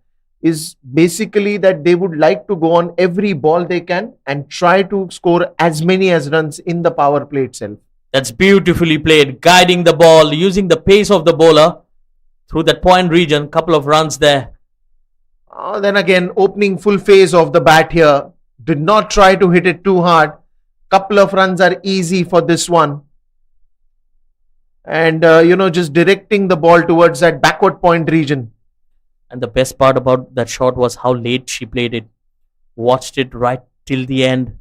is basically that they would like to go on every ball they can and try to score as many as runs in the power play itself. That's beautifully played, guiding the ball, using the pace of the bowler through that point region. Couple of runs there. Then again, opening full phase of the bat here. Did not try to hit it too hard. Couple of runs are easy for this one. And, just directing the ball towards that backward point region. And the best part about that shot was how late she played it. Watched it right till the end.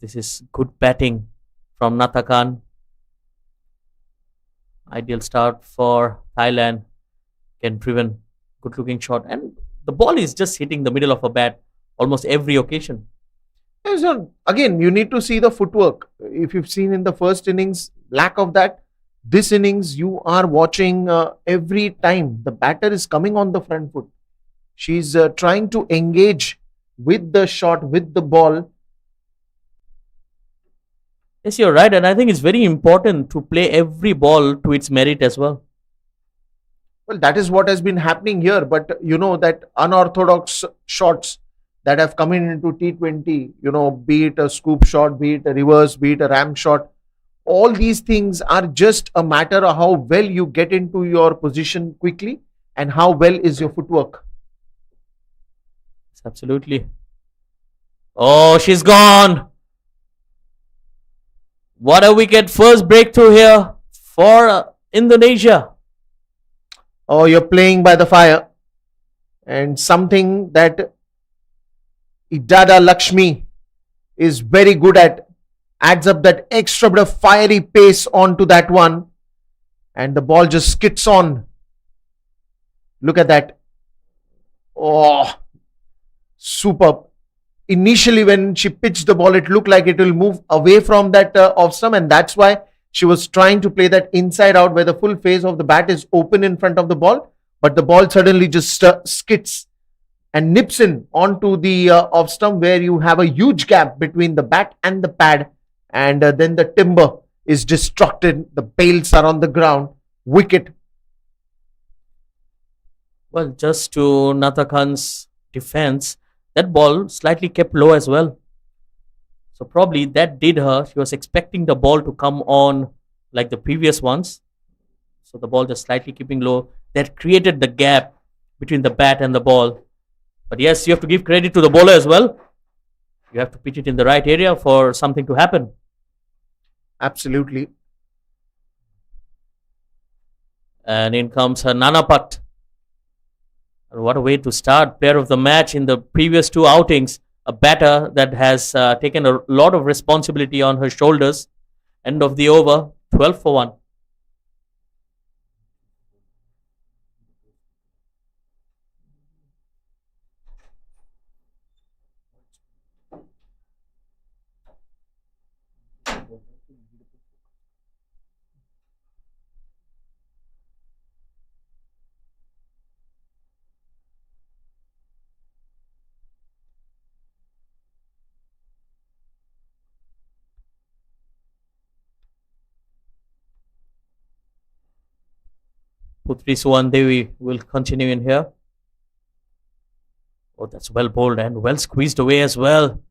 This is good batting from Nathakan. Ideal start for Thailand. Again, driven, good looking shot. And the ball is just hitting the middle of a bat almost every occasion. So again, you need to see the footwork. If you've seen in the first innings, lack of that. This innings, you are watching every time the batter is coming on the front foot. She's trying to engage with the shot, with the ball. Yes, you're right. And I think it's very important to play every ball to its merit as well. Well, that is what has been happening here. But that unorthodox shots that have come in into T20, be it a scoop shot, be it a reverse, be it a ram shot. All these things are just a matter of how well you get into your position quickly and how well is your footwork. Absolutely. Oh, she's gone. What a wicket. First breakthrough here for Indonesia. Oh, you're playing by the fire. And something that Idada Lakshmi is very good at. Adds up that extra bit of fiery pace onto that one. And the ball just skids on. Look at that. Oh, superb. Initially, when she pitched the ball, it looked like it will move away from that off stump. And that's why she was trying to play that inside out where the full face of the bat is open in front of the ball. But the ball suddenly just skids and nips in onto the off stump where you have a huge gap between the bat and the pad. And then the timber is destructed. The bails are on the ground. Wicket. Well, just to Nathakan's defense, that ball slightly kept low as well. So probably that did her. She was expecting the ball to come on like the previous ones. So the ball just slightly keeping low. That created the gap between the bat and the ball. But yes, you have to give credit to the bowler as well. You have to pitch it in the right area for something to happen. Absolutely. And in comes her Nanapat. And what a way to start. Player of the match in the previous two outings. A batter that has taken a lot of responsibility on her shoulders. End of the over, 12 for 1. Putri Suwandevi will continue in here. Oh, that's well bowled and well squeezed away as well.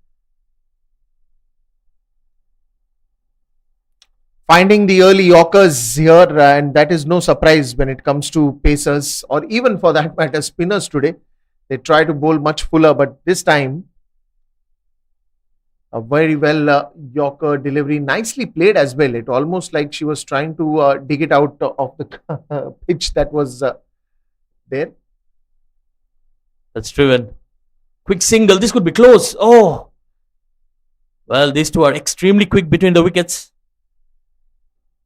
finding the early Yorkers here, and that is no surprise when it comes to pacers or even for that matter spinners today. They try to bowl much fuller, but this time a very well Yorker delivery, nicely played as well. It almost like she was trying to dig it out of the pitch that was there. That's driven. Quick single. This could be close. Oh. Well, these two are extremely quick between the wickets.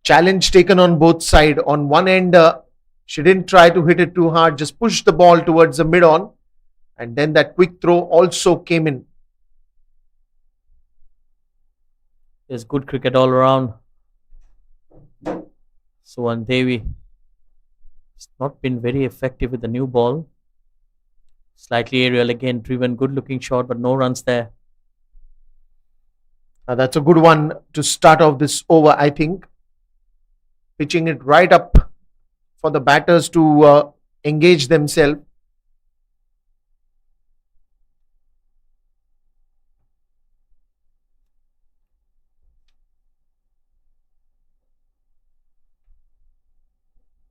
Challenge taken on both sides. On one end, she didn't try to hit it too hard, just pushed the ball towards the mid-on. And then that quick throw also came in. There's good cricket all around. Suwan Devi has not been very effective with the new ball. Slightly aerial again, driven, good looking shot, but no runs there. That's a good one to start off this over, I think. Pitching it right up for the batters to engage themselves.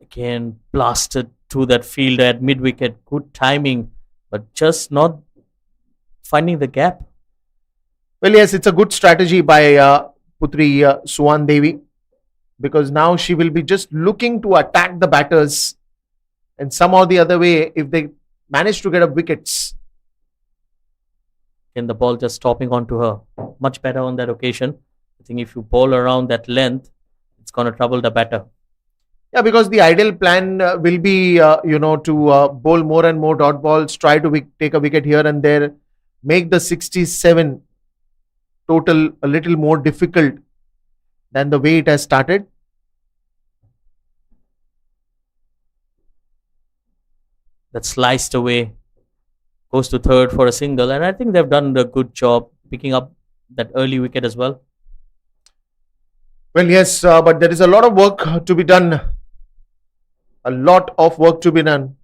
Again, blasted to that fielder at mid wicket. Good timing, but just not finding the gap. Well, yes, it's a good strategy by Putri Suwan Devi, because now she will be just looking to attack the batters, and somehow the other way, if they manage to get up wickets. And the ball just stopping onto her. Much better on that occasion. I think if you bowl around that length, it's going to trouble the batter. Yeah, because the ideal plan will be, to bowl more and more dot balls, try to take a wicket here and there, make the 67 total a little more difficult than the way it has started. That sliced away, goes to third for a single, and I think they've done a good job picking up that early wicket as well. Well, yes, but there is a lot of work to be done. A lot of work to be done.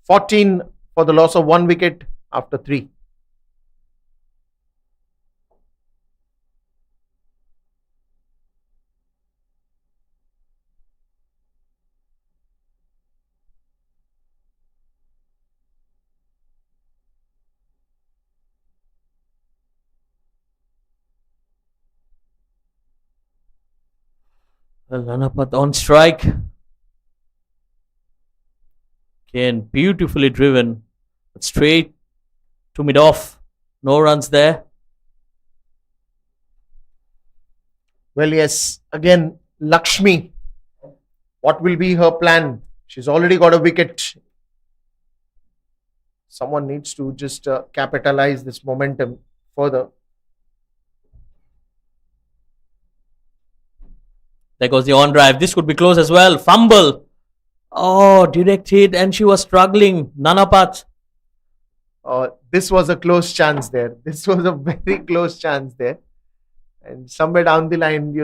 14 for the loss of 1 wicket after 3. Well, Nanapat on strike. Again, beautifully driven, but straight to mid-off. No runs there. Well, yes, again, Lakshmi. What will be her plan? She's already got a wicket. Someone needs to just capitalize this momentum further. There goes the on drive. This could be close as well. Fumble. Oh, direct hit, and she was struggling. Nanapat. This was a close chance there. This was a very close chance there. And somewhere down the line,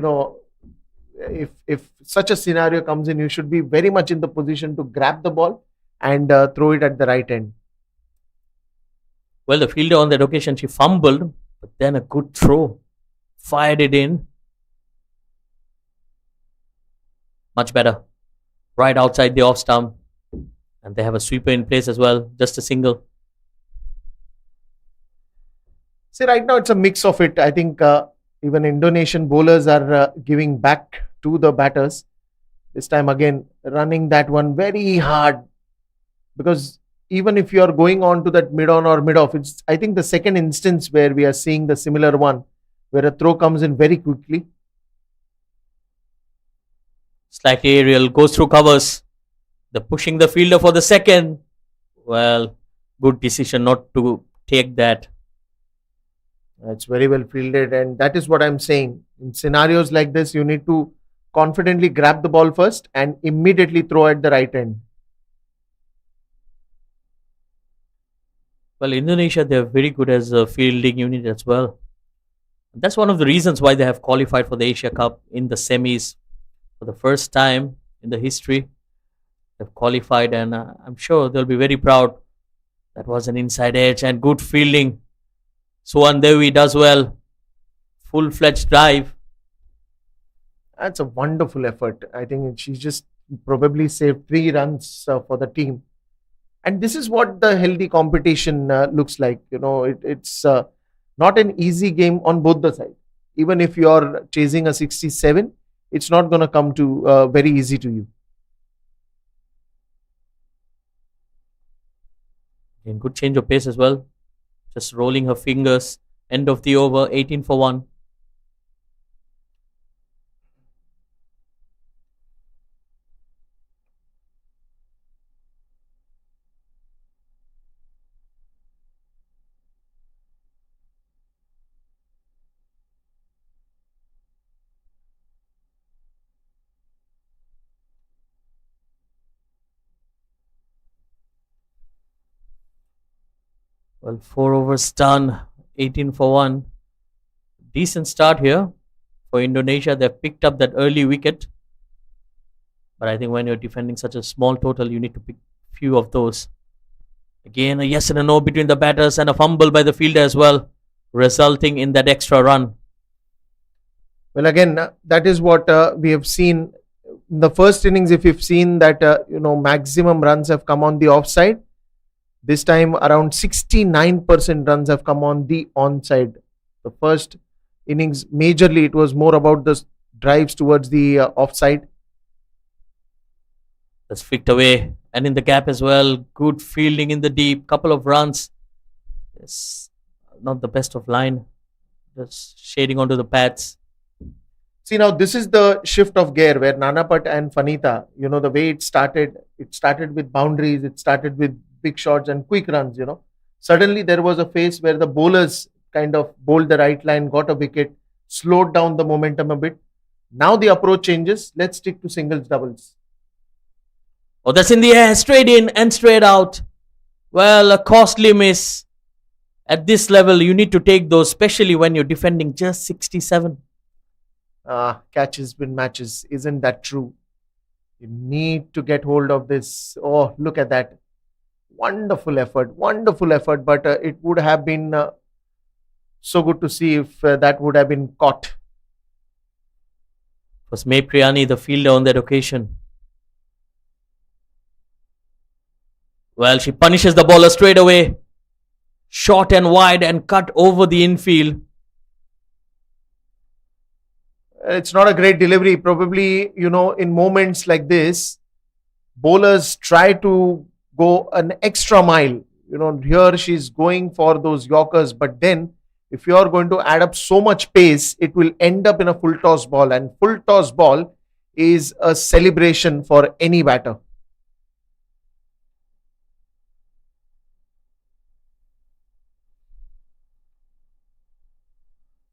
if such a scenario comes in, you should be very much in the position to grab the ball and throw it at the right end. Well, the fielder on that occasion, she fumbled, but then a good throw. Fired it in. Much better. Right outside the off stump. And they have a sweeper in place as well. Just a single. See, right now it's a mix of it. I think even Indonesian bowlers are giving back to the batters. This time again, running that one very hard. Because even if you are going on to that mid-on or mid-off, it's, I think, the second instance where we are seeing the similar one, where a throw comes in very quickly. Slightly aerial, goes through covers. They're pushing the fielder for the second. Well, good decision not to take that. It's very well fielded, and that is what I'm saying. In scenarios like this, you need to confidently grab the ball first and immediately throw at the right end. Well, Indonesia, they're very good as a fielding unit as well. That's one of the reasons why they have qualified for the Asia Cup in the semis. For the first time in the history, they've qualified, and I'm sure they'll be very proud. That was an inside edge and good fielding. Suwan Devi does well. Full-fledged dive. That's a wonderful effort. I think she just probably saved 3 runs for the team. And this is what the healthy competition looks like. It's not an easy game on both the sides. Even if you're chasing a 67, it's not going to come to very easy to you. And good change of pace as well. Just rolling her fingers. End of the over, 18 for 1. Well, 4 overs done, 18 for 1. Decent start here for Indonesia. They've picked up that early wicket. But I think when you're defending such a small total, you need to pick few of those. Again, a yes and a no between the batters and a fumble by the fielder as well, resulting in that extra run. Well, again, that is what we have seen in the first innings. If you've seen that, maximum runs have come on the offside. This time, around 69% runs have come on the onside. The first innings, majorly, it was more about the drives towards the offside. That's flicked away. And in the gap as well. Good fielding in the deep. Couple of runs. Yes, not the best of line. Just shading onto the pads. See, now this is the shift of gear where Nanapat and Fanita, the way it started with boundaries, it started with big shots and quick runs, Suddenly there was a phase where the bowlers kind of bowled the right line, got a wicket, slowed down the momentum a bit. Now the approach changes. Let's stick to singles, doubles. Oh, that's in the air, straight in and straight out. Well, a costly miss. At this level, you need to take those, especially when you're defending just 67. Catches win matches. Isn't that true? You need to get hold of this. Oh, look at that. Wonderful effort, but it would have been so good to see if that would have been caught. It was May Priyani, the fielder on that occasion. Well, she punishes the bowler straight away. Short and wide and cut over the infield. It's not a great delivery. Probably, in moments like this, bowlers try to go an extra mile. Here she's going for those Yorkers, but then if you're going to add up so much pace, it will end up in a full toss ball, and full toss ball is a celebration for any batter.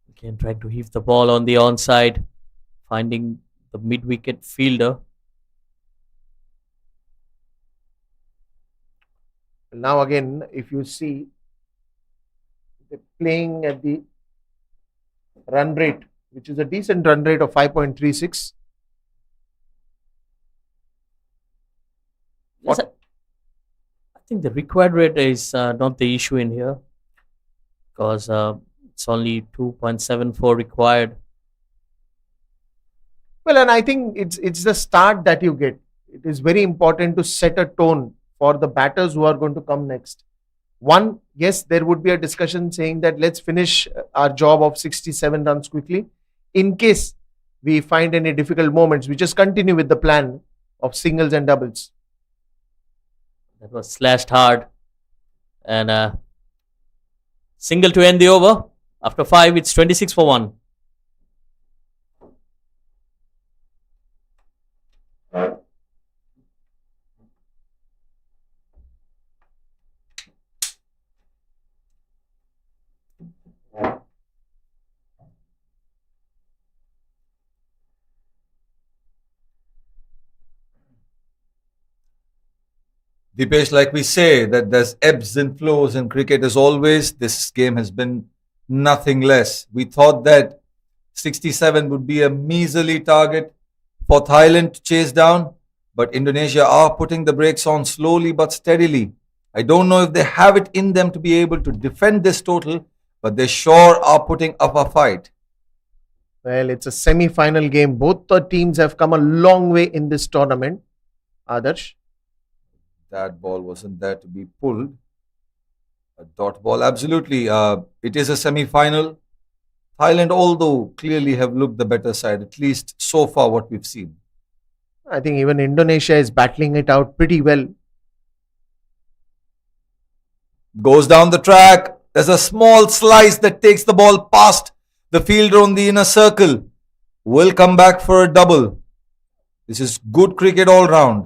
Again, trying to heave the ball on the onside, finding the mid-wicket fielder. Now again, if you see, they're playing at the run rate, which is a decent run rate of 5.36. Yes, I think the required rate is not the issue in here, because it's only 2.74 required. Well, and I think it's the start that you get. It is very important to set a tone for the batters who are going to come next. One, yes, there would be a discussion saying that let's finish our job of 67 runs quickly. In case we find any difficult moments, we just continue with the plan of singles and doubles. That was slashed hard. And single to end the over. After 5, it's 26 for 1. Dipesh, like we say, that there's ebbs and flows in cricket as always. This game has been nothing less. We thought that 67 would be a measly target for Thailand to chase down, but Indonesia are putting the brakes on slowly but steadily. I don't know if they have it in them to be able to defend this total, but they sure are putting up a fight. Well, it's a semi-final game. Both the teams have come a long way in this tournament. Adarsh. That ball wasn't there to be pulled. A dot ball, absolutely. It is a semi-final. Thailand, although clearly have looked the better side, at least so far what we've seen. I think even Indonesia is battling it out pretty well. Goes down the track. There's a small slice that takes the ball past the fielder on the inner circle. Will come back for a double. This is good cricket all round.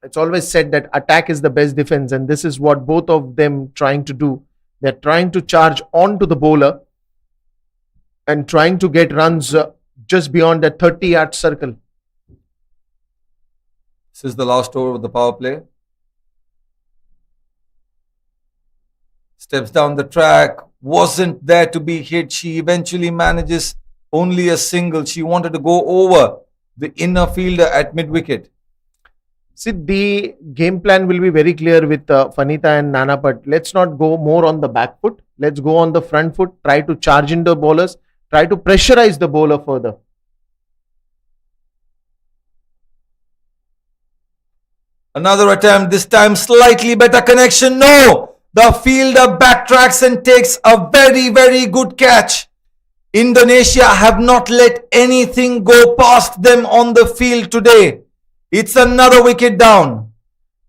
It's always said that attack is the best defense, and this is what both of them trying to do. They're trying to charge onto the bowler and trying to get runs just beyond the 30-yard circle. This is the last over of the power play. Steps down the track. Wasn't there to be hit. She eventually manages only a single. She wanted to go over the inner fielder at mid-wicket. See, the game plan will be very clear with Fanita and Nana, but let's not go more on the back foot. Let's go on the front foot, try to charge into bowlers, try to pressurize the bowler further. Another attempt, this time slightly better connection. No! The fielder backtracks and takes a very, very good catch. Indonesia have not let anything go past them on the field today. It's another wicket down.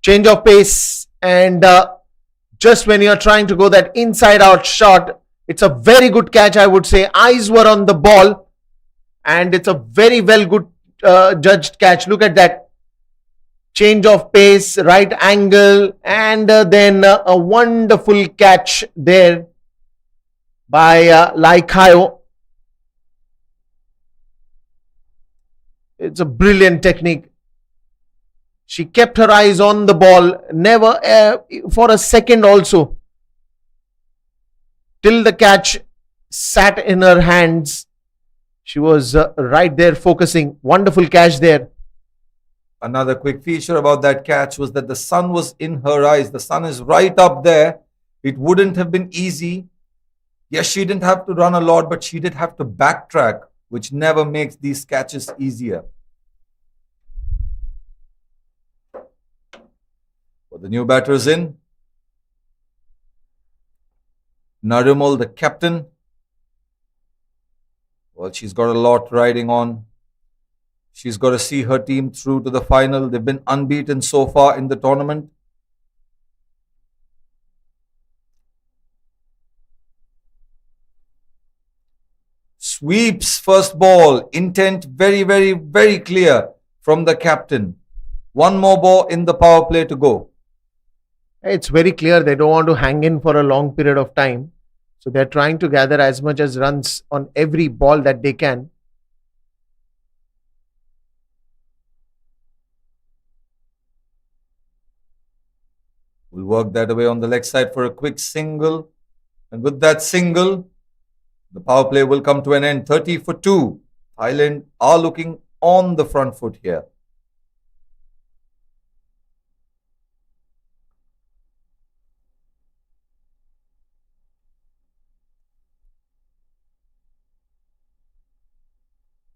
Change of pace, and just when you're trying to go that inside out shot, it's a very good catch, I would say. Eyes were on the ball, and it's a very well good judged catch. Look at that. Change of pace, right angle, and then a wonderful catch there by Laikhayo. It's a brilliant technique. She kept her eyes on the ball, never for a second also, till the catch sat in her hands. She was right there focusing. Wonderful catch there. Another quick feature about that catch was that the sun was in her eyes. The sun is right up there. It wouldn't have been easy. Yes, she didn't have to run a lot, but she did have to backtrack, which never makes these catches easier. For the new batters in, Narimal, the captain. Well, she's got a lot riding on. She's got to see her team through to the final. They've been unbeaten so far in the tournament. Sweeps first ball. Intent very, very, very clear from the captain. One more ball in the power play to go. It's very clear they don't want to hang in for a long period of time. So they're trying to gather as much as runs on every ball that they can. We'll work that away on the leg side for a quick single. And with that single, the power play will come to an end. 30 for 2. Thailand are looking on the front foot here.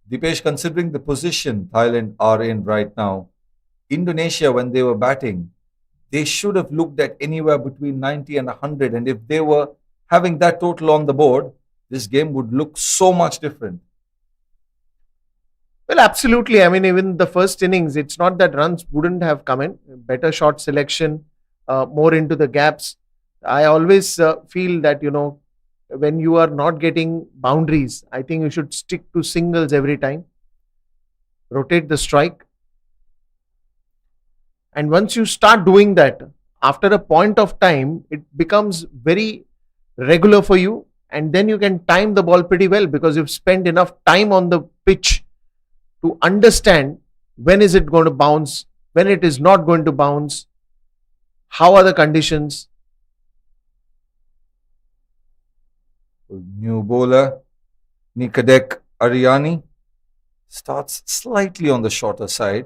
Dipesh, considering the position Thailand are in right now, Indonesia, when they were batting, they should have looked at anywhere between 90 and 100. And if they were having that total on the board, this game would look so much different. Well, absolutely. I mean, even the first innings, it's not that runs wouldn't have come in. Better shot selection, more into the gaps. I always feel that, when you are not getting boundaries, I think you should stick to singles every time. Rotate the strike. And once you start doing that, after a point of time, it becomes very regular for you. And then you can time the ball pretty well because you've spent enough time on the pitch to understand when is it going to bounce, when it is not going to bounce, how are the conditions. New bowler, Nikadek Ariani, starts slightly on the shorter side.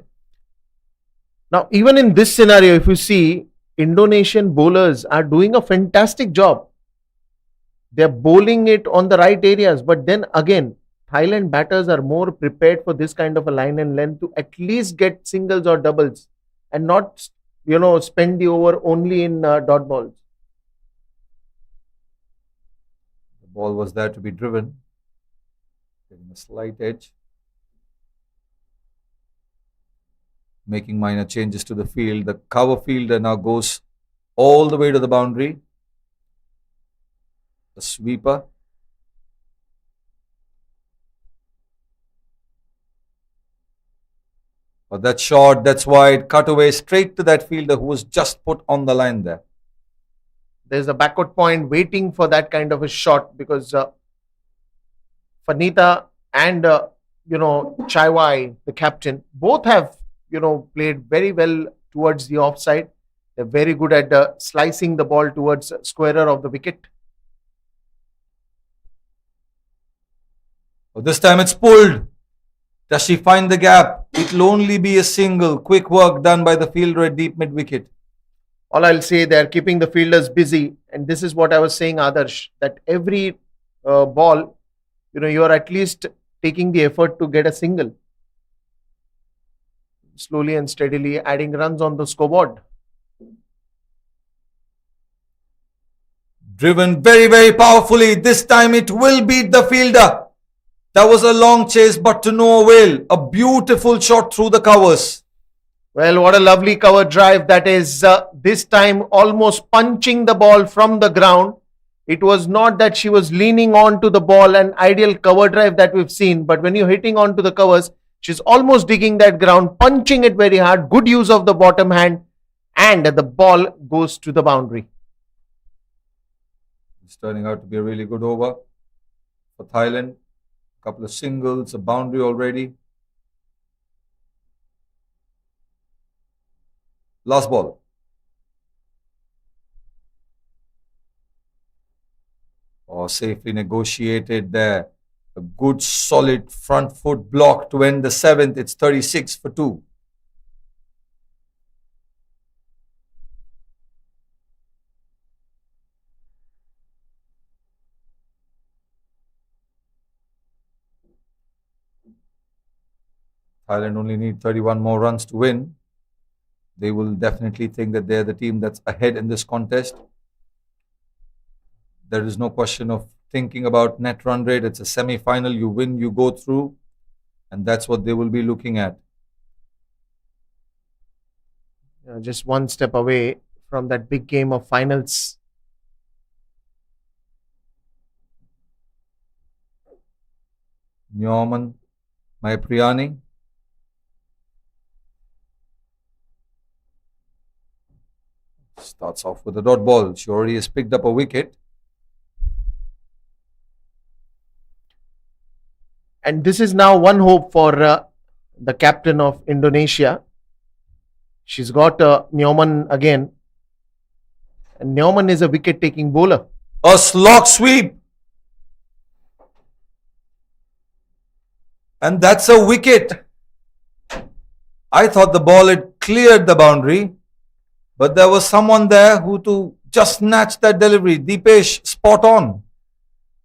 Now, even in this scenario, if you see, Indonesian bowlers are doing a fantastic job. They're bowling it on the right areas, but then again, Thailand batters are more prepared for this kind of a line and length to at least get singles or doubles and not, spend the over only in dot balls. The ball was there to be driven, getting a slight edge, making minor changes to the field. The cover fielder now goes all the way to the boundary. The sweeper. But that's short, that's wide, cut away straight to that fielder who was just put on the line there. There's a backward point waiting for that kind of a shot because Fanita and, Chaiwai, the captain, both have, played very well towards the offside. They're very good at slicing the ball towards squarer of the wicket. Oh, this time it's pulled. Does she find the gap? It'll only be a single. Quick work done by the fielder at deep mid wicket. All I'll say, they're keeping the fielders busy. And this is what I was saying, Adarsh, that every ball, you're at least taking the effort to get a single. Slowly and steadily adding runs on the scoreboard. Driven very, very powerfully. This time it will beat the fielder. That was a long chase, but to no avail. A beautiful shot through the covers. Well, what a lovely cover drive that is. This time almost punching the ball from the ground. It was not that she was leaning on to the ball, an ideal cover drive that we've seen. But when you're hitting onto the covers, she's almost digging that ground, punching it very hard. Good use of the bottom hand. And the ball goes to the boundary. It's turning out to be a really good over for Thailand. Couple of singles, a boundary already. Last ball. Oh, safely negotiated there. A good solid front foot block to end the 7th. It's 36 for 2. Thailand only need 31 more runs to win. They will definitely think that they're the team that's ahead in this contest. There is no question of thinking about net run rate. It's a semi-final. You win, you go through. And that's what they will be looking at. Just one step away from that big game of finals. Nyoman, Maipriyani. Starts off with a dot ball. She already has picked up a wicket. And this is now one hope for the captain of Indonesia. She's got Nyoman again. And Nyoman is a wicket-taking bowler. A slog sweep. And that's a wicket. I thought the ball had cleared the boundary. But there was someone there who to just snatch that delivery. Deepesh, spot on.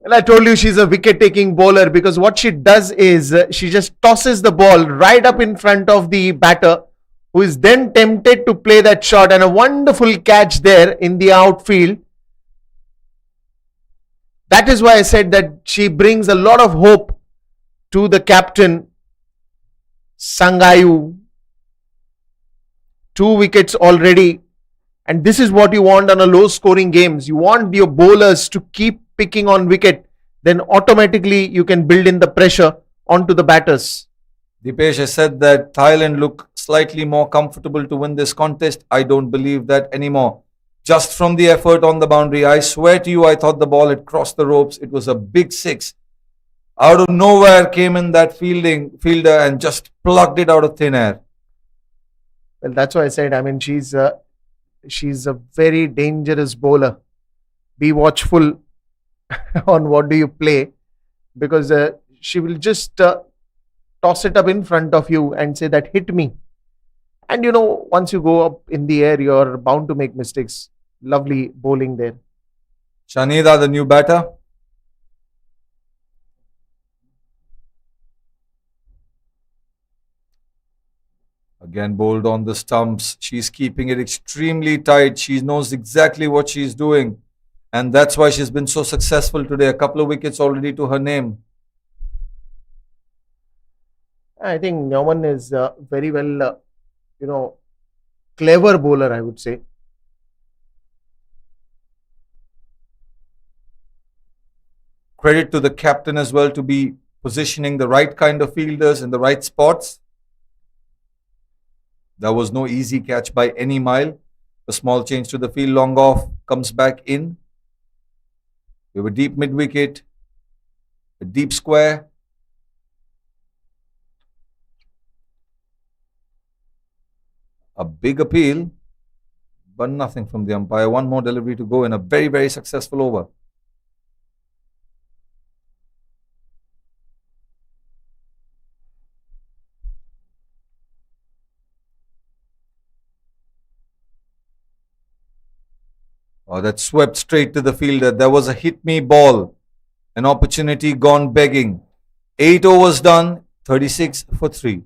Well, I told you she's a wicket-taking bowler because what she does is she just tosses the ball right up in front of the batter, who is then tempted to play that shot, and a wonderful catch there in the outfield. That is why I said that she brings a lot of hope to the captain, Sangayu. 2 wickets already. And this is what you want on a low scoring games. You want your bowlers to keep picking on wicket. Then automatically you can build in the pressure onto the batters. Deepesh has said that Thailand look slightly more comfortable to win this contest. I don't believe that anymore. Just from the effort on the boundary, I swear to you, I thought the ball had crossed the ropes. It was a big 6. Out of nowhere came in that fielder and just plugged it out of thin air. Well, that's why I said, I mean, she's a very dangerous bowler. Be watchful on what do you play, because she will just toss it up in front of you and say that hit me. And once you go up in the air, you're bound to make mistakes. Lovely bowling there. Shanida, the new batter. Again, bowled on the stumps. She's keeping it extremely tight. She knows exactly what she's doing. And that's why she's been so successful today. A couple of wickets already to her name. I think Nyoman is very well, clever bowler, I would say. Credit to the captain as well to be positioning the right kind of fielders in the right spots. There was no easy catch by any mile. A small change to the field, long off, comes back in. We have a deep mid wicket, a deep square. A big appeal, but nothing from the umpire. One more delivery to go in a very, very successful over. Oh, that swept straight to the fielder. There was a hit me ball. An opportunity gone begging. 8 overs done, 36 for 3.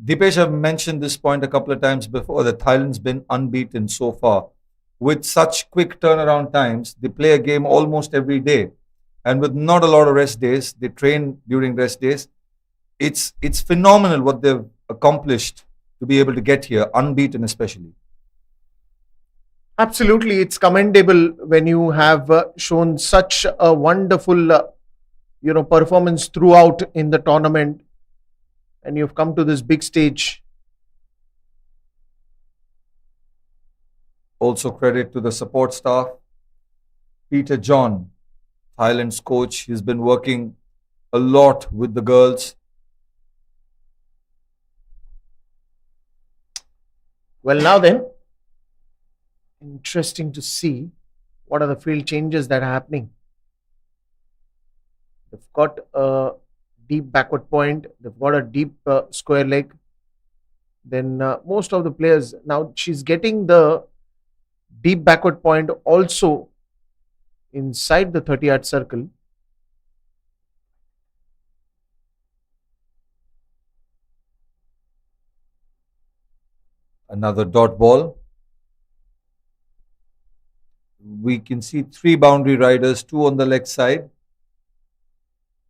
Dipesh, I've mentioned this point a couple of times before that Thailand's been unbeaten so far. With such quick turnaround times, they play a game almost every day. And with not a lot of rest days, they train during rest days. It's phenomenal what they've accomplished to be able to get here, unbeaten especially. Absolutely, it's commendable when you have shown such a wonderful, performance throughout in the tournament, and you've come to this big stage. Also credit to the support staff. Peter John, Thailand's coach, he's been working a lot with the girls. Well, now then, interesting to see what are the field changes that are happening. They've got a deep backward point, they've got a deep square leg. Then most of the players, now she's getting the deep backward point also inside the 30-yard circle. Another dot ball. We can see 3 boundary riders, 2 on the leg side.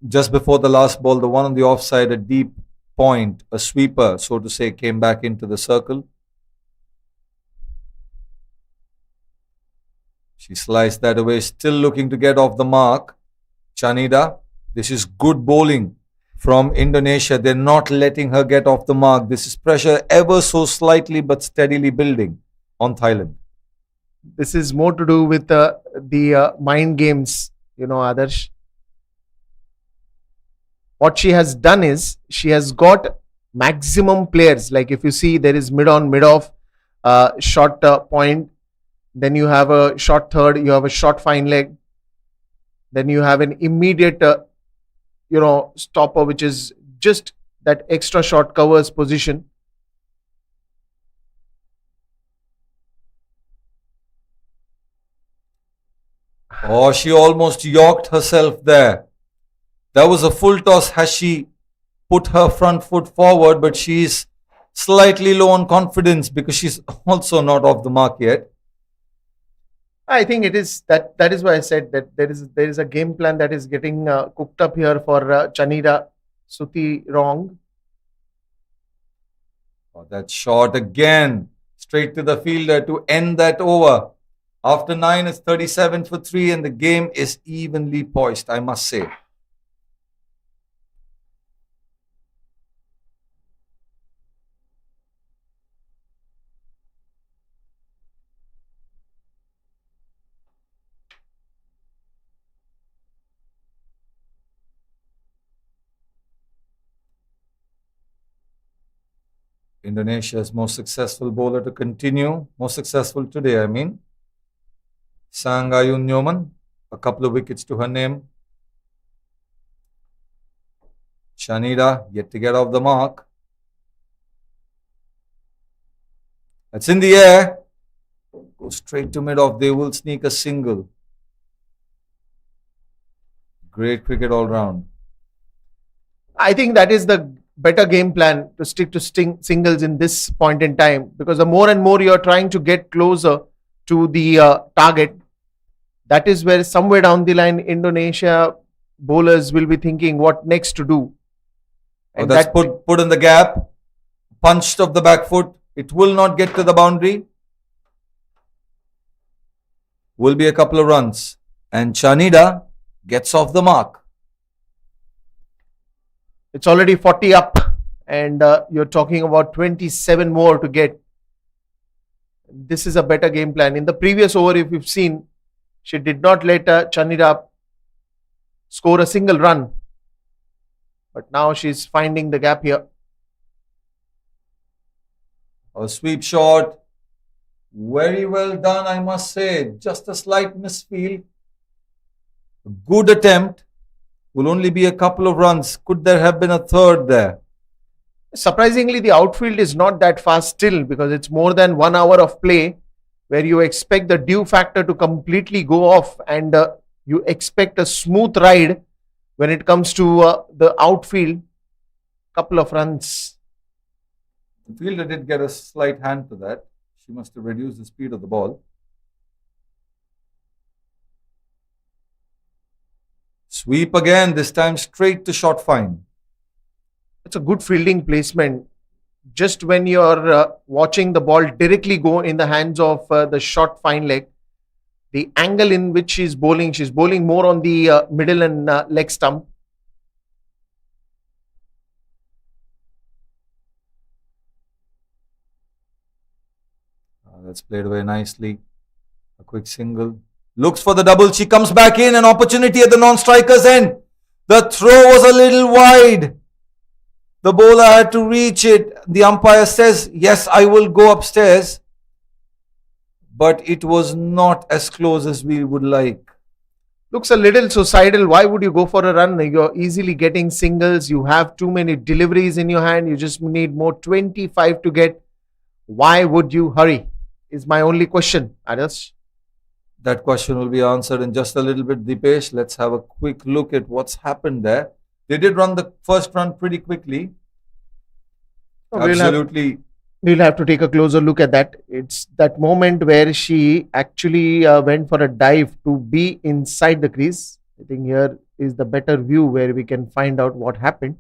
Just before the last ball, the one on the offside, a deep point, a sweeper, so to say, came back into the circle. She sliced that away, still looking to get off the mark. Chanida, this is good bowling from Indonesia. They're not letting her get off the mark. This is pressure ever so slightly but steadily building on Thailand. This is more to do with the mind games, Adarsh. What she has done is she has got maximum players. Like if you see, there is mid on, mid off, short point. Then you have a short third, you have a short fine leg. Then you have an immediate, stopper, which is just that extra short covers position. Oh, she almost yorked herself there. That was a full toss. Has she put her front foot forward, but she's slightly low on confidence because she's also not off the mark yet. I think it is that is why I said that there is a game plan that is getting cooked up here for Chanida. Suti wrong. Oh, that shot again, straight to the fielder to end that over. After 9, it's 37 for 3 and the game is evenly poised, I must say. Indonesia's most successful bowler to continue, most successful today, I mean. Sangayun Nyoman, a couple of wickets to her name. Shanida yet to get off the mark. That's in the air. Go straight to mid-off. They will sneak a single. Great cricket all round. I think that is the better game plan, to stick to singles in this point in time, because the more and more you're trying to get closer to the target, that is where somewhere down the line Indonesia bowlers will be thinking what next to do. And that's put in the gap, punched off the back foot. It will not get to the boundary. Will be a couple of runs. And Shanida gets off the mark. It's already 40 up, and you're talking about 27 more to get. This is a better game plan. In the previous over, if you've seen, she did not let Shanida score a single run. But now she's finding the gap here. A sweep shot. Very well done, I must say. Just a slight misfield. A good attempt. Will only be a couple of runs. Could there have been a third there? Surprisingly, the outfield is not that fast still, because it's more than 1 hour of play where you expect the dew factor to completely go off, and you expect a smooth ride when it comes to the outfield. Couple of runs. The fielder did get a slight hand to that. She must have reduced the speed of the ball. Sweep again, this time straight to short fine. It's a good fielding placement. Just when you're watching the ball directly go in the hands of the short fine leg, the angle in which she's bowling more on the middle and leg stump. That's played away nicely. A quick single. Looks for the double. She comes back in. An opportunity at the non-striker's end. The throw was a little wide. The bowler had to reach it. The umpire says, yes, I will go upstairs. But it was not as close as we would like. Looks a little suicidal. Why would you go for a run? You're easily getting singles. You have too many deliveries in your hand. You just need more 25 to get. Why would you hurry? Is my only question, Adas. That question will be answered in just a little bit, Dipesh. Let's have a quick look at what's happened there. They did run the first run pretty quickly. Absolutely. We'll have to take a closer look at that. It's that moment where she actually went for a dive to be inside the crease. I think here is the better view where we can find out what happened.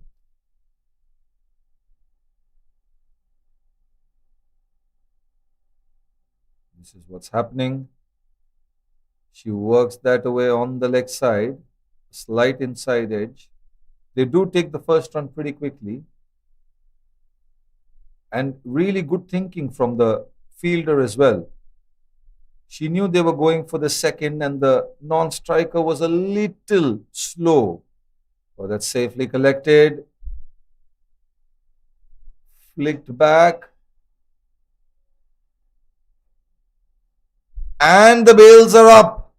This is what's happening. She works that away on the leg side, slight inside edge. They do take the first run pretty quickly. And really good thinking from the fielder as well. She knew they were going for the second, and the non-striker was a little slow. Oh, that's safely collected. Flicked back. And the bails are up.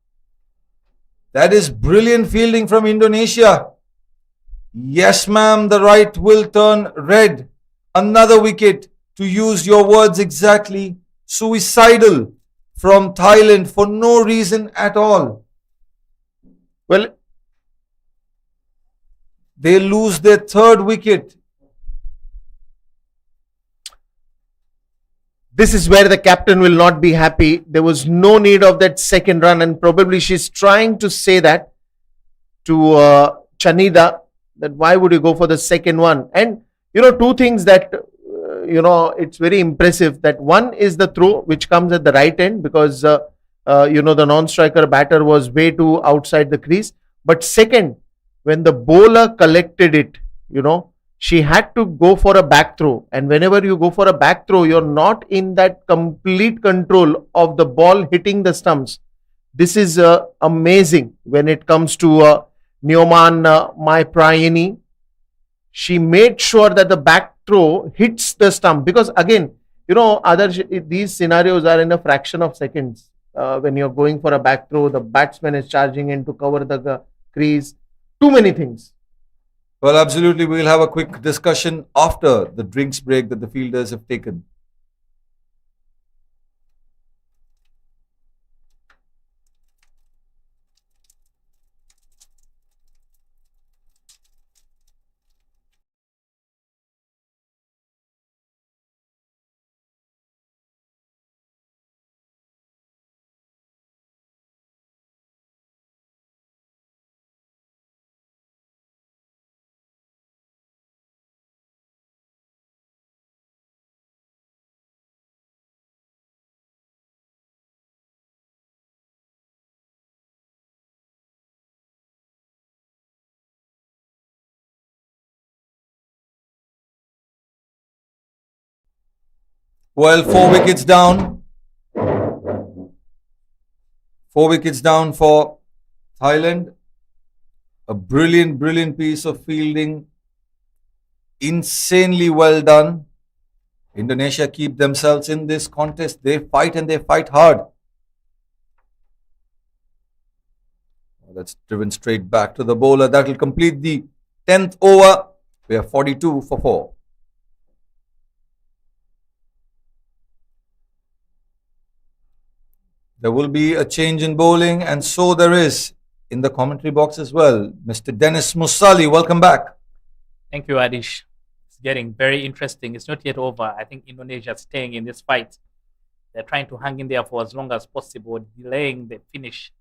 That is brilliant fielding from Indonesia. Yes, ma'am, the right will turn red. Another wicket, to use your words exactly, suicidal from Thailand for no reason at all. Well, they lose their third wicket. This is where the captain will not be happy. There was no need of that second run, and probably she's trying to say that to Shanida, that why would you go for the second one? And two things that it's very impressive. That one is the throw which comes at the right end, because the non-striker batter was way too outside the crease. But second, when the bowler collected it, she had to go for a back throw, and whenever you go for a back throw, you're not in that complete control of the ball hitting the stumps. This is amazing when it comes to Nyoman Maiprayani. She made sure that the back throw hits the stump, because again, these scenarios are in a fraction of seconds. When you're going for a back throw, the batsman is charging in to cover the crease. Too many things. Well, absolutely. We'll have a quick discussion after the drinks break that the fielders have taken. Well, 4 wickets down. 4 wickets down for Thailand. A brilliant, brilliant piece of fielding. Insanely well done. Indonesia keep themselves in this contest. They fight and they fight hard. That's driven straight back to the bowler. That will complete the 10th over. We are 42 for 4. There will be a change in bowling, and so there is in the commentary box as well. Mr. Dennis Musali, welcome back. Thank you, Adish. It's getting very interesting. It's not yet over. I think Indonesia is staying in this fight. They're trying to hang in there for as long as possible, delaying the finish.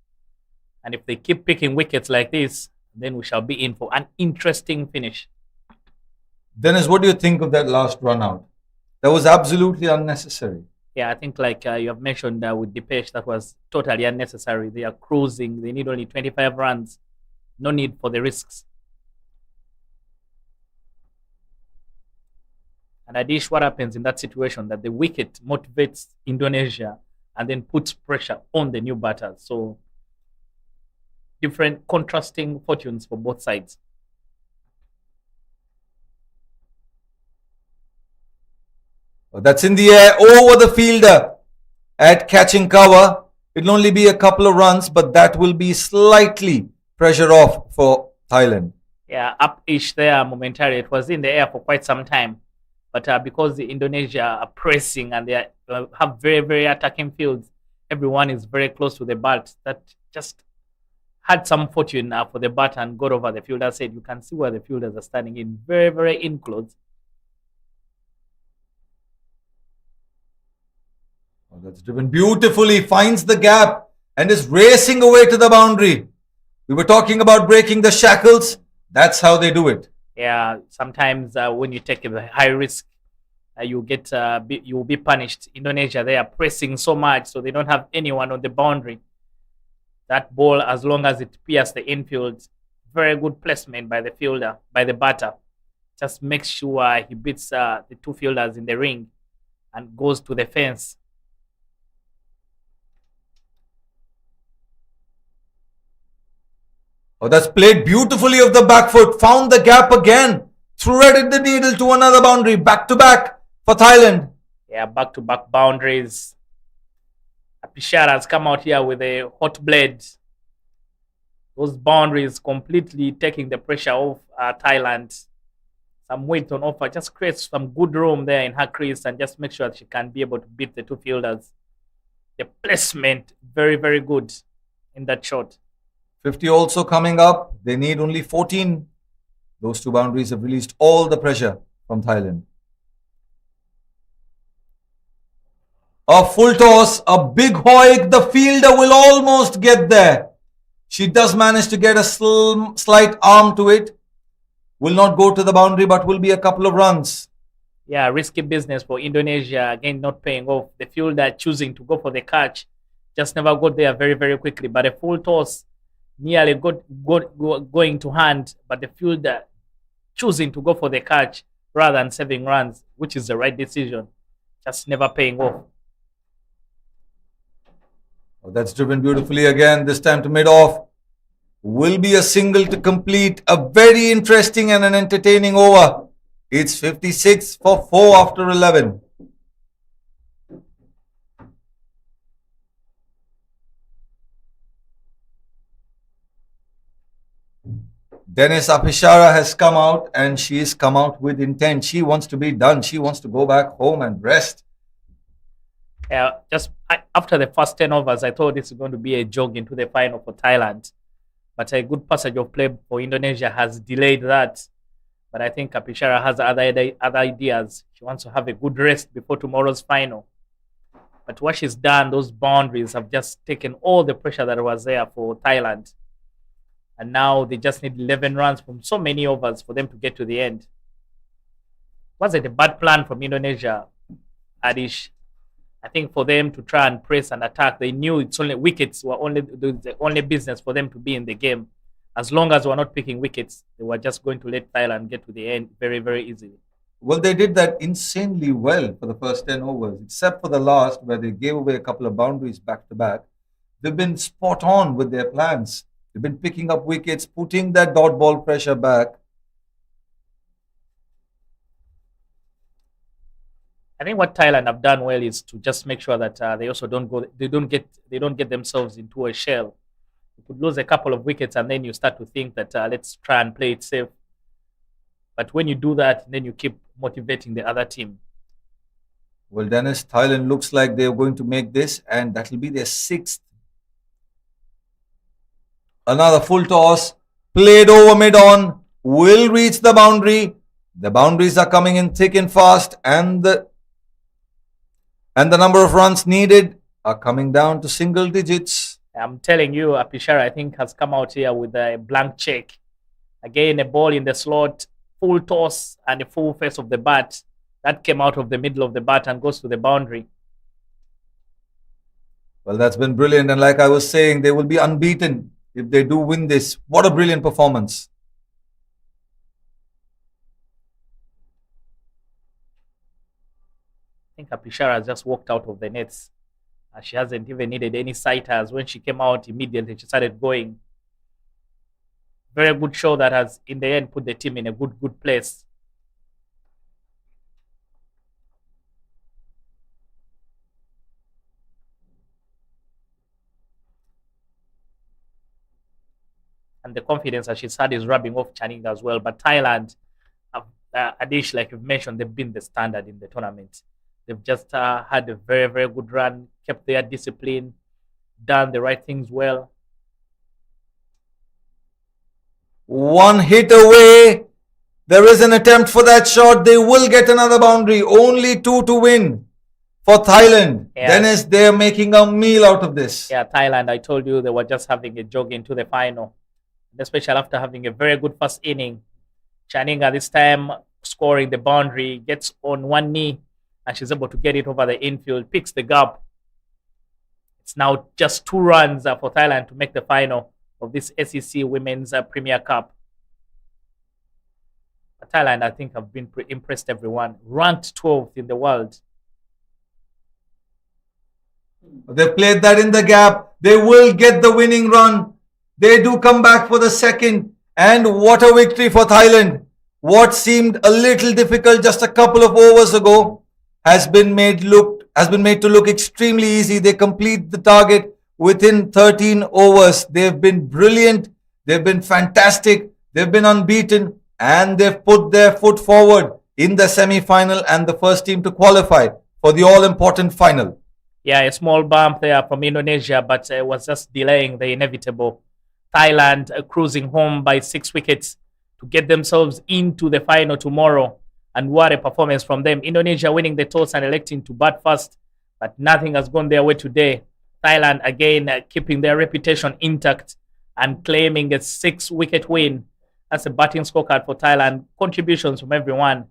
And if they keep picking wickets like this, then we shall be in for an interesting finish. Dennis, what do you think of that last run out? That was absolutely unnecessary. Yeah, I think like you have mentioned with Depeche, that was totally unnecessary. They are cruising. They need only 25 runs. No need for the risks. And Adish, what happens in that situation? That the wicket motivates Indonesia and then puts pressure on the new batters. So different contrasting fortunes for both sides. That's in the air over the fielder at catching cover. It'll only be a couple of runs, but that will be slightly pressure off for Thailand. Yeah, up-ish there momentarily. It was in the air for quite some time. But because the Indonesia are pressing and they have very, very attacking fields, everyone is very close to the bat. That just had some fortune for the bat and got over the fielder said. You can see where the fielders are standing in very, very in close. Oh, that's driven beautifully, finds the gap and is racing away to the boundary. We were talking about breaking the shackles. That's how they do it. Yeah, sometimes when you take a high risk, you will be punished. Indonesia, they are pressing so much, so they don't have anyone on the boundary. That ball, as long as it pierces the infield, very good placement by the fielder, by the batter. Just makes sure he beats the two fielders in the ring and goes to the fence. Oh, that's played beautifully off the back foot. Found the gap again. Threaded the needle to another boundary. Back to back for Thailand. Yeah, back-to-back boundaries. Pishara has come out here with a hot blade. Those boundaries completely taking the pressure off Thailand. Some weight on offer. Just creates some good room there in her crease and just make sure that she can be able to beat the two fielders. The placement, very, very good in that shot. 50 also coming up. They need only 14. Those two boundaries have released all the pressure from Thailand. A full toss, a big hoik. The fielder will almost get there. She does manage to get a slight arm to it. Will not go to the boundary, but will be a couple of runs. Yeah, risky business for Indonesia. Again, not paying off. The fielder choosing to go for the catch just never got there very, very quickly. But a full toss nearly going to hand, but the fielder choosing to go for the catch rather than saving runs, which is the right decision. Just never paying off. Oh, that's driven beautifully again, this time to mid-off. Will be a single to complete a very interesting and an entertaining over. It's 56 for 4 after 11. Dennis Apishara has come out and she's come out with intent. She wants to be done. She wants to go back home and rest. After the first 10 overs, I thought this is going to be a jog into the final for Thailand. But a good passage of play for Indonesia has delayed that. But I think Apishara has other ideas. She wants to have a good rest before tomorrow's final. But what she's done, those boundaries have just taken all the pressure that was there for Thailand. And now they just need 11 runs from so many overs for them to get to the end. Was it a bad plan from Indonesia, Adish? I think for them to try and press and attack, they knew it's only wickets were only the only business for them to be in the game. As long as they were not picking wickets, they were just going to let Thailand get to the end very, very easily. Well, they did that insanely well for the first 10 overs, except for the last where they gave away a couple of boundaries back to back. They've been spot on with their plans. They've been picking up wickets, putting that dot ball pressure back. I think what Thailand have done well is to just make sure that they also don't get themselves into a shell. You could lose a couple of wickets and then you start to think that let's try and play it safe. But when you do that, then you keep motivating the other team. Well, Dennis, Thailand looks like they're going to make this, and that will be their 6th. Another full toss, played over mid-on, will reach the boundary. The boundaries are coming in thick and fast, and the number of runs needed are coming down to single digits. I'm telling you, Apishara, I think, has come out here with a blank check. Again, a ball in the slot, full toss, and a full face of the bat. That came out of the middle of the bat and goes to the boundary. Well, that's been brilliant. And like I was saying, they will be unbeaten if they do win this. What a brilliant performance. I think Apishara has just walked out of the nets. She hasn't even needed any sighters. When she came out, immediately she started going. Very good show that has, in the end, put the team in a good place. And the confidence that she's had is rubbing off Channing as well. But Thailand, Adish, like you've mentioned, they've been the standard in the tournament. They've just had a very, very good run, kept their discipline, done the right things well. One hit away. There is an attempt for that shot. They will get another boundary. Only 2 to win for Thailand. Yeah. Dennis, they're making a meal out of this. Yeah, Thailand, I told you they were just having a jog into the final, especially after having a very good first inning. Chaninga this time scoring the boundary, gets on one knee, and she's able to get it over the infield, picks the gap. It's now just 2 runs for Thailand to make the final of this ACC Women's Premier Cup. But Thailand, I think, have been impressed everyone. Ranked 12th in the world. They played that in the gap. They will get the winning run. They do come back for the second. And what a victory for Thailand. What seemed a little difficult just a couple of overs ago has been made to look extremely easy. They complete the target within 13 overs. They've been brilliant. They've been fantastic. They've been unbeaten. And they've put their foot forward in the semi-final and the first team to qualify for the all-important final. Yeah, a small bump there from Indonesia, but it was just delaying the inevitable. Thailand cruising home by 6 wickets to get themselves into the final tomorrow. And what a performance from them. Indonesia winning the toss and electing to bat first, but nothing has gone their way today. Thailand again keeping their reputation intact and claiming a 6-wicket win. That's a batting scorecard for Thailand. Contributions from everyone.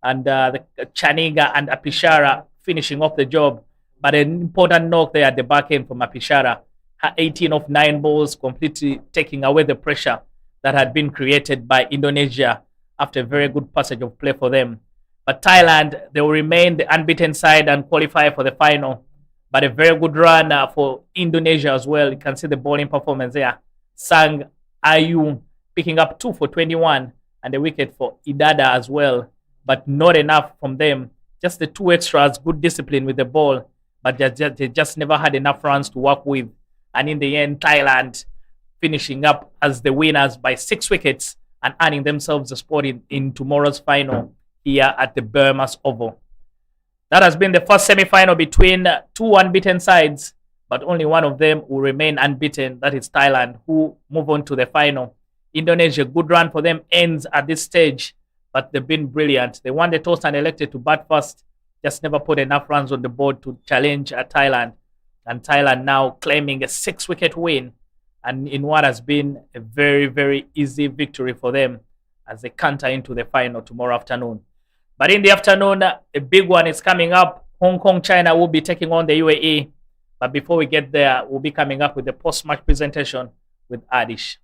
And the Chaniga and Apishara finishing off the job. But an important knock there at the back end from Apishara. Her 18 of 9 balls completely taking away the pressure that had been created by Indonesia after a very good passage of play for them. But Thailand, they will remain the unbeaten side and qualify for the final. But a very good run for Indonesia as well. You can see the bowling performance there. Sang Ayung picking up 2 for 21 and a wicket for Idada as well. But not enough from them. Just the 2 extras, good discipline with the ball. But they just never had enough runs to work with. And in the end, Thailand finishing up as the winners by 6 wickets and earning themselves a spot in tomorrow's final here at the BAYUEMAS Oval. That has been the first semi-final between two unbeaten sides, but only one of them will remain unbeaten. That is Thailand, who move on to the final. Indonesia, good run for them ends at this stage, but they've been brilliant. They won the toss and elected to bat first, just never put enough runs on the board to challenge Thailand. And Thailand now claiming a 6-wicket win, and in what has been a very, very easy victory for them as they canter into the final tomorrow afternoon. But in the afternoon, a big one is coming up. Hong Kong, China will be taking on the UAE. But before we get there, we'll be coming up with the post-match presentation with Adish.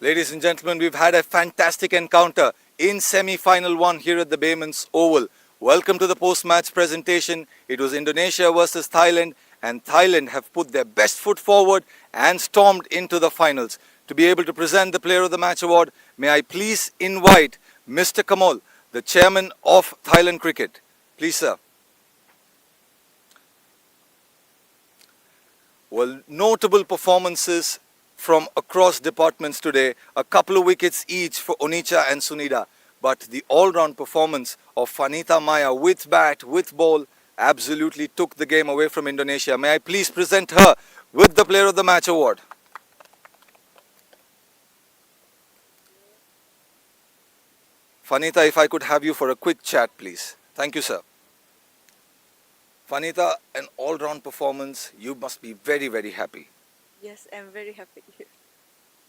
Ladies and gentlemen, we've had a fantastic encounter in semi-final 1 here at the BAYUEMAS Oval. Welcome to the post-match presentation. It was Indonesia versus Thailand, and Thailand have put their best foot forward and stormed into the finals. To be able to present the Player of the Match award, may I please invite Mr. Kamal, the chairman of Thailand Cricket. Please, sir. Well, notable performances from across departments today. A couple of wickets each for Onicha and Sunida. But the all-round performance of Vanitha Maya with bat, with ball, absolutely took the game away from Indonesia. May I please present her with the Player of the Match award. Vanitha, if I could have you for a quick chat, please. Thank you, sir. Vanitha, an all-round performance. You must be very, very happy. Yes, I'm very happy.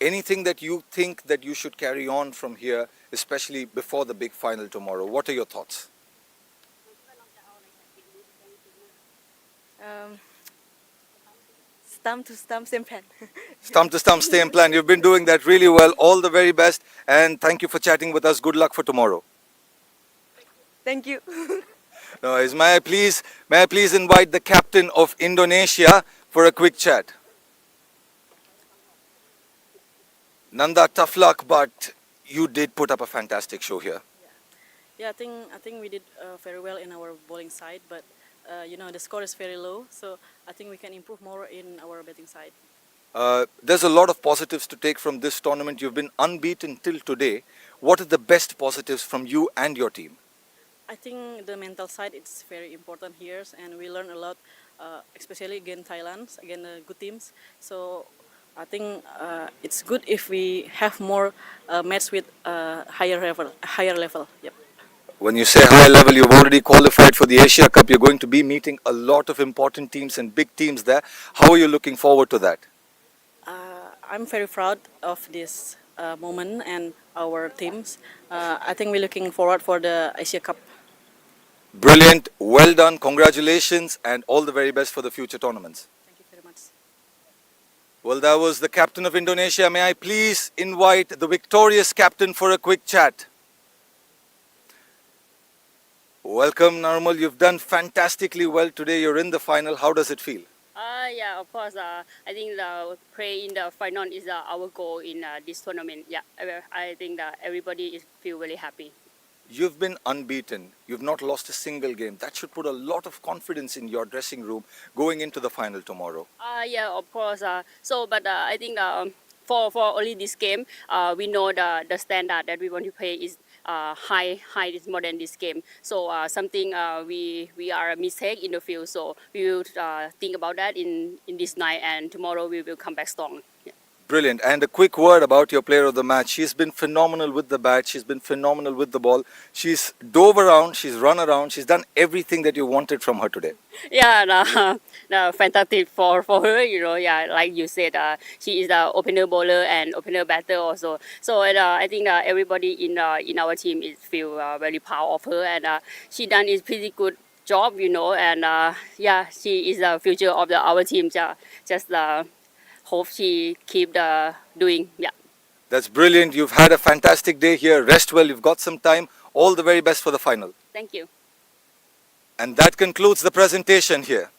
Anything that you think that you should carry on from here, especially before the big final tomorrow? What are your thoughts? Stump to stump, same plan. Stump to stump, stay in plan. You've been doing that really well. All the very best. And thank you for chatting with us. Good luck for tomorrow. Thank you. No worries. May I please invite the captain of Indonesia for a quick chat. Nanda, tough luck, but you did put up a fantastic show here. Yeah, I think we did very well in our bowling side, but the score is very low, so I think we can improve more in our batting side. There's a lot of positives to take from this tournament. You've been unbeaten till today. What are the best positives from you and your team? I think the mental side is very important here, and we learn a lot, especially against Thailand, against the good teams. So I think it's good if we have more match with higher level. Yep. When you say high level, you've already qualified for the Asia Cup. You're going to be meeting a lot of important teams and big teams there. How are you looking forward to that? I'm very proud of this moment and our teams. I think we're looking forward for the Asia Cup. Brilliant, well done, congratulations, and all the very best for the future tournaments. Thank you very much. Well, that was the captain of Indonesia. May I please invite the victorious captain for a quick chat? Welcome, Narmal. You've done fantastically well today. You're in the final. How does it feel? Yeah, of course. I think the play in the final is our goal in this tournament. Yeah, I think that everybody feel very happy. You've been unbeaten. You've not lost a single game. That should put a lot of confidence in your dressing room going into the final tomorrow. Yeah, of course. But I think for only this game, we know the standard that we want to play is high is more than this game. So something we are a mistake in the field. So we will think about that in this night, and tomorrow we will come back strong. Yeah. Brilliant. And a quick word about your player of the match. She's been phenomenal with the bat. She's been phenomenal with the ball. She's dove around. She's run around. She's done everything that you wanted from her today. Yeah, fantastic for her. Yeah, like you said, she is the opener bowler and opener batter also. So I think everybody in our team feel very proud of her, and she done a pretty good job, and yeah, she is the future of our team. Just hope she keep doing. Yeah. That's brilliant. You've had a fantastic day here. Rest well. You've got some time. All the very best for the final. Thank you. And that concludes the presentation here.